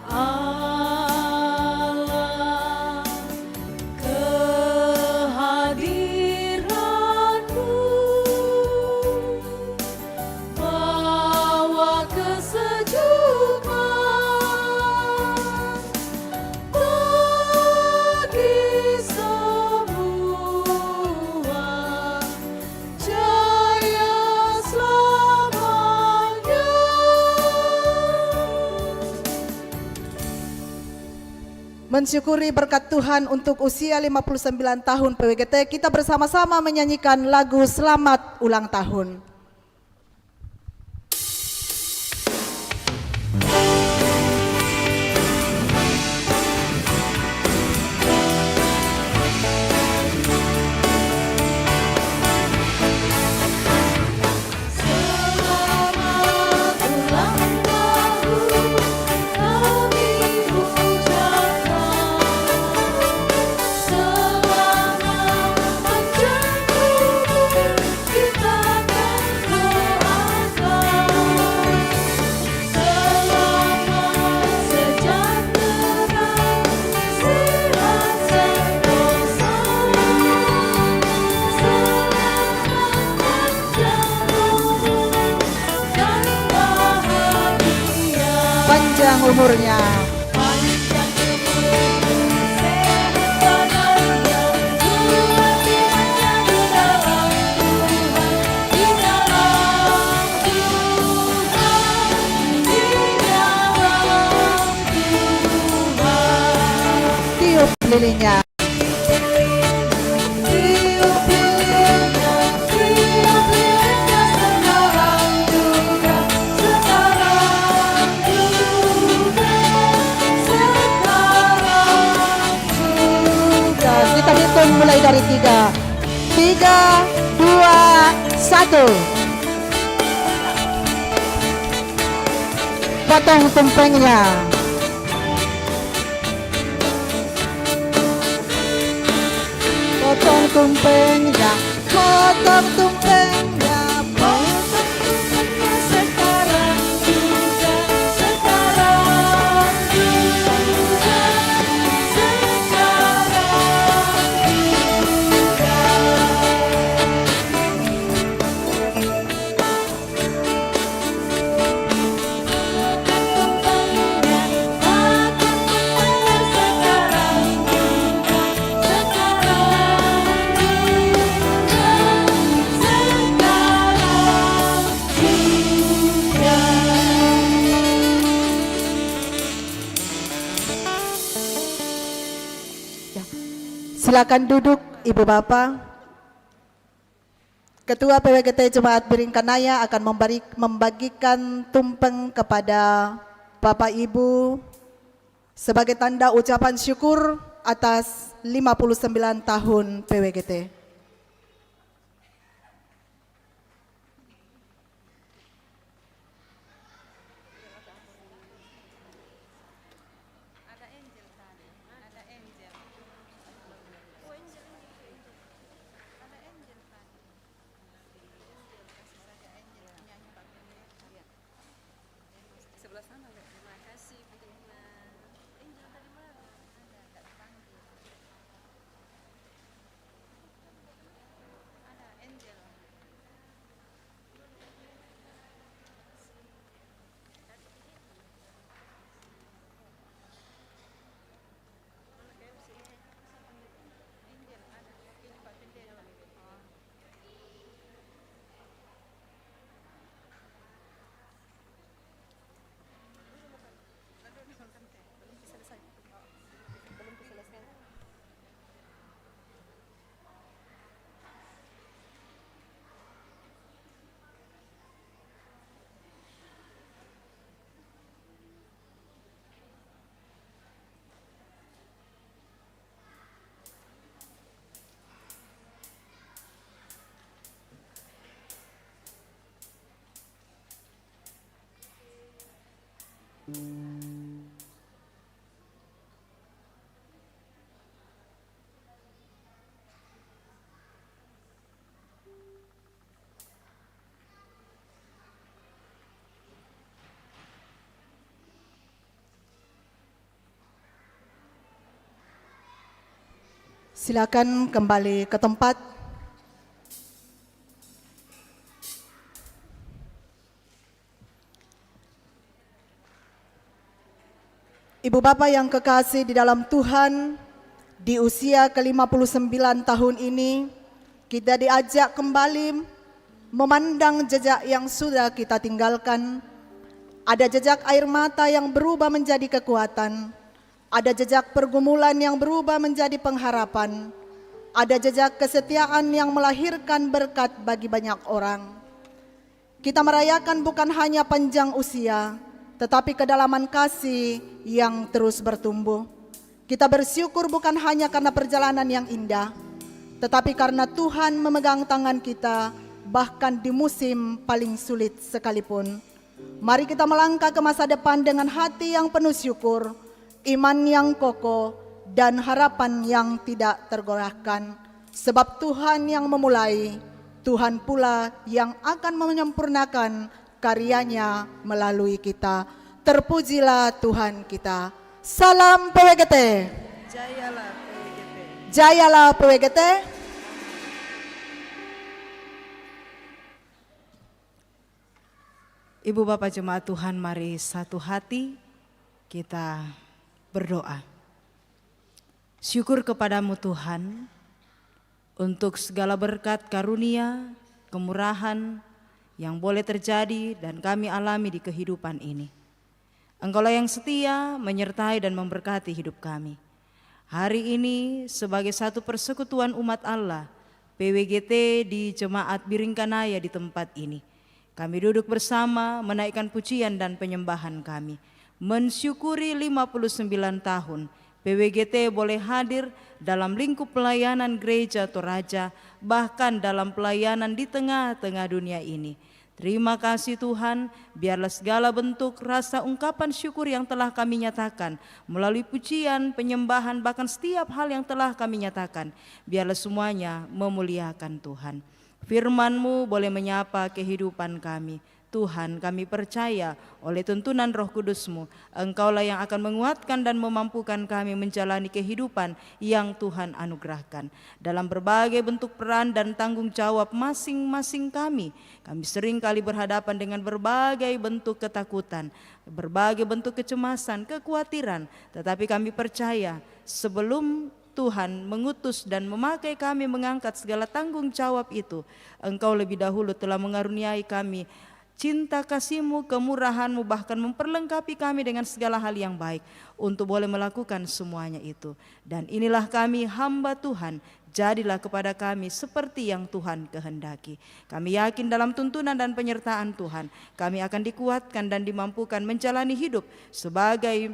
Allah, kehadiran-Mu bawa kesejukan bagi semua, jaya selamanya. Mensyukuri berkat Tuhan untuk usia 59 tahun PWGT, kita bersama-sama menyanyikan lagu Selamat Ulang Tahun. Selamat ulang tahun kami ucapkan, selamat panjang umur kita akan doakan, selamat sejahtera, sehat sentosa, selamat panjang umur dan bahagia. Panjang umurnya. Panjang umur, sehat badannya, kuat imannya di dalam Tuhan, di dalam Tuhan, di dalam Tuhan. Tiup lilinnya. Tiup lilinnya, tiup lilinnya sekarang juga, sekarang juga, sekarang juga. Kita hitung mulai dari 3. 3, 2, 1. Potong tumpengnya. Potong tumpengnya. Potong tumpengnya. Potong tumpengnya. Sekarang juga, sekarang juga, sekarang juga. Tumpengnya, makan tumpengnya sekarang juga, sekarang juga, Silakan duduk Ibu Bapak. Ketua PWGT Jemaat Biring Kanaya akan membagikan tumpeng kepada Bapak Ibu sebagai tanda ucapan syukur atas 59 tahun PWGT. Silakan kembali ke tempat. Ibu Bapak yang kekasih di dalam Tuhan, di usia ke-59 tahun ini, kita diajak kembali memandang jejak yang sudah kita tinggalkan. Ada jejak air mata yang berubah menjadi kekuatan. Ada jejak pergumulan yang berubah menjadi pengharapan. Ada jejak kesetiaan yang melahirkan berkat bagi banyak orang. Kita merayakan bukan hanya panjang usia, tetapi kedalaman kasih yang terus bertumbuh. Kita bersyukur bukan hanya karena perjalanan yang indah, tetapi karena Tuhan memegang tangan kita bahkan di musim paling sulit sekalipun. Mari kita melangkah ke masa depan dengan hati yang penuh syukur, iman yang kokoh, dan harapan yang tidak tergoyahkan. Sebab Tuhan yang memulai, Tuhan pula yang akan menyempurnakan karyanya melalui kita. Terpujilah Tuhan kita. Salam PWGT. Jayalah PWGT. Jayalah PWGT. Ibu Bapak Jemaat Tuhan, mari satu hati kita berdoa. Syukur kepadamu Tuhan untuk segala berkat karunia, kemurahan yang boleh terjadi dan kami alami di kehidupan ini. Engkaulah yang setia menyertai dan memberkati hidup kami. Hari ini sebagai satu persekutuan umat Allah, PWGT di Jemaat Biringkanaya di tempat ini, kami duduk bersama menaikkan pujian dan penyembahan kami. Mensyukuri 59 tahun PWGT boleh hadir dalam lingkup pelayanan Gereja Toraja, bahkan dalam pelayanan di tengah-tengah dunia ini. Terima kasih Tuhan, biarlah segala bentuk rasa ungkapan syukur yang telah kami nyatakan melalui pujian, penyembahan, bahkan setiap hal yang telah kami nyatakan, biarlah semuanya memuliakan Tuhan. Firman-Mu boleh menyapa kehidupan kami. Tuhan, kami percaya oleh tuntunan Roh Kudus-Mu, Engkaulah yang akan menguatkan dan memampukan kami menjalani kehidupan yang Tuhan anugerahkan. Dalam berbagai bentuk peran dan tanggung jawab masing-masing kami sering kali berhadapan dengan berbagai bentuk ketakutan, berbagai bentuk kecemasan, kekhawatiran. Tetapi kami percaya sebelum Tuhan mengutus dan memakai kami mengangkat segala tanggung jawab itu, Engkau lebih dahulu telah mengaruniai kami cinta kasih-Mu, kemurahan-Mu, bahkan memperlengkapi kami dengan segala hal yang baik untuk boleh melakukan semuanya itu. Dan inilah kami hamba Tuhan, jadilah kepada kami seperti yang Tuhan kehendaki. Kami yakin dalam tuntunan dan penyertaan Tuhan, kami akan dikuatkan dan dimampukan menjalani hidup sebagai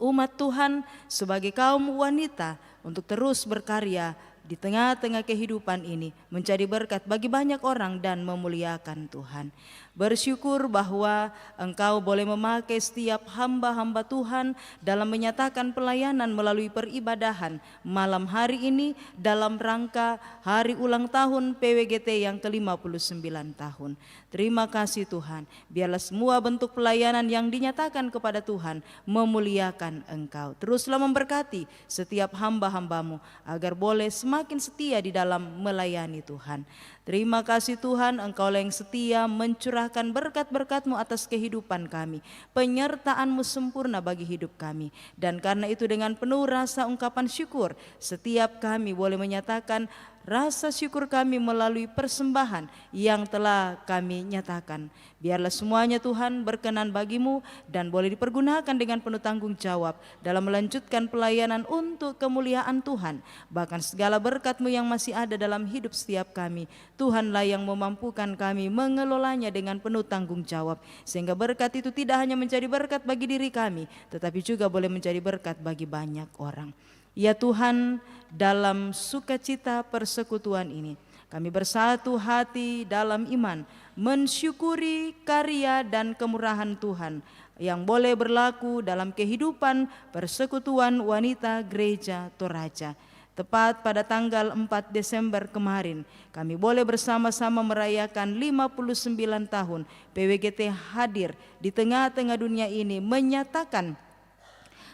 umat Tuhan, sebagai kaum wanita untuk terus berkarya di tengah-tengah kehidupan ini, menjadi berkat bagi banyak orang dan memuliakan Tuhan. Bersyukur bahwa Engkau boleh memakai setiap hamba-hamba Tuhan dalam menyatakan pelayanan melalui peribadahan malam hari ini dalam rangka hari ulang tahun PWGT yang ke-59 tahun. Terima kasih Tuhan, biarlah semua bentuk pelayanan yang dinyatakan kepada Tuhan memuliakan Engkau. Teruslah memberkati setiap hamba-hamba-Mu agar boleh semakin setia di dalam melayani Tuhan. Terima kasih Tuhan, Engkaulah yang setia mencurahkan berkat-berkat-Mu atas kehidupan kami. Penyertaan-Mu sempurna bagi hidup kami. Dan karena itu dengan penuh rasa ungkapan syukur, setiap kami boleh menyatakan rasa syukur kami melalui persembahan yang telah kami nyatakan. Biarlah semuanya Tuhan berkenan bagi-Mu dan boleh dipergunakan dengan penuh tanggung jawab dalam melanjutkan pelayanan untuk kemuliaan Tuhan. Bahkan segala berkat-Mu yang masih ada dalam hidup setiap kami, Tuhanlah yang memampukan kami mengelolanya dengan penuh tanggung jawab. Sehingga berkat itu tidak hanya menjadi berkat bagi diri kami, tetapi juga boleh menjadi berkat bagi banyak orang. Ya Tuhan, dalam sukacita persekutuan ini, kami bersatu hati dalam iman, mensyukuri karya dan kemurahan Tuhan yang boleh berlaku dalam kehidupan persekutuan wanita Gereja Toraja. Tepat pada tanggal 4 Desember kemarin, kami boleh bersama-sama merayakan 59 tahun PWGT hadir di tengah-tengah dunia ini, menyatakan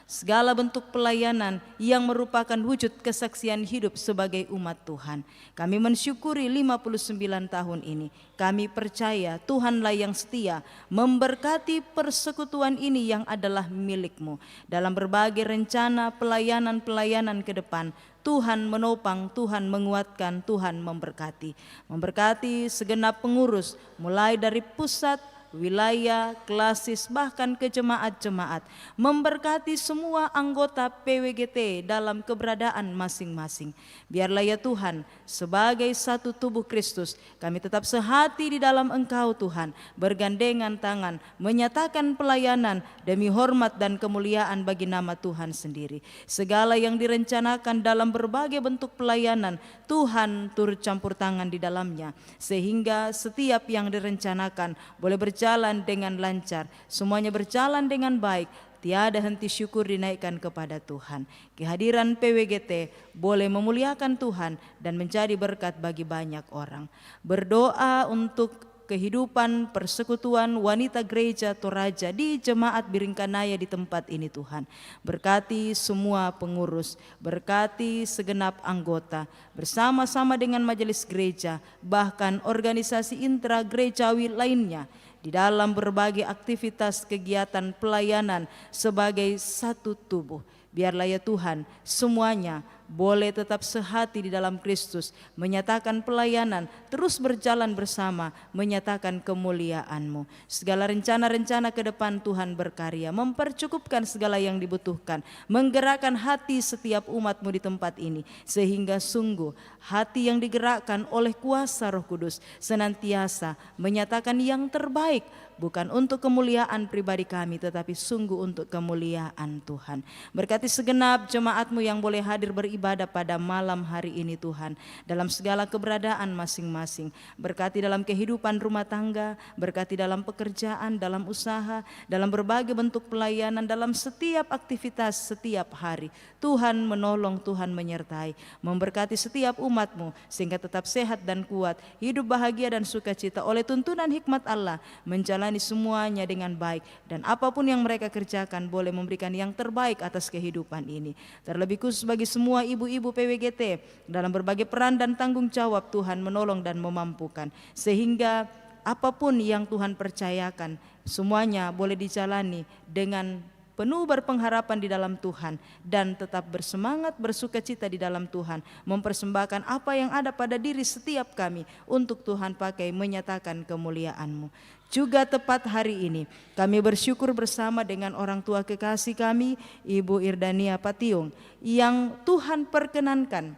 segala bentuk pelayanan yang merupakan wujud kesaksian hidup sebagai umat Tuhan. Kami mensyukuri 59 tahun ini. Kami percaya Tuhanlah yang setia memberkati persekutuan ini yang adalah milik-Mu. Dalam berbagai rencana pelayanan-pelayanan ke depan, Tuhan menopang, Tuhan menguatkan, Tuhan memberkati. Memberkati segenap pengurus mulai dari pusat, wilayah, klasis, bahkan ke jemaat-jemaat. Memberkati semua anggota PWGT dalam keberadaan masing-masing. Biarlah ya Tuhan, sebagai satu tubuh Kristus, kami tetap sehati di dalam Engkau Tuhan, bergandengan tangan, menyatakan pelayanan demi hormat dan kemuliaan bagi nama Tuhan sendiri. Segala yang direncanakan dalam berbagai bentuk pelayanan, Tuhan turut campur tangan di dalamnya, sehingga setiap yang direncanakan boleh berjalan dengan lancar, semuanya berjalan dengan baik, tiada henti syukur dinaikkan kepada Tuhan. Kehadiran PWGT boleh memuliakan Tuhan dan menjadi berkat bagi banyak orang. Berdoa untuk kehidupan persekutuan wanita gereja Toraja di Jemaat Biringkanaya di tempat ini Tuhan. Berkati semua pengurus, berkati segenap anggota, bersama-sama dengan majelis gereja, bahkan organisasi intra-gerejawi lainnya, di dalam berbagai aktivitas kegiatan pelayanan sebagai satu tubuh. Biarlah ya Tuhan, semuanya boleh tetap sehati di dalam Kristus, menyatakan pelayanan, terus berjalan bersama, menyatakan kemuliaan-Mu. Segala rencana-rencana ke depan Tuhan berkarya, mempercukupkan segala yang dibutuhkan, menggerakkan hati setiap umat-Mu di tempat ini, sehingga sungguh hati yang digerakkan oleh kuasa Roh Kudus senantiasa menyatakan yang terbaik, bukan untuk kemuliaan pribadi kami, tetapi sungguh untuk kemuliaan Tuhan. Berkati segenap jemaat-Mu yang boleh hadir beribadah pada malam hari ini Tuhan, dalam segala keberadaan masing-masing. Berkati dalam kehidupan rumah tangga, berkati dalam pekerjaan, dalam usaha, dalam berbagai bentuk pelayanan, dalam setiap aktivitas setiap hari. Tuhan menolong, Tuhan menyertai, memberkati setiap umat-Mu sehingga tetap sehat dan kuat, hidup bahagia dan sukacita oleh tuntunan hikmat Allah, menjalani semuanya dengan baik, dan apapun yang mereka kerjakan boleh memberikan yang terbaik atas kehidupan ini. Terlebih khusus bagi semua ibu-ibu PWGT dalam berbagai peran dan tanggung jawab, Tuhan menolong dan memampukan, sehingga apapun yang Tuhan percayakan semuanya boleh dijalani dengan penuh berpengharapan di dalam Tuhan, dan tetap bersemangat bersukacita di dalam Tuhan, mempersembahkan apa yang ada pada diri setiap kami untuk Tuhan pakai menyatakan kemuliaan-Mu. Juga tepat hari ini kami bersyukur bersama dengan orang tua kekasih kami, Ibu Irdania Patiung, yang Tuhan perkenankan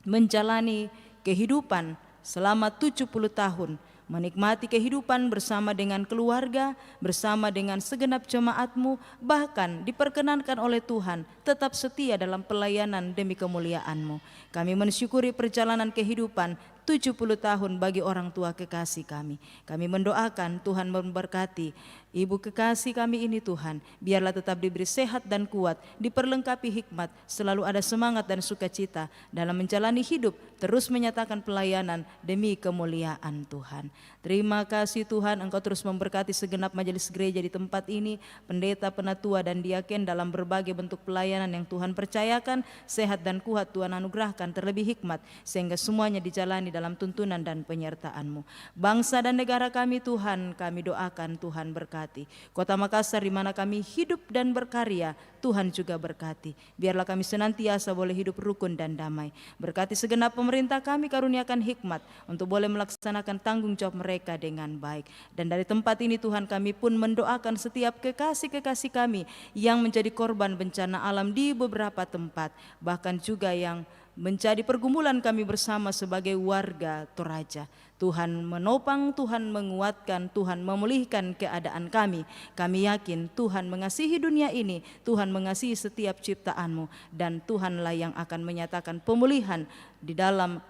menjalani kehidupan selama 70 tahun, menikmati kehidupan bersama dengan keluarga, bersama dengan segenap jemaat-Mu, bahkan diperkenankan oleh Tuhan tetap setia dalam pelayanan demi kemuliaan-Mu. Kami mensyukuri perjalanan kehidupan 70 tahun bagi orang tua kekasih kami. Kami mendoakan Tuhan memberkati ibu kekasih kami ini Tuhan, biarlah tetap diberi sehat dan kuat, diperlengkapi hikmat, selalu ada semangat dan sukacita dalam menjalani hidup, terus menyatakan pelayanan demi kemuliaan Tuhan. Terima kasih Tuhan, Engkau terus memberkati segenap majelis gereja di tempat ini, pendeta, penatua dan diaken dalam berbagai bentuk pelayanan yang Tuhan percayakan, sehat dan kuat Tuhan anugerahkan, terlebih hikmat, sehingga semuanya dijalani dalam tuntunan dan penyertaan-Mu. Bangsa dan negara kami Tuhan, kami doakan Tuhan berkati. Kota Makassar di mana kami hidup dan berkarya, Tuhan juga berkati. Biarlah kami senantiasa boleh hidup rukun dan damai. Berkati segenap pemerintah kami, karuniakan hikmat untuk boleh melaksanakan tanggung jawab mereka dengan baik. Dan dari tempat ini Tuhan, kami pun mendoakan setiap kekasih-kekasih kami yang menjadi korban bencana alam di beberapa tempat, bahkan juga yang menjadi pergumulan kami bersama sebagai warga Toraja. Tuhan menopang, Tuhan menguatkan, Tuhan memulihkan keadaan kami. Kami yakin Tuhan mengasihi dunia ini, Tuhan mengasihi setiap ciptaan-Mu, dan Tuhanlah yang akan menyatakan pemulihan di dalam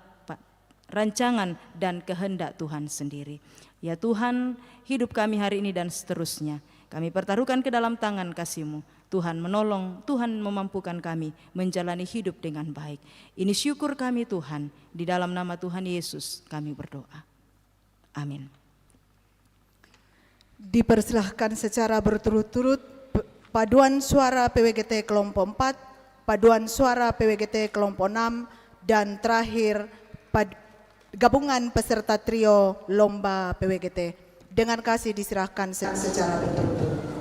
rancangan dan kehendak Tuhan sendiri. Ya Tuhan, hidup kami hari ini dan seterusnya kami pertaruhkan ke dalam tangan kasih-Mu. Tuhan menolong, Tuhan memampukan kami menjalani hidup dengan baik. Ini syukur kami Tuhan, di dalam nama Tuhan Yesus kami berdoa. Amin. Dipersilahkan secara berturut-turut paduan suara PWGT kelompok 4, paduan suara PWGT kelompok 6, dan terakhir gabungan peserta trio lomba PWGT. Dengan kasih diserahkan secara berturut-turut.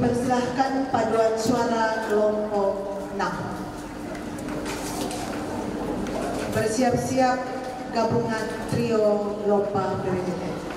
Dipersilahkan paduan suara kelompok 6. Bersiap-siap gabungan trio lomba PWGT.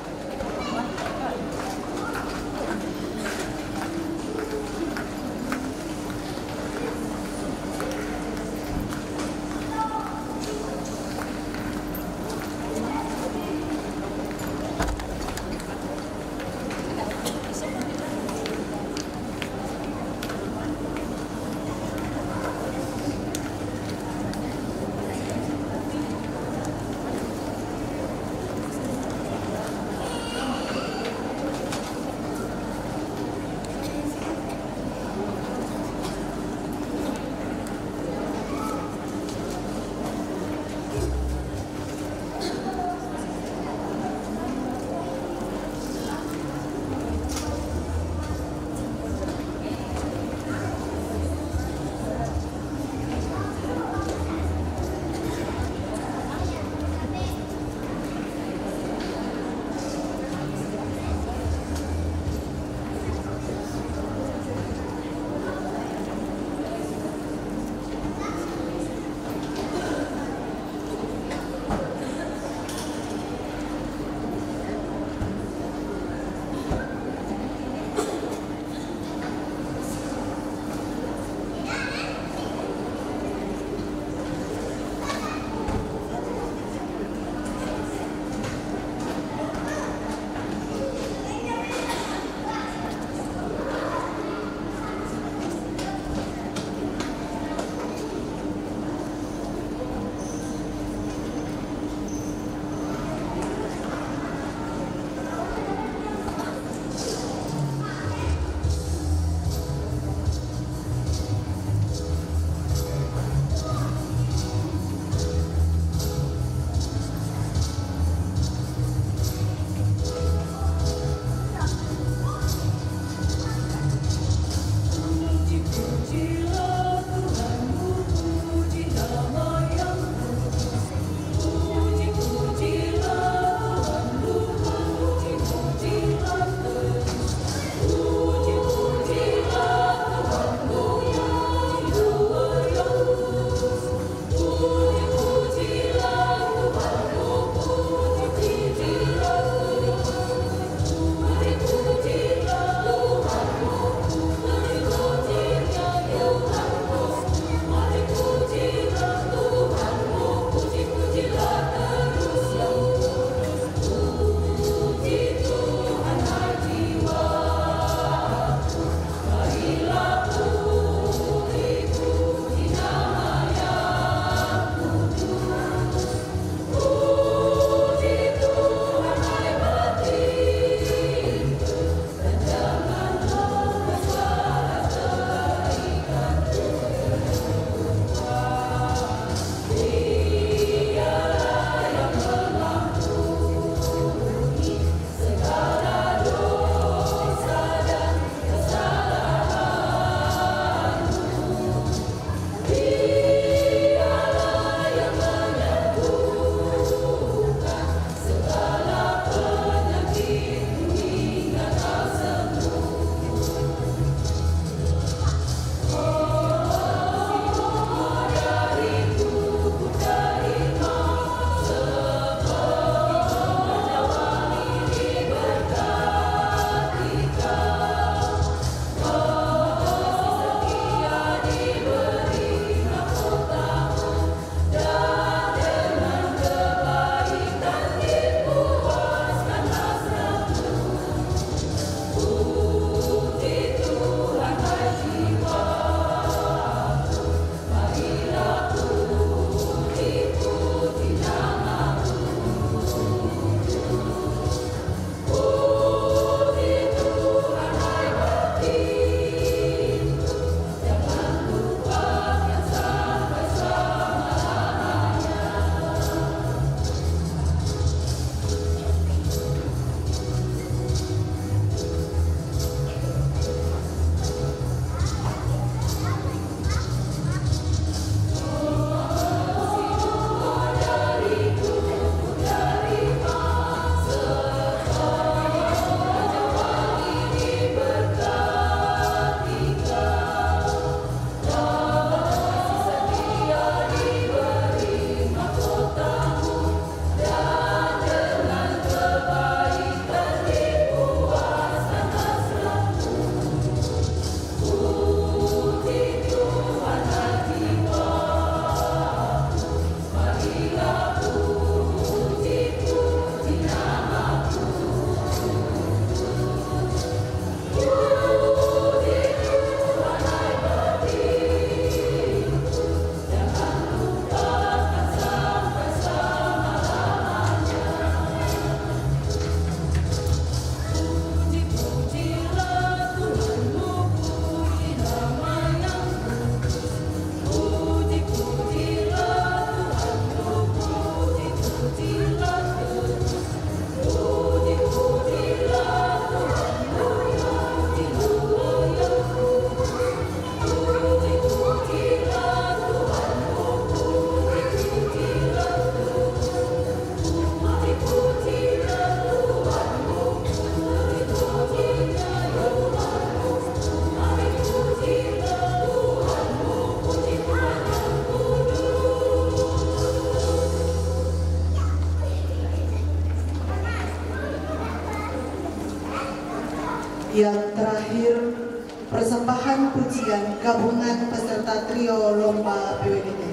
Mohon pujian gabungan peserta trio lomba PWDT.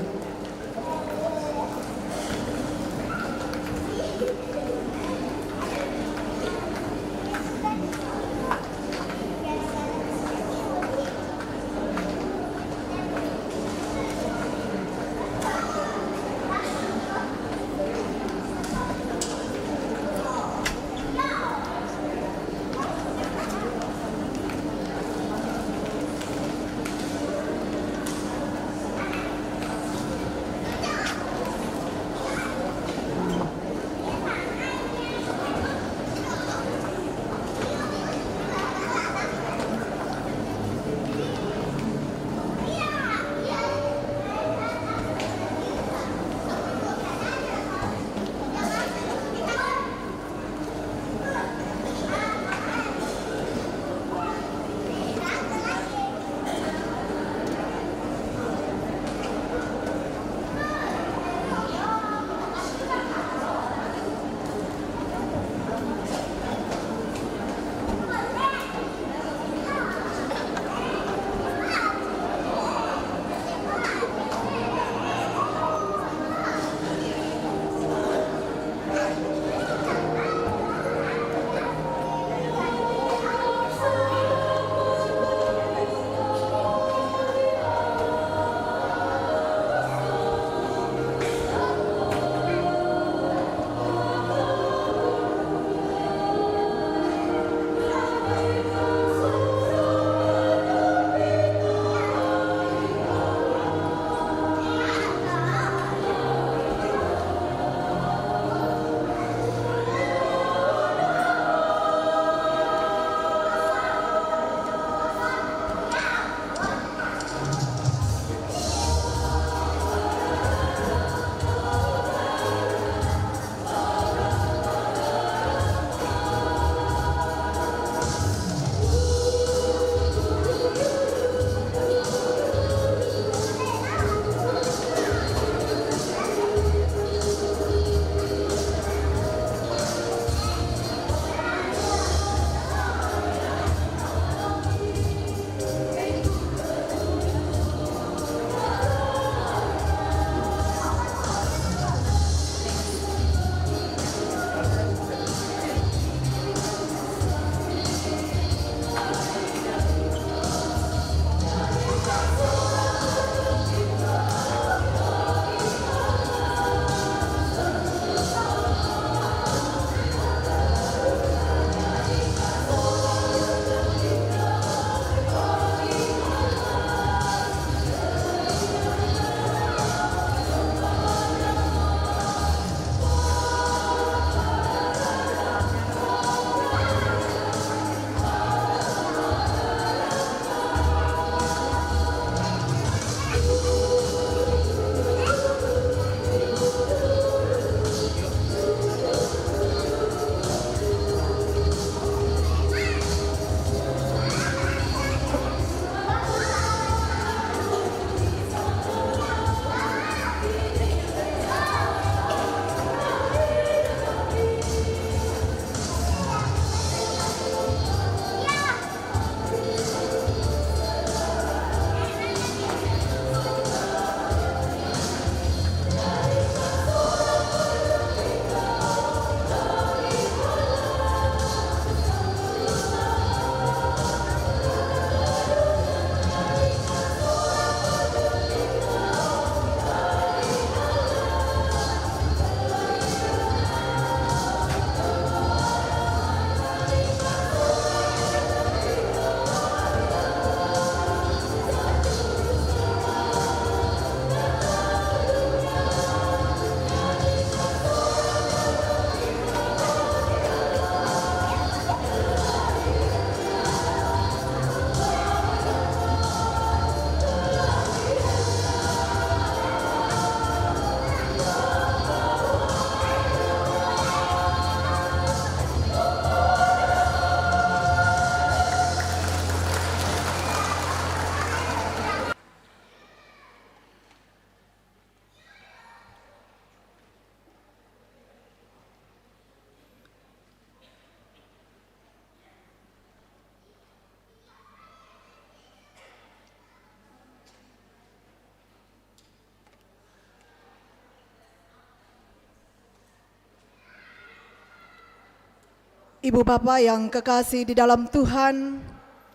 Ibu Bapak yang kekasih di dalam Tuhan,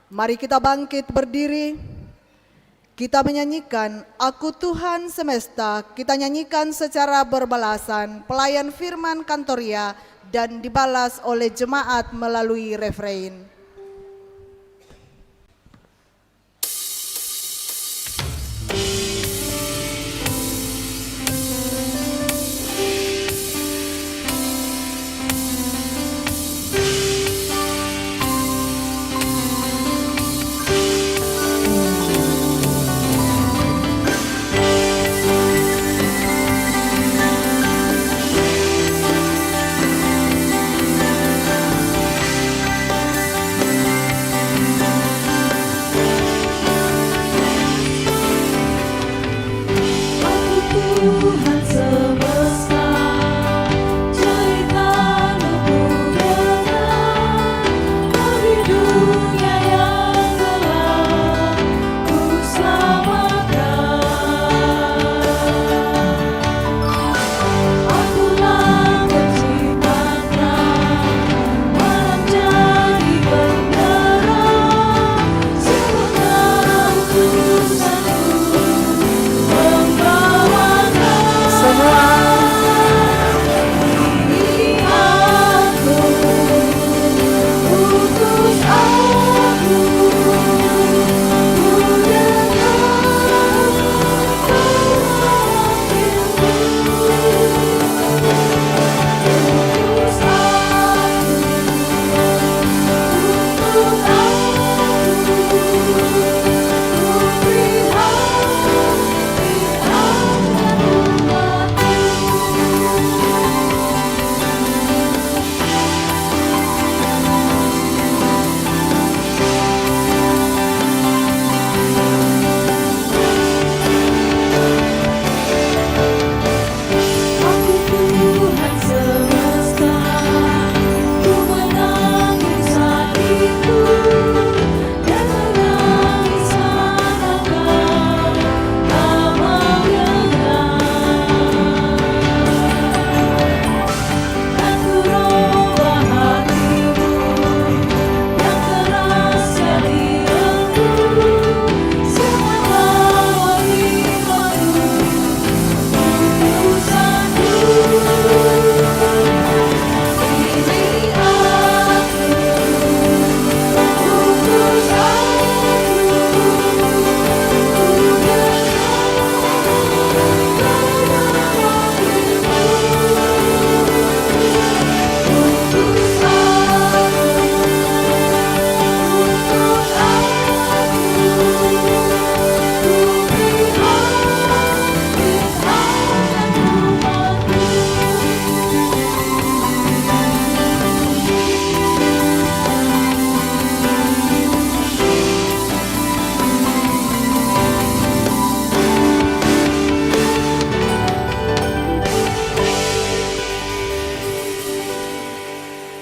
mari kita bangkit berdiri. Kita menyanyikan Aku Tuhan Semesta. Kita nyanyikan secara berbalasan pelayan firman Kantoria dan dibalas oleh jemaat melalui refrein. Tuhan semesta, ceritamu ku dengar, dari dunia yang gelap ku selamatkan. Akulah penciptakan, malam jadi benderang, sementara utusanku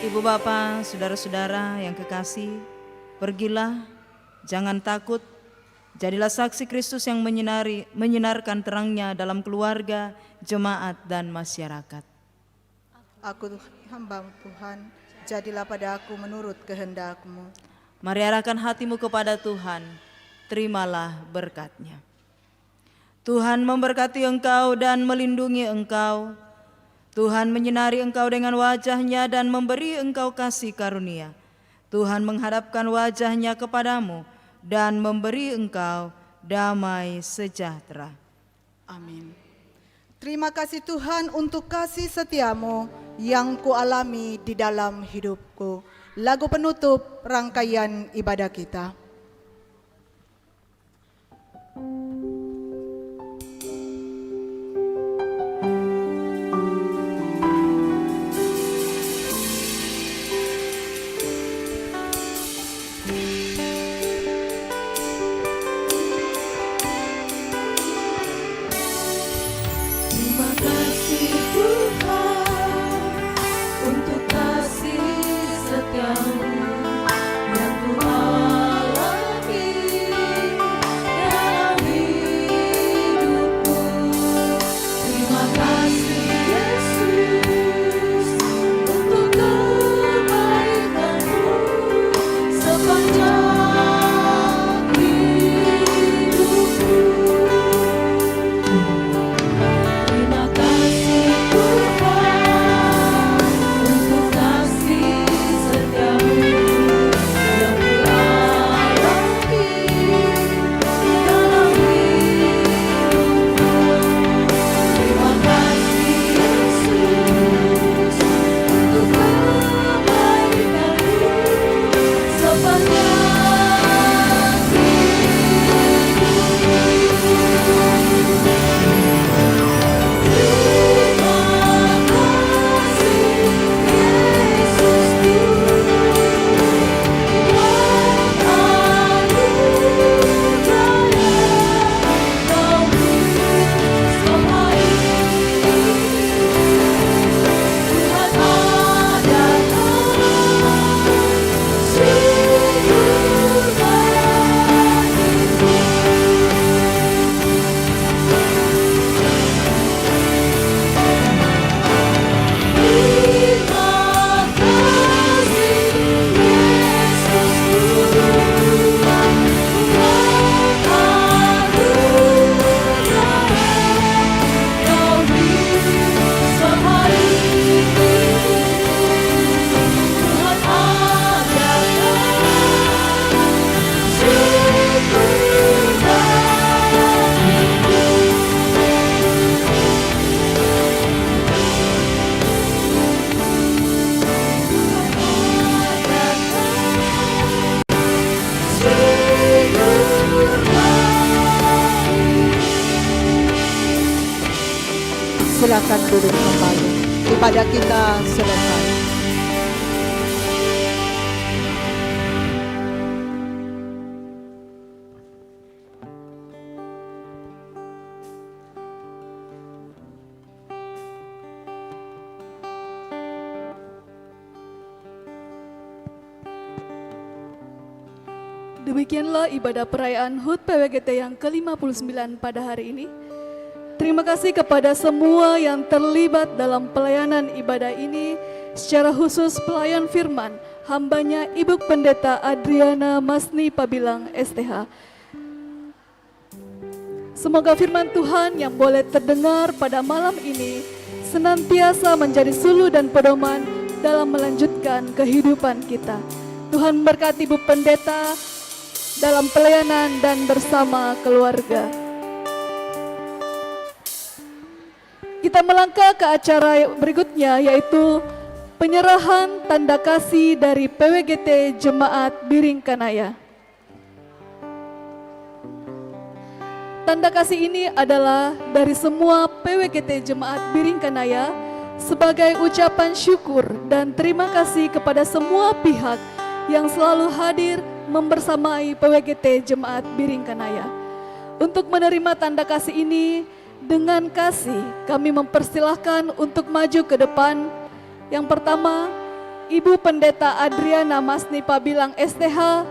Ibu bapak, saudara-saudara yang kekasih, pergilah, jangan takut, jadilah saksi Kristus yang menyinarkan terangnya dalam keluarga, jemaat, dan masyarakat. Aku hamba Tuhan, jadilah pada aku menurut kehendak-Mu. Mari arahkan hatimu kepada Tuhan, terimalah berkat-Nya. Tuhan memberkati engkau dan melindungi engkau. Tuhan menyinari engkau dengan wajah-Nya dan memberi engkau kasih karunia. Tuhan menghadapkan wajah-Nya kepadamu dan memberi engkau damai sejahtera. Amin. Terima kasih Tuhan untuk kasih setiamu yang kualami di dalam hidupku. Lagu penutup rangkaian ibadah kita. Terima kasih Tuhan untuk kasih setiamu yang ku alami. silakan duduk kembali. Ibadah kita selesai. Demikianlah ibadah perayaan HUT PWGT yang ke-59 pada hari ini. Terima kasih kepada semua yang terlibat dalam pelayanan ibadah ini, secara khusus pelayan firman, hambanya Ibu Pendeta Adriana Masni Pabilang STH. Semoga firman Tuhan yang boleh terdengar pada malam ini senantiasa menjadi suluh dan pedoman dalam melanjutkan kehidupan kita. Tuhan berkati Ibu Pendeta dalam pelayanan dan bersama keluarga. Kita melangkah ke acara berikutnya, yaitu penyerahan tanda kasih dari PWGT Jemaat Biringkanaya. Tanda kasih ini adalah dari semua PWGT Jemaat Biringkanaya sebagai ucapan syukur dan terima kasih kepada semua pihak yang selalu hadir membersamai PWGT Jemaat Biringkanaya. Untuk menerima tanda kasih ini, dengan kasih kami mempersilahkan untuk maju ke depan. Yang pertama, Ibu Pendeta Adriana Masni Pabilang STH.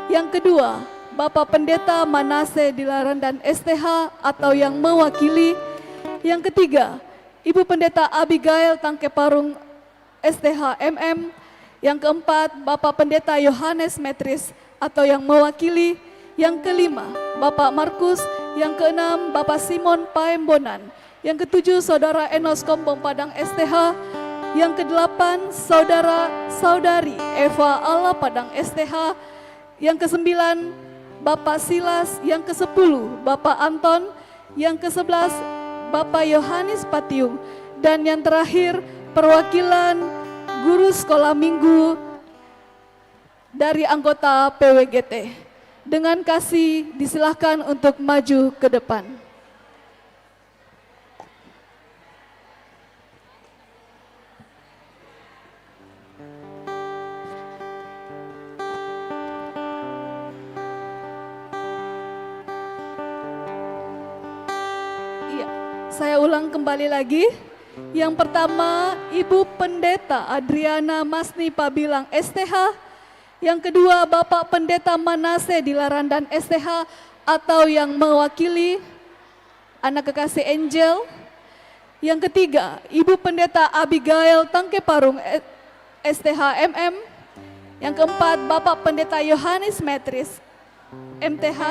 Yang kedua, Bapak Pendeta Manase Dilaran dan STH atau yang mewakili. Yang ketiga, Ibu Pendeta Abigail Tangkeparung STH MM. Yang keempat, Bapak Pendeta Yohanes Metris atau yang mewakili. Yang kelima, Bapak Markus. Yang keenam, Bapak Simon Paembonan. Yang ketujuh, Saudara Enos Kompong Padang STH. Yang kedelapan, Saudari Eva Allah Padang STH. Yang kesembilan, Bapak Silas. Yang kesepuluh, Bapak Anton. Yang kesebelas, Bapak Yohanes Patiung. Dan yang terakhir, perwakilan guru sekolah minggu dari anggota PWGT. Dengan kasih disilahkan untuk maju ke depan. Iya, saya ulang kembali lagi. Yang pertama, Ibu Pendeta Adriana Masni Pabilang STH. Yang kedua, Bapak Pendeta Manase Dilaran dan STH atau yang mewakili anak kekasih Angel. Yang ketiga, Ibu Pendeta Abigail Tangkeparung STH MM. Yang keempat, Bapak Pendeta Yohanes Metris MTH.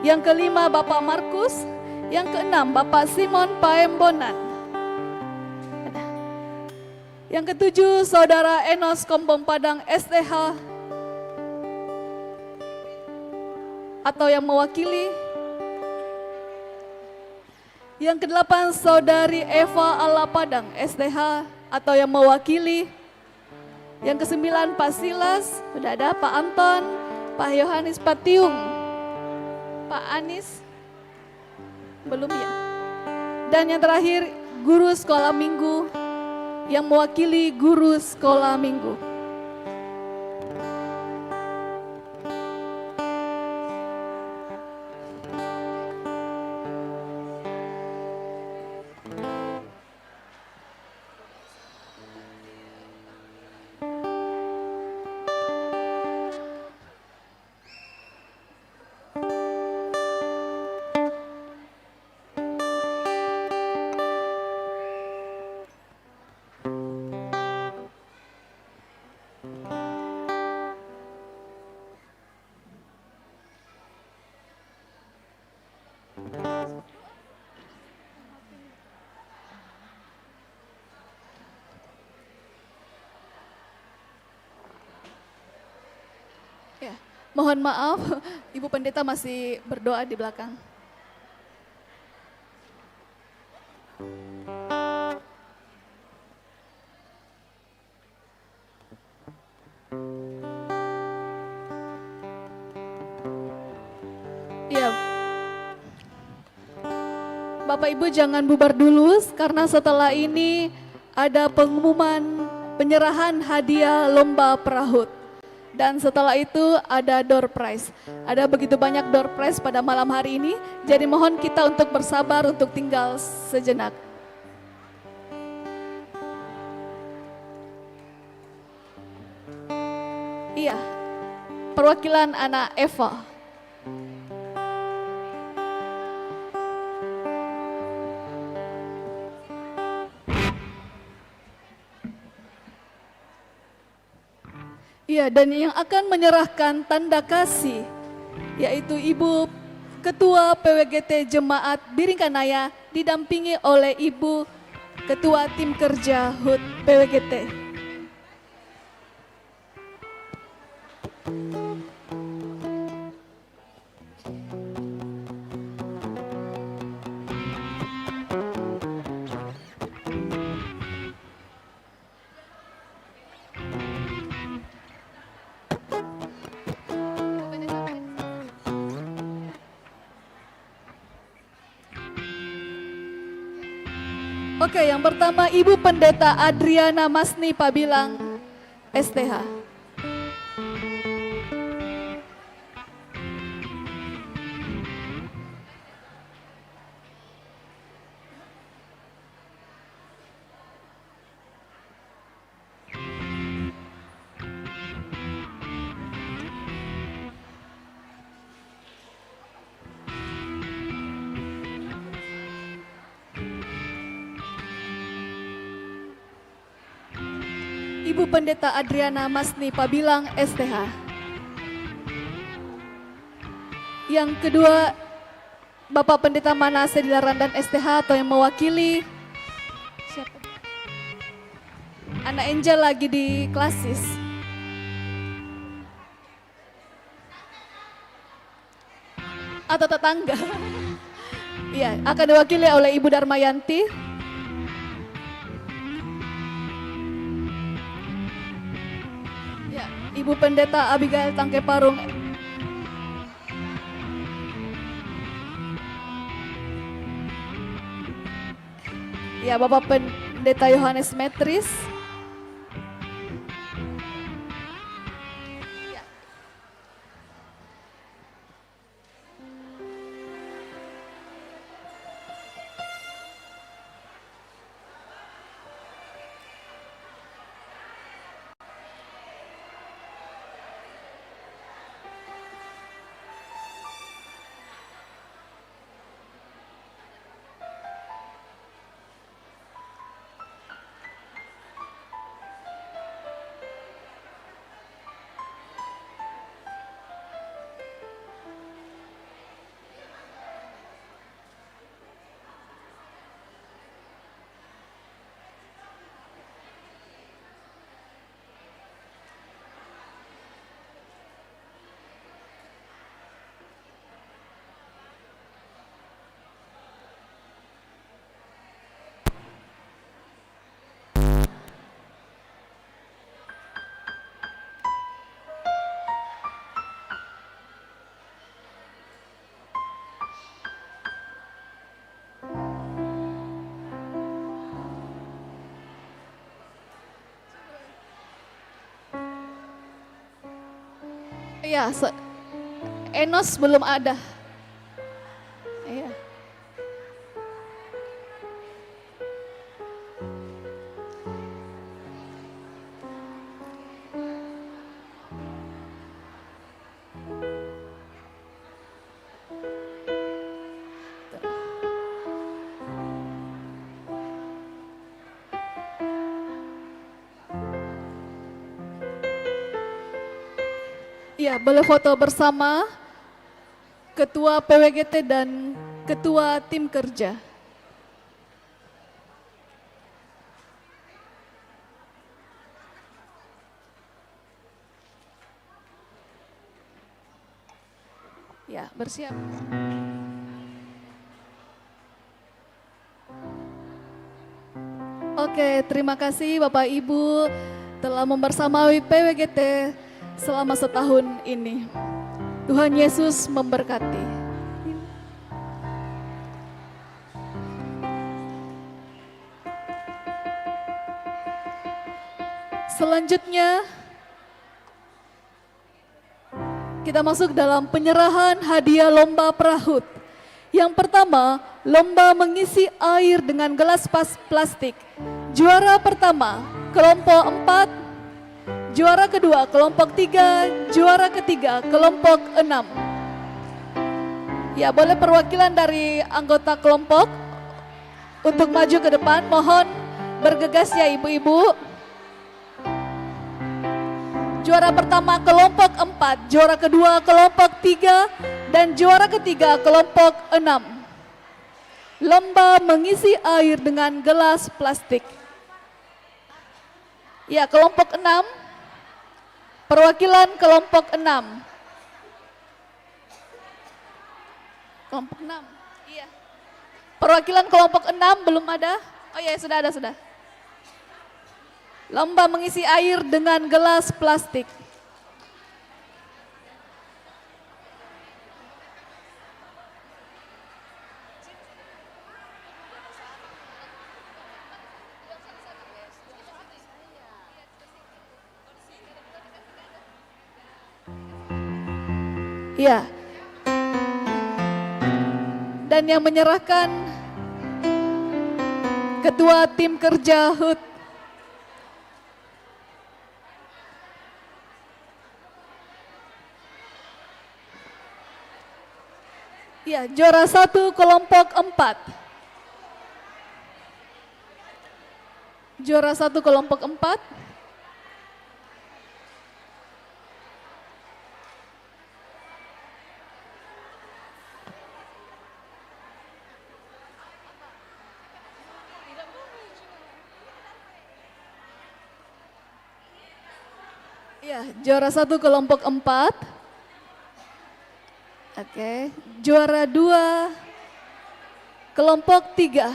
Yang kelima, Bapak Markus. Yang keenam, Bapak Simon Paembonan. Yang ketujuh, Saudara Enos Kompong Padang STH atau yang mewakili. Yang kedelapan, Saudari Eva Allah Padang STH atau yang mewakili. Yang kesembilan, Pak Silas, sudah ada Pak Anton, Pak Yohanes Patiung, Pak Anis, belum ya. Dan yang terakhir, guru sekolah minggu yang mewakili guru sekolah minggu. Ya, mohon maaf, Ibu Pendeta masih berdoa di belakang. Ya, Bapak Ibu jangan bubar dulu karena setelah ini ada pengumuman penyerahan hadiah lomba perahut. Dan setelah itu ada door prize. Ada begitu banyak door prize pada malam hari ini, jadi mohon kita untuk bersabar untuk tinggal sejenak. Iya, perwakilan anak Eva. Iya, dan yang akan menyerahkan tanda kasih yaitu Ibu Ketua PWGT Jemaat Biringkanaya didampingi oleh Ibu Ketua Tim Kerja HUT PWGT. Oke, yang pertama Ibu Pendeta Adriana Masni Pabilang, STH. Ibu Pendeta Adriana Masni Pabilang, STH. Yang kedua, Bapak Pendeta Manase Dilaran dan STH atau yang mewakili siapa? Anak Angel lagi di klasis. Atau tetangga. Iya, akan diwakili oleh Ibu Darmayanti. Ibu Pendeta Abigail Tangke Parung. Ya, Bapak Pendeta Yohanes Metris. Ya. Iya, Enos belum ada. Iya. Ya, boleh foto bersama Ketua PWGT dan Ketua Tim Kerja. Ya, bersiap. Oke, terima kasih Bapak Ibu telah membersamai PWGT selama setahun ini. Tuhan Yesus memberkati. Selanjutnya kita masuk dalam penyerahan hadiah lomba perahut. Yang pertama, lomba mengisi air dengan gelas plastik. Juara pertama, kelompok 4. Juara kedua, kelompok 3. Juara ketiga, kelompok 6. Ya, boleh perwakilan dari anggota kelompok untuk maju ke depan. Mohon bergegas ya ibu-ibu. Juara pertama kelompok 4, juara kedua kelompok 3, dan juara ketiga kelompok 6. Lomba mengisi air dengan gelas plastik. Ya, kelompok 6. Perwakilan kelompok 6. Kelompok 6. Iya. Perwakilan kelompok 6 belum ada? Oh iya, sudah ada, sudah. Lomba mengisi air dengan gelas plastik. Ya. Dan yang menyerahkan Ketua Tim Kerja HUT. Ya, juara 1 kelompok 4. Juara 1 kelompok 4. Ya, juara 1 kelompok 4. Oke, juara 2 kelompok 3.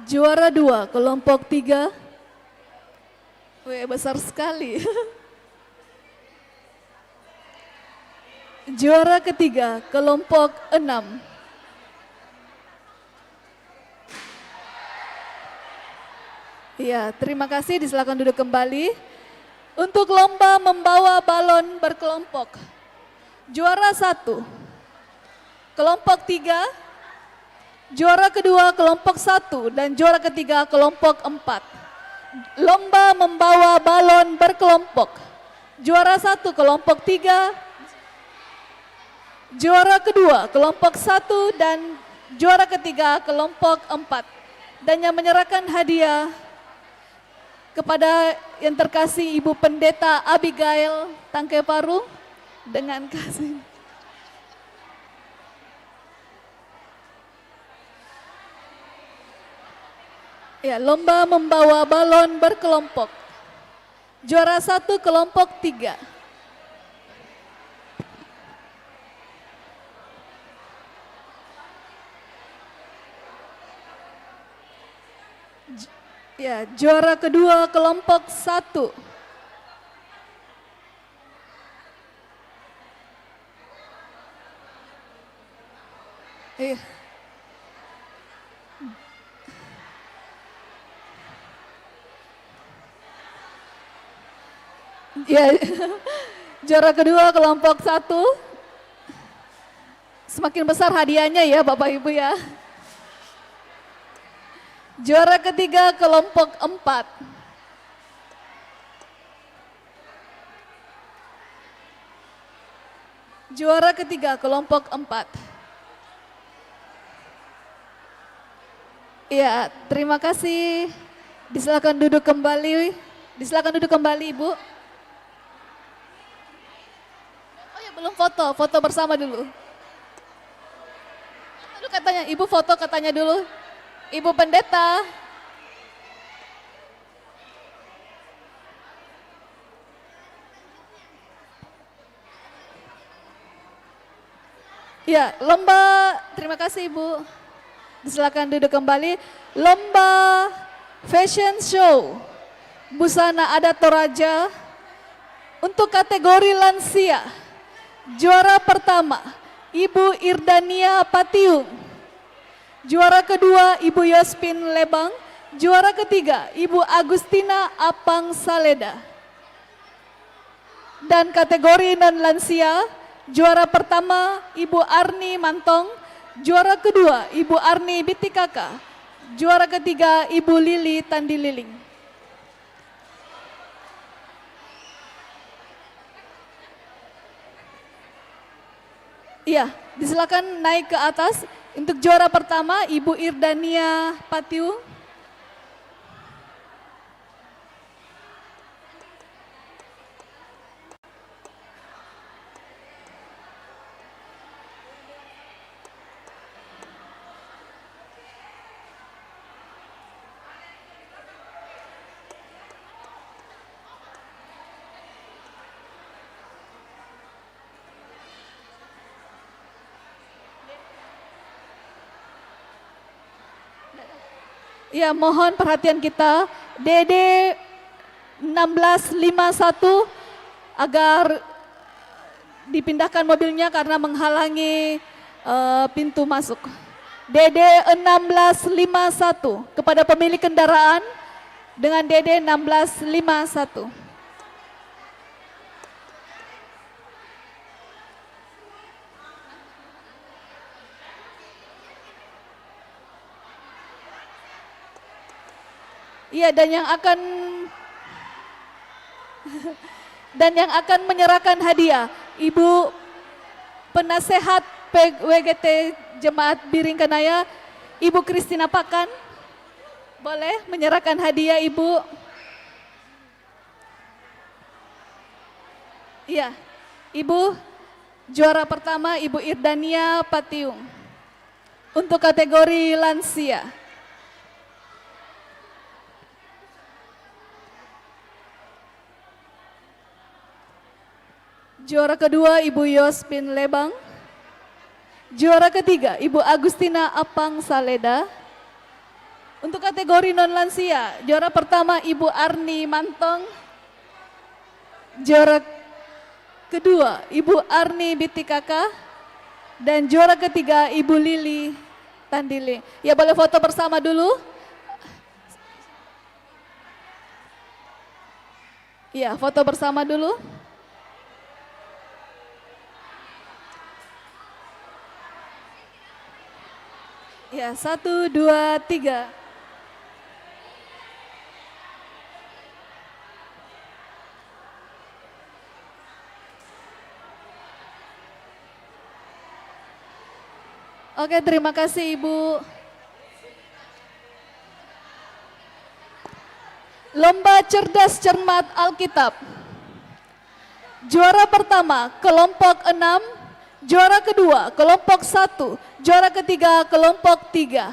Juara 2 kelompok 3. Wih, besar sekali. Juara ketiga kelompok 6. Ya, terima kasih, disilakan duduk kembali. Untuk lomba membawa balon berkelompok. Juara 1, kelompok 3. Juara kedua kelompok 1 dan juara ketiga kelompok 4. Lomba membawa balon berkelompok. Juara 1 kelompok 3. Juara kedua kelompok 1 dan juara ketiga kelompok 4. Dan yang menyerahkan hadiah kepada yang terkasih Ibu Pendeta Abigail Tangkeparu dengan kasih. Ya, lomba membawa balon berkelompok. Juara 1 kelompok 3. Ya, juara kedua kelompok 1. Iya. Ya, juara kedua kelompok 1. Semakin besar hadiahnya ya Bapak Ibu ya. Juara ketiga kelompok 4. Juara ketiga kelompok 4. Ya, terima kasih. Disilakan duduk kembali. Disilakan duduk kembali Ibu. Oh ya, belum foto. Foto bersama dulu. Dulu katanya, Ibu foto katanya dulu. Ibu Pendeta. Ya, lomba, terima kasih Ibu. Silakan duduk kembali. Lomba fashion show busana adat Toraja untuk kategori lansia. Juara pertama, Ibu Irdania Patiung. Juara kedua, Ibu Yospin Lebang. Juara ketiga, Ibu Agustina Apang Saleda. Dan kategori non-lansia, juara pertama Ibu Arni Mantong, juara kedua Ibu Arni Bitikaka, juara ketiga Ibu Lili Tandililing. Iya, disilakan naik ke atas. Untuk juara pertama Ibu Irdania Patiu. Ya, mohon perhatian kita, DD 1651 agar dipindahkan mobilnya karena menghalangi pintu masuk. DD 1651 kepada pemilik kendaraan dengan DD 1651. Iya, dan yang akan menyerahkan hadiah Ibu Penasehat PWGT Jemaat Biringkanaya, Ibu Kristina Pakan. Boleh menyerahkan hadiah Ibu. Iya, Ibu juara pertama Ibu Irdania Patiung untuk kategori lansia. Juara kedua Ibu Yospin Lebang. Juara ketiga Ibu Agustina Apang Saleda. Untuk kategori non lansia, juara pertama Ibu Arni Mantong. Juara kedua Ibu Arni Bitikaka. Dan juara ketiga Ibu Lili Tandili. Ya, boleh foto bersama dulu. Ya, foto bersama dulu. Ya, 1, 2, 3. Oke, terima kasih Ibu. Lomba Cerdas Cermat Alkitab. Juara pertama kelompok 6, juara kedua kelompok 1, juara ketiga kelompok 3.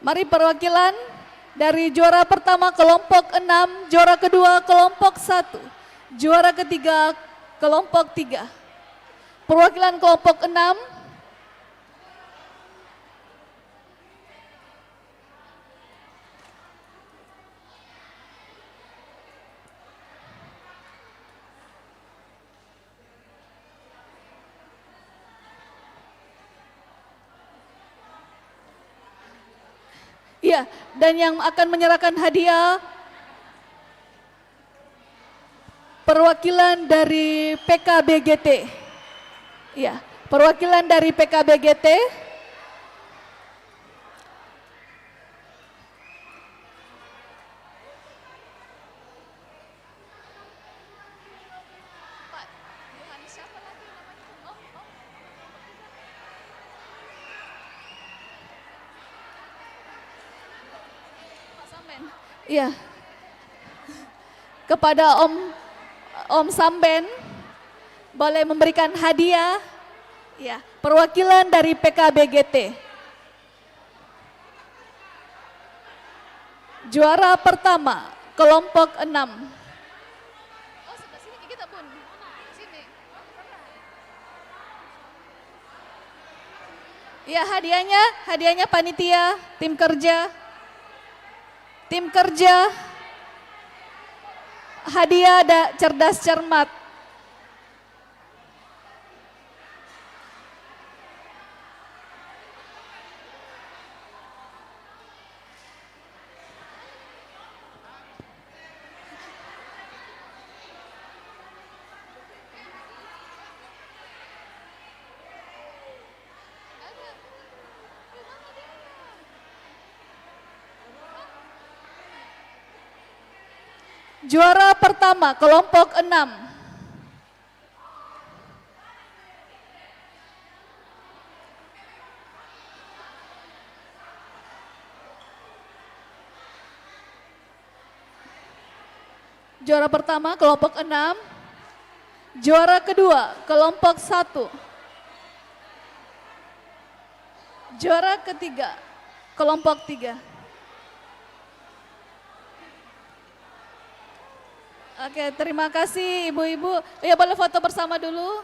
Mari perwakilan dari juara pertama kelompok 6, juara kedua kelompok 1, juara ketiga kelompok 3. Perwakilan kelompok 6. Iya, dan yang akan menyerahkan hadiah perwakilan dari PKBGT. Iya, perwakilan dari PKBGT. Iya. Kepada Om Samben boleh memberikan hadiah. Ya, perwakilan dari PKBGT. Juara pertama kelompok 6. Oh, sebelah sini kita Bun. Sini. Ya, hadiahnya panitia, tim kerja. Tim kerja, hadiah Cerdas Cermat. Juara pertama kelompok 6. Juara pertama kelompok 6. Juara kedua kelompok 1. Juara ketiga kelompok 3. Oke, terima kasih ibu-ibu. Ya, boleh foto bersama dulu.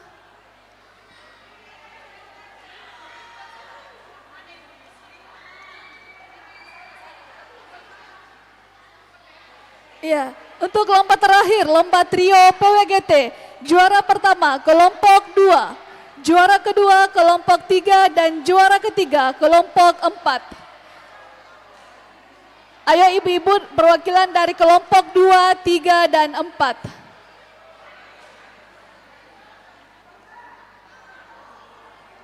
Iya, untuk lomba terakhir, lomba trio PWGT, juara pertama kelompok 2, juara kedua kelompok 3, dan juara ketiga kelompok 4. Ayo ibu-ibu perwakilan dari kelompok 2, 3, dan 4.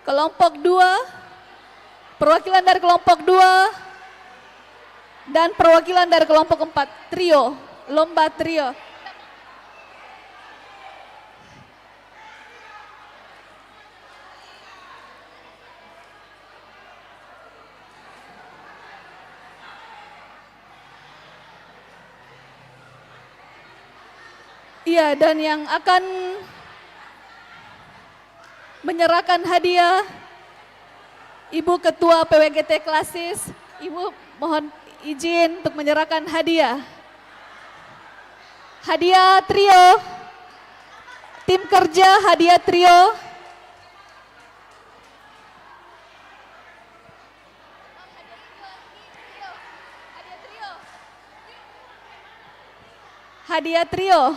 Kelompok 2, perwakilan dari kelompok 2, dan perwakilan dari kelompok 4, trio, lomba trio. Iya, dan yang akan menyerahkan hadiah Ibu Ketua PWGT Klasis. Ibu mohon izin untuk menyerahkan hadiah. Hadiah trio, tim kerja hadiah trio. Hadiah trio.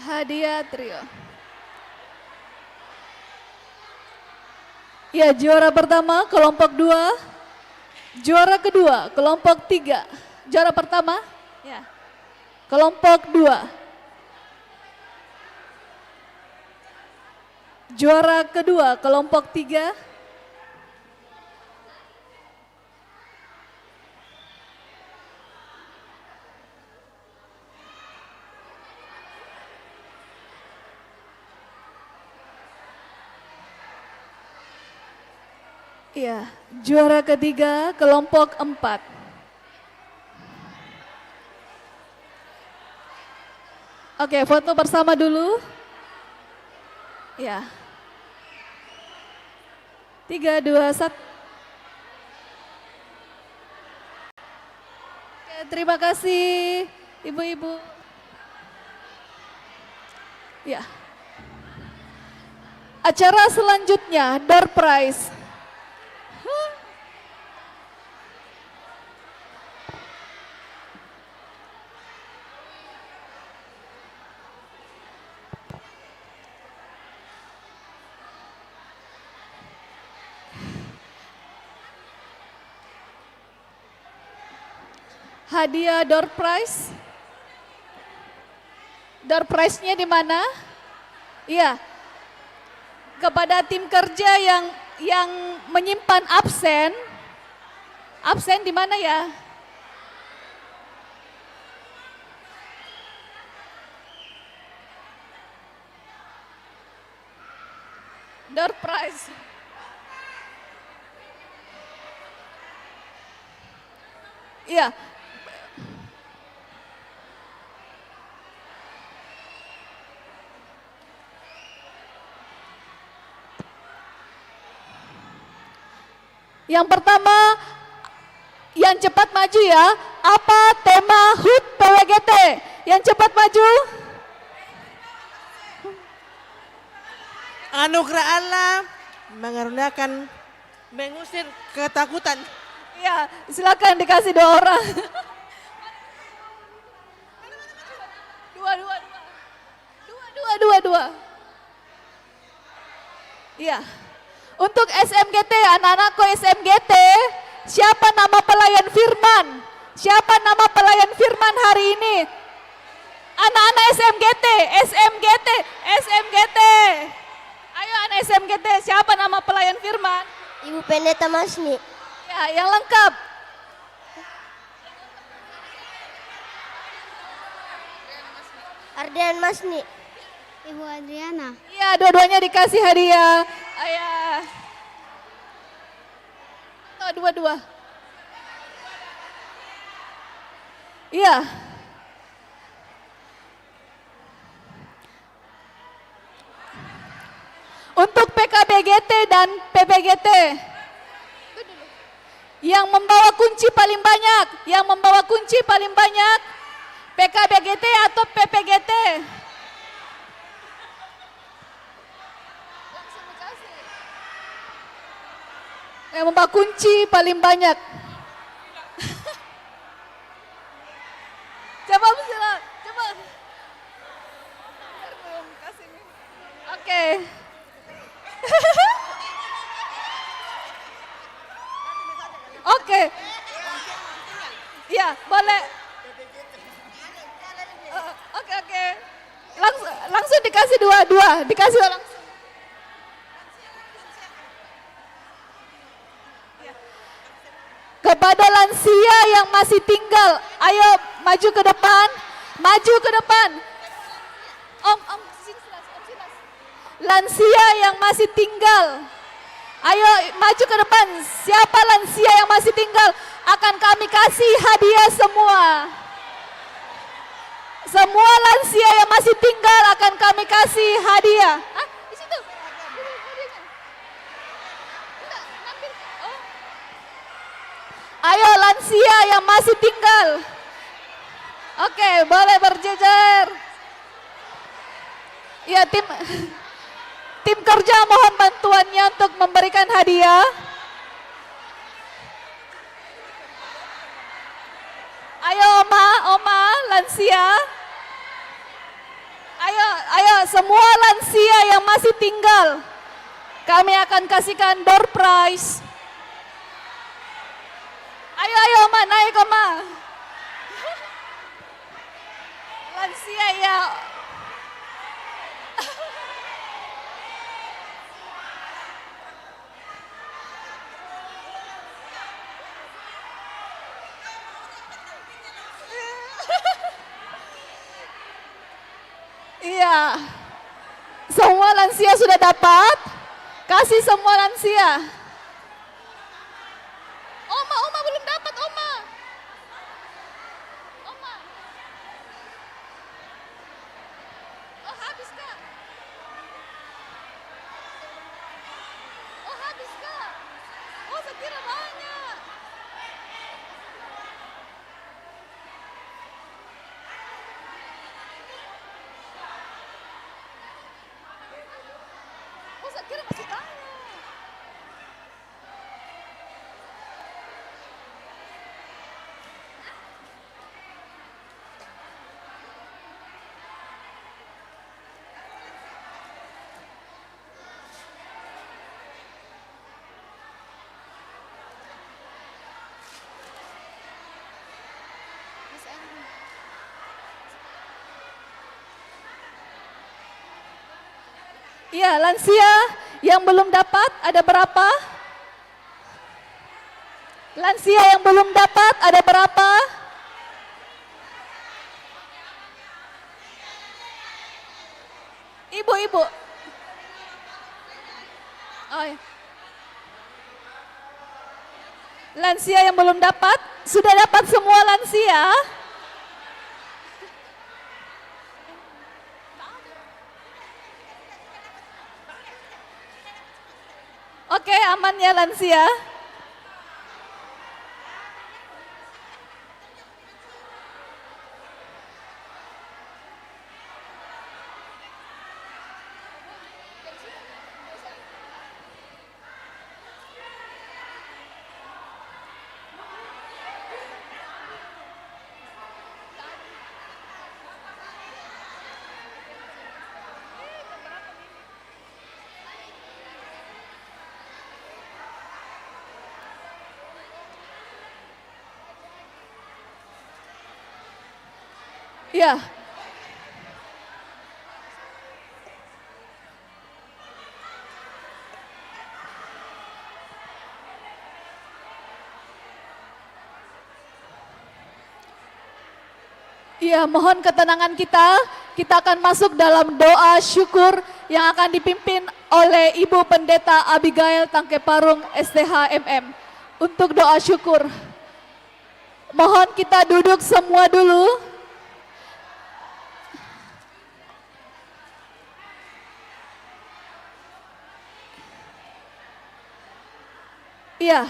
Hadiah trio. Ya, juara pertama kelompok 2, juara kedua kelompok 3. Juara pertama ya, kelompok 2. Juara kedua kelompok 3. Iya, juara ketiga kelompok 4. Oke, foto bersama dulu. Ya. 3, 2, 1. Oke, terima kasih ibu-ibu. Ya. Acara selanjutnya, door prize. Hadiah door prize. Door prize-nya di mana? Iya. Kepada tim kerja yang menyimpan absen. Absen di mana ya? Door prize. Iya. Yang pertama, yang cepat maju ya. Apa tema HUT PWGT? Yang cepat maju. Anugerah Allah mengaruniakan mengusir ketakutan. Iya, silakan dikasih 2 orang. Dua. Iya. Untuk SMGT, anak-anakku SMGT, siapa nama pelayan firman? Siapa nama pelayan firman hari ini? Anak-anak SMGT, SMGT, SMGT. Ayo anak SMGT, siapa nama pelayan firman? Ibu Pendeta Masni. Ya, yang lengkap. Ardian Masni. Ibu Adriana. Iya, dua-duanya dikasih hadiah. Ayah. Oh, dua-dua. Iya. Untuk PKBGT dan PPGT yang membawa kunci paling banyak, PKBGT atau PPGT? Yang membawa kunci paling banyak. Coba silakan, coba. Oke. Oke. Ya, boleh. Oke. Langsung dikasih dua, dikasih langsung. Kepada lansia yang masih tinggal, ayo maju ke depan, Om, sini. Lansia yang masih tinggal, ayo maju ke depan. Siapa lansia yang masih tinggal? Akan kami kasih hadiah semua. Semua lansia yang masih tinggal akan kami kasih hadiah. Hah? Di situ. Ayo lansia yang masih tinggal. Oke, boleh berjejer. Ya, tim kerja mohon bantuannya untuk memberikan hadiah. Ayo Oma, lansia. Ayo semua lansia yang masih tinggal. Kami akan kasihkan door prize. Ayo Oma, naik Oma. Lansia ya. Iya. Semua lansia sudah dapat? Kasih semua lansia. Oma belum dapat, Oma. Oh, habis Kak. Oh, saya kira banyak. Oh, saya kira masih banyak. Iya, lansia yang belum dapat ada berapa? Lansia yang belum dapat ada berapa? Ibu. Oh, iya. Lansia yang belum dapat, sudah dapat semua lansia? Oke, aman ya lansia. Ya. Iya, mohon ketenangan kita. Kita akan masuk dalam doa syukur yang akan dipimpin oleh Ibu Pendeta Abigail Tangkeparung STHMM. Untuk doa syukur, mohon kita duduk semua dulu. Iya.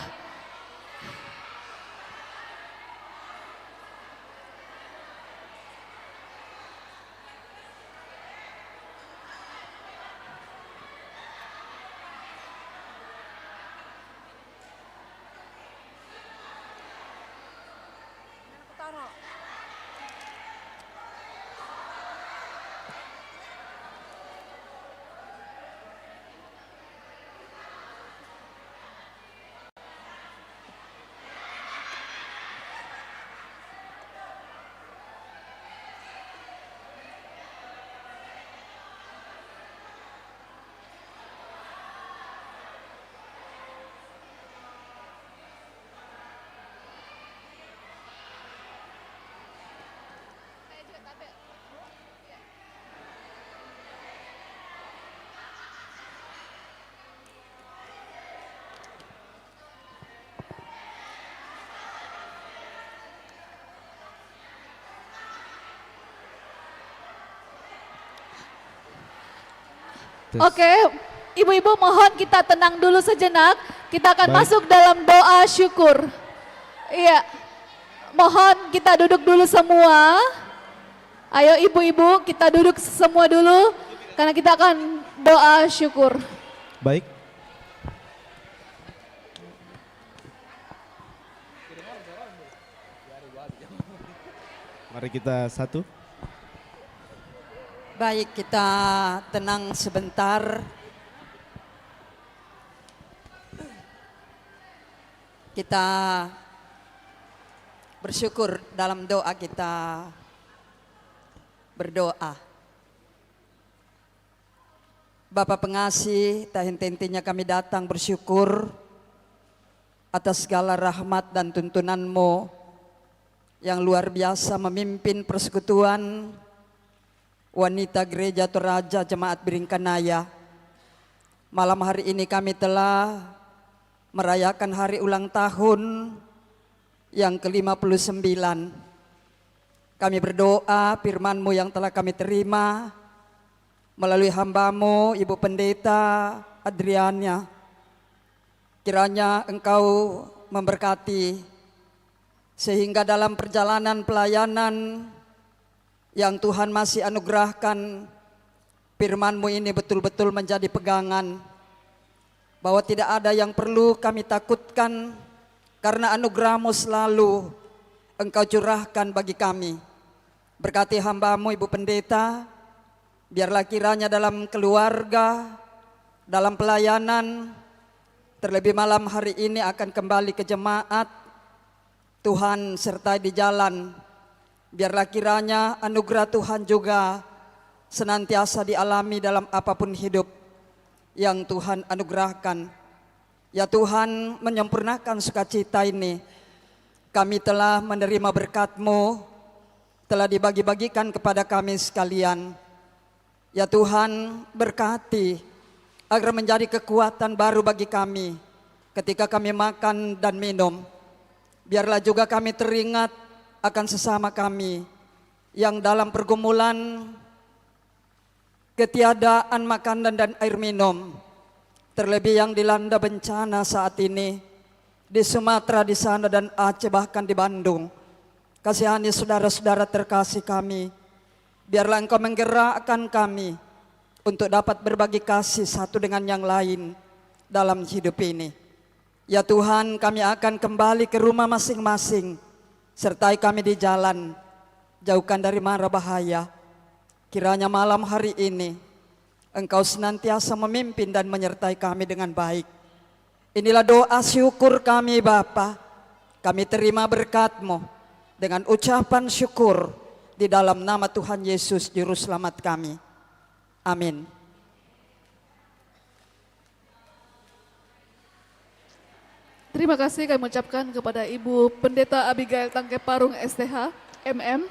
Oke, ibu-ibu mohon kita tenang dulu sejenak. Kita akan masuk dalam doa syukur. Iya, mohon kita duduk dulu semua. Ayo ibu-ibu kita duduk semua dulu karena kita akan doa syukur. Baik. Mari kita satu. Baik, kita tenang sebentar. Kita bersyukur dalam doa kita berdoa. Bapa pengasih, tak henti-hentinya kami datang bersyukur atas segala rahmat dan tuntunan-Mu yang luar biasa memimpin persekutuan wanita gereja Toraja Jemaat Biringkanaya. Malam hari ini kami telah merayakan hari ulang tahun yang ke-59. Kami berdoa firman-Mu yang telah kami terima melalui hamba-Mu Ibu Pendeta Adriana. Kiranya Engkau memberkati sehingga dalam perjalanan pelayanan yang Tuhan masih anugerahkan, firman-Mu ini betul-betul menjadi pegangan, bahwa tidak ada yang perlu kami takutkan, karena anugerah-Mu selalu Engkau curahkan bagi kami. Berkati hamba-Mu Ibu Pendeta, biarlah kiranya dalam keluarga, dalam pelayanan, terlebih malam hari ini akan kembali ke jemaat, Tuhan sertai di jalan. Biarlah kiranya anugerah Tuhan juga senantiasa dialami dalam apapun hidup yang Tuhan anugerahkan. Ya Tuhan, menyempurnakan sukacita ini. Kami telah menerima berkat-Mu, telah dibagi-bagikan kepada kami sekalian. Ya Tuhan, berkati agar menjadi kekuatan baru bagi kami ketika kami makan dan minum. Biarlah juga kami teringat akan sesama kami yang dalam pergumulan ketiadaan makanan dan air minum, terlebih yang dilanda bencana saat ini di Sumatera di sana dan Aceh, bahkan di Bandung. Kasihani saudara-saudara terkasih kami, biarlah Engkau menggerakkan kami untuk dapat berbagi kasih satu dengan yang lain dalam hidup ini. Ya Tuhan, kami akan kembali ke rumah masing-masing. Sertai kami di jalan, jauhkan dari mara bahaya. Kiranya malam hari ini Engkau senantiasa memimpin dan menyertai kami dengan baik. Inilah doa syukur kami Bapa. Kami terima berkat-Mu dengan ucapan syukur Di dalam nama Tuhan Yesus Juru Selamat kami. Amin. Terima kasih kami ucapkan kepada Ibu Pendeta Abigail Tangke Parung STH, MM.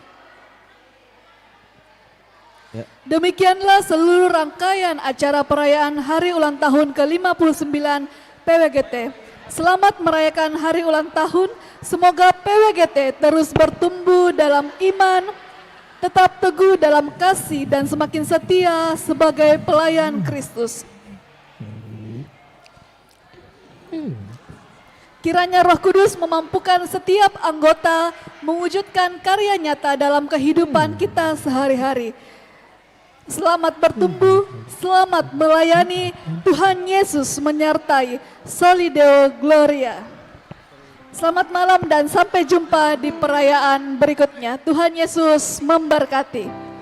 Ya. Demikianlah seluruh rangkaian acara perayaan Hari Ulang Tahun ke-59 PWGT. Selamat merayakan Hari Ulang Tahun. Semoga PWGT terus bertumbuh dalam iman, tetap teguh dalam kasih dan semakin setia sebagai pelayan Kristus. Kiranya Roh Kudus memampukan setiap anggota mewujudkan karya nyata dalam kehidupan kita sehari-hari. Selamat bertumbuh, selamat melayani, Tuhan Yesus menyertai. Soli Deo Gloria. Selamat malam dan sampai jumpa di perayaan berikutnya. Tuhan Yesus memberkati.